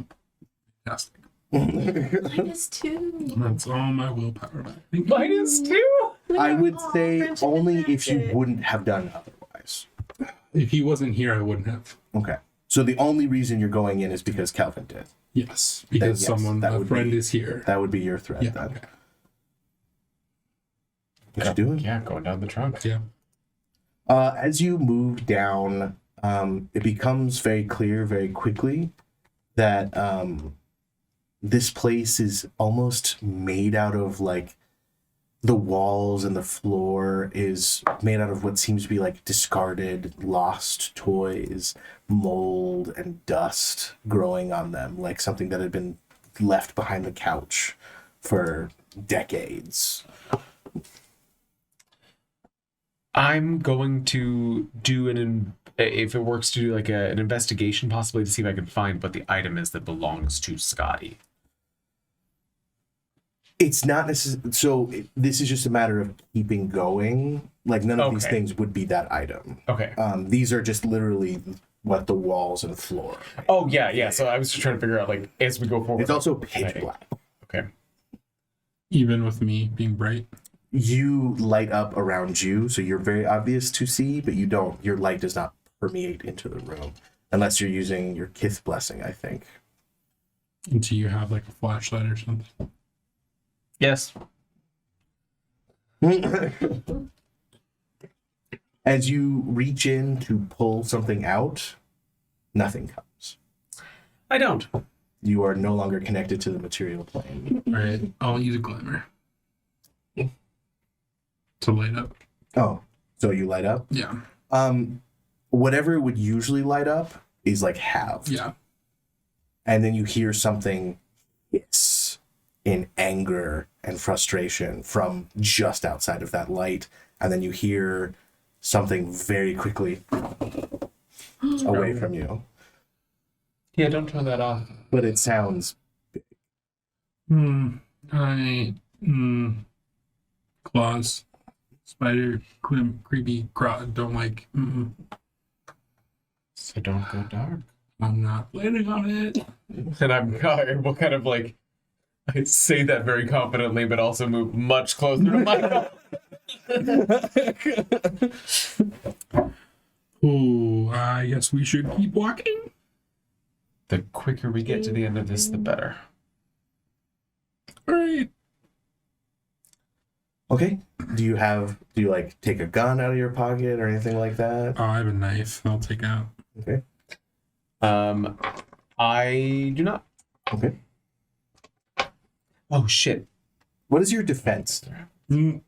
Fantastic. -2. That's all my willpower back. Thank you. -2? I would Aw, say friendship only is if you magic. wouldn't have done otherwise. If he wasn't here, I wouldn't have. Okay. So the only reason you're going in is because Calvin did. Yes, because yes, someone, that a would friend be- is here. That would be your threat Yeah. then. Okay. What you doing? Yeah, going down the trunk. Yeah. As you move down, it becomes very clear very quickly that this place is almost made out of like the walls and the floor is made out of what seems to be like discarded, lost toys, mold and dust growing on them, like something that had been left behind the couch for decades. I'm going to do if it works, to do like an investigation, possibly to see if I can find what the item is that belongs to Scotty. It's not necessarily so. This is just a matter of keeping going. Like none of these Okay. things would be that item. Okay. These are just literally what the walls and floor are. Oh yeah. So I was just trying to figure out like as we go forward. It's also pitch Okay. black. Okay. Even with me being bright. You light up around you, so you're very obvious to see, but you don't. Your light does not permeate into the room unless you're using your Kith blessing, I think. Until you have like a flashlight or something. Yes. As you reach in to pull something out, nothing comes. I don't. You are no longer connected to the material plane. All right, I'll use a glimmer to light up. Oh, so you light up? Yeah, Whatever would usually light up is like halved. yeah. And then you hear something hiss in anger and frustration from just outside of that light. And then you hear something very quickly away from you. Yeah, don't turn that off. But it sounds Claws, spider, creepy, don't like. So don't go dark. I'm not planning on it. And I will kind of like I say that very confidently, but also move much closer to Michael. Oh, I guess we should keep walking. The quicker we get to the end of this, the better. All right. okay. Do you like take a gun out of your pocket or anything like that? Oh, I have a knife. I'll take out. Okay. I do not. Okay. Oh shit. What is your defense? Mm.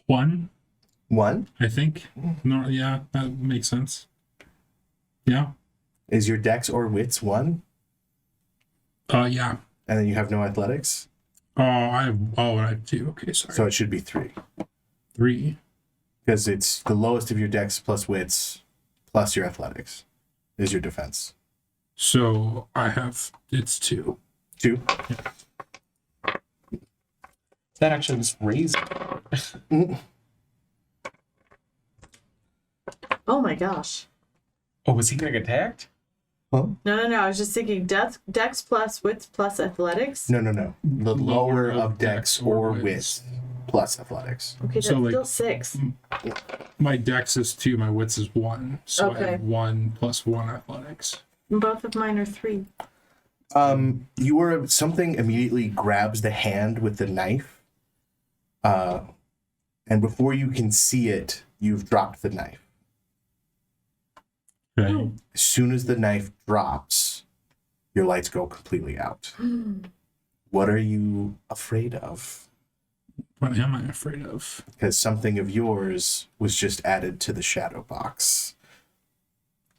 One, One. I think. No, yeah, that makes sense. Yeah. Is your dex or wits one? Yeah. And then you have no athletics? I have two. Okay, sorry. So it should be 3. 3. Because it's the lowest of your dex plus wits plus your athletics is your defense. So it's 2. 2. That actually was raised. Oh my gosh. Oh, was he getting attacked? Huh? No. I was just thinking dex plus wits plus athletics. No. The lower of dex or wits. wits plus athletics. Okay, that's So, like- still 6. My dex is 2, my wits is 1. So I Okay. have 1 plus 1 athletics. Both of mine are 3. Something immediately grabs the hand with the knife. And before you can see it, you've dropped the knife. Okay. As soon as the knife drops, your lights go completely out. What are you afraid of? What am I afraid of? Because something of yours was just added to the shadow box.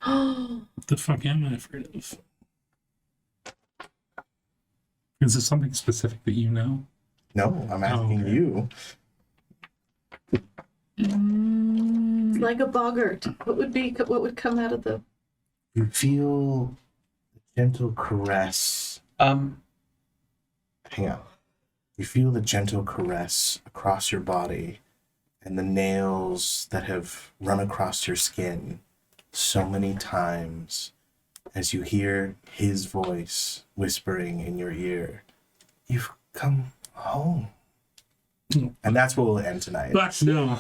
What the fuck am I afraid of? Is this something specific that you know? No, I'm asking okay. you. It's like a boggart. What would come out of the... You feel the gentle caress. Um, Hang on. You feel the gentle caress across your body and the nails that have run across your skin so many times as you hear his voice whispering in your ear, "You've come home." And that's where we'll end tonight. But no.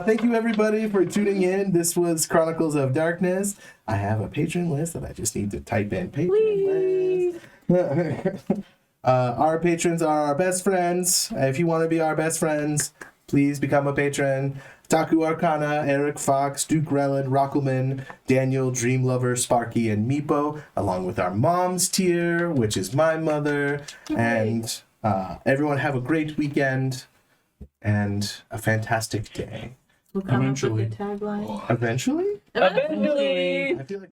Thank you everybody for tuning in. This was Chronicles of Darkness. I have a patron list that I just need to type in. Patron list. Our patrons are our best friends. If you want to be our best friends, please become a patron. Taku Arcana, Eric Fox, Duke Relland, Rockelman, Daniel, Dream Lover, Sparky, and Meepo, along with our mom's tier, which is my mother. And everyone have a great weekend and a fantastic day. We'll come Eventually. up with a tagline. Eventually? eventually. I feel like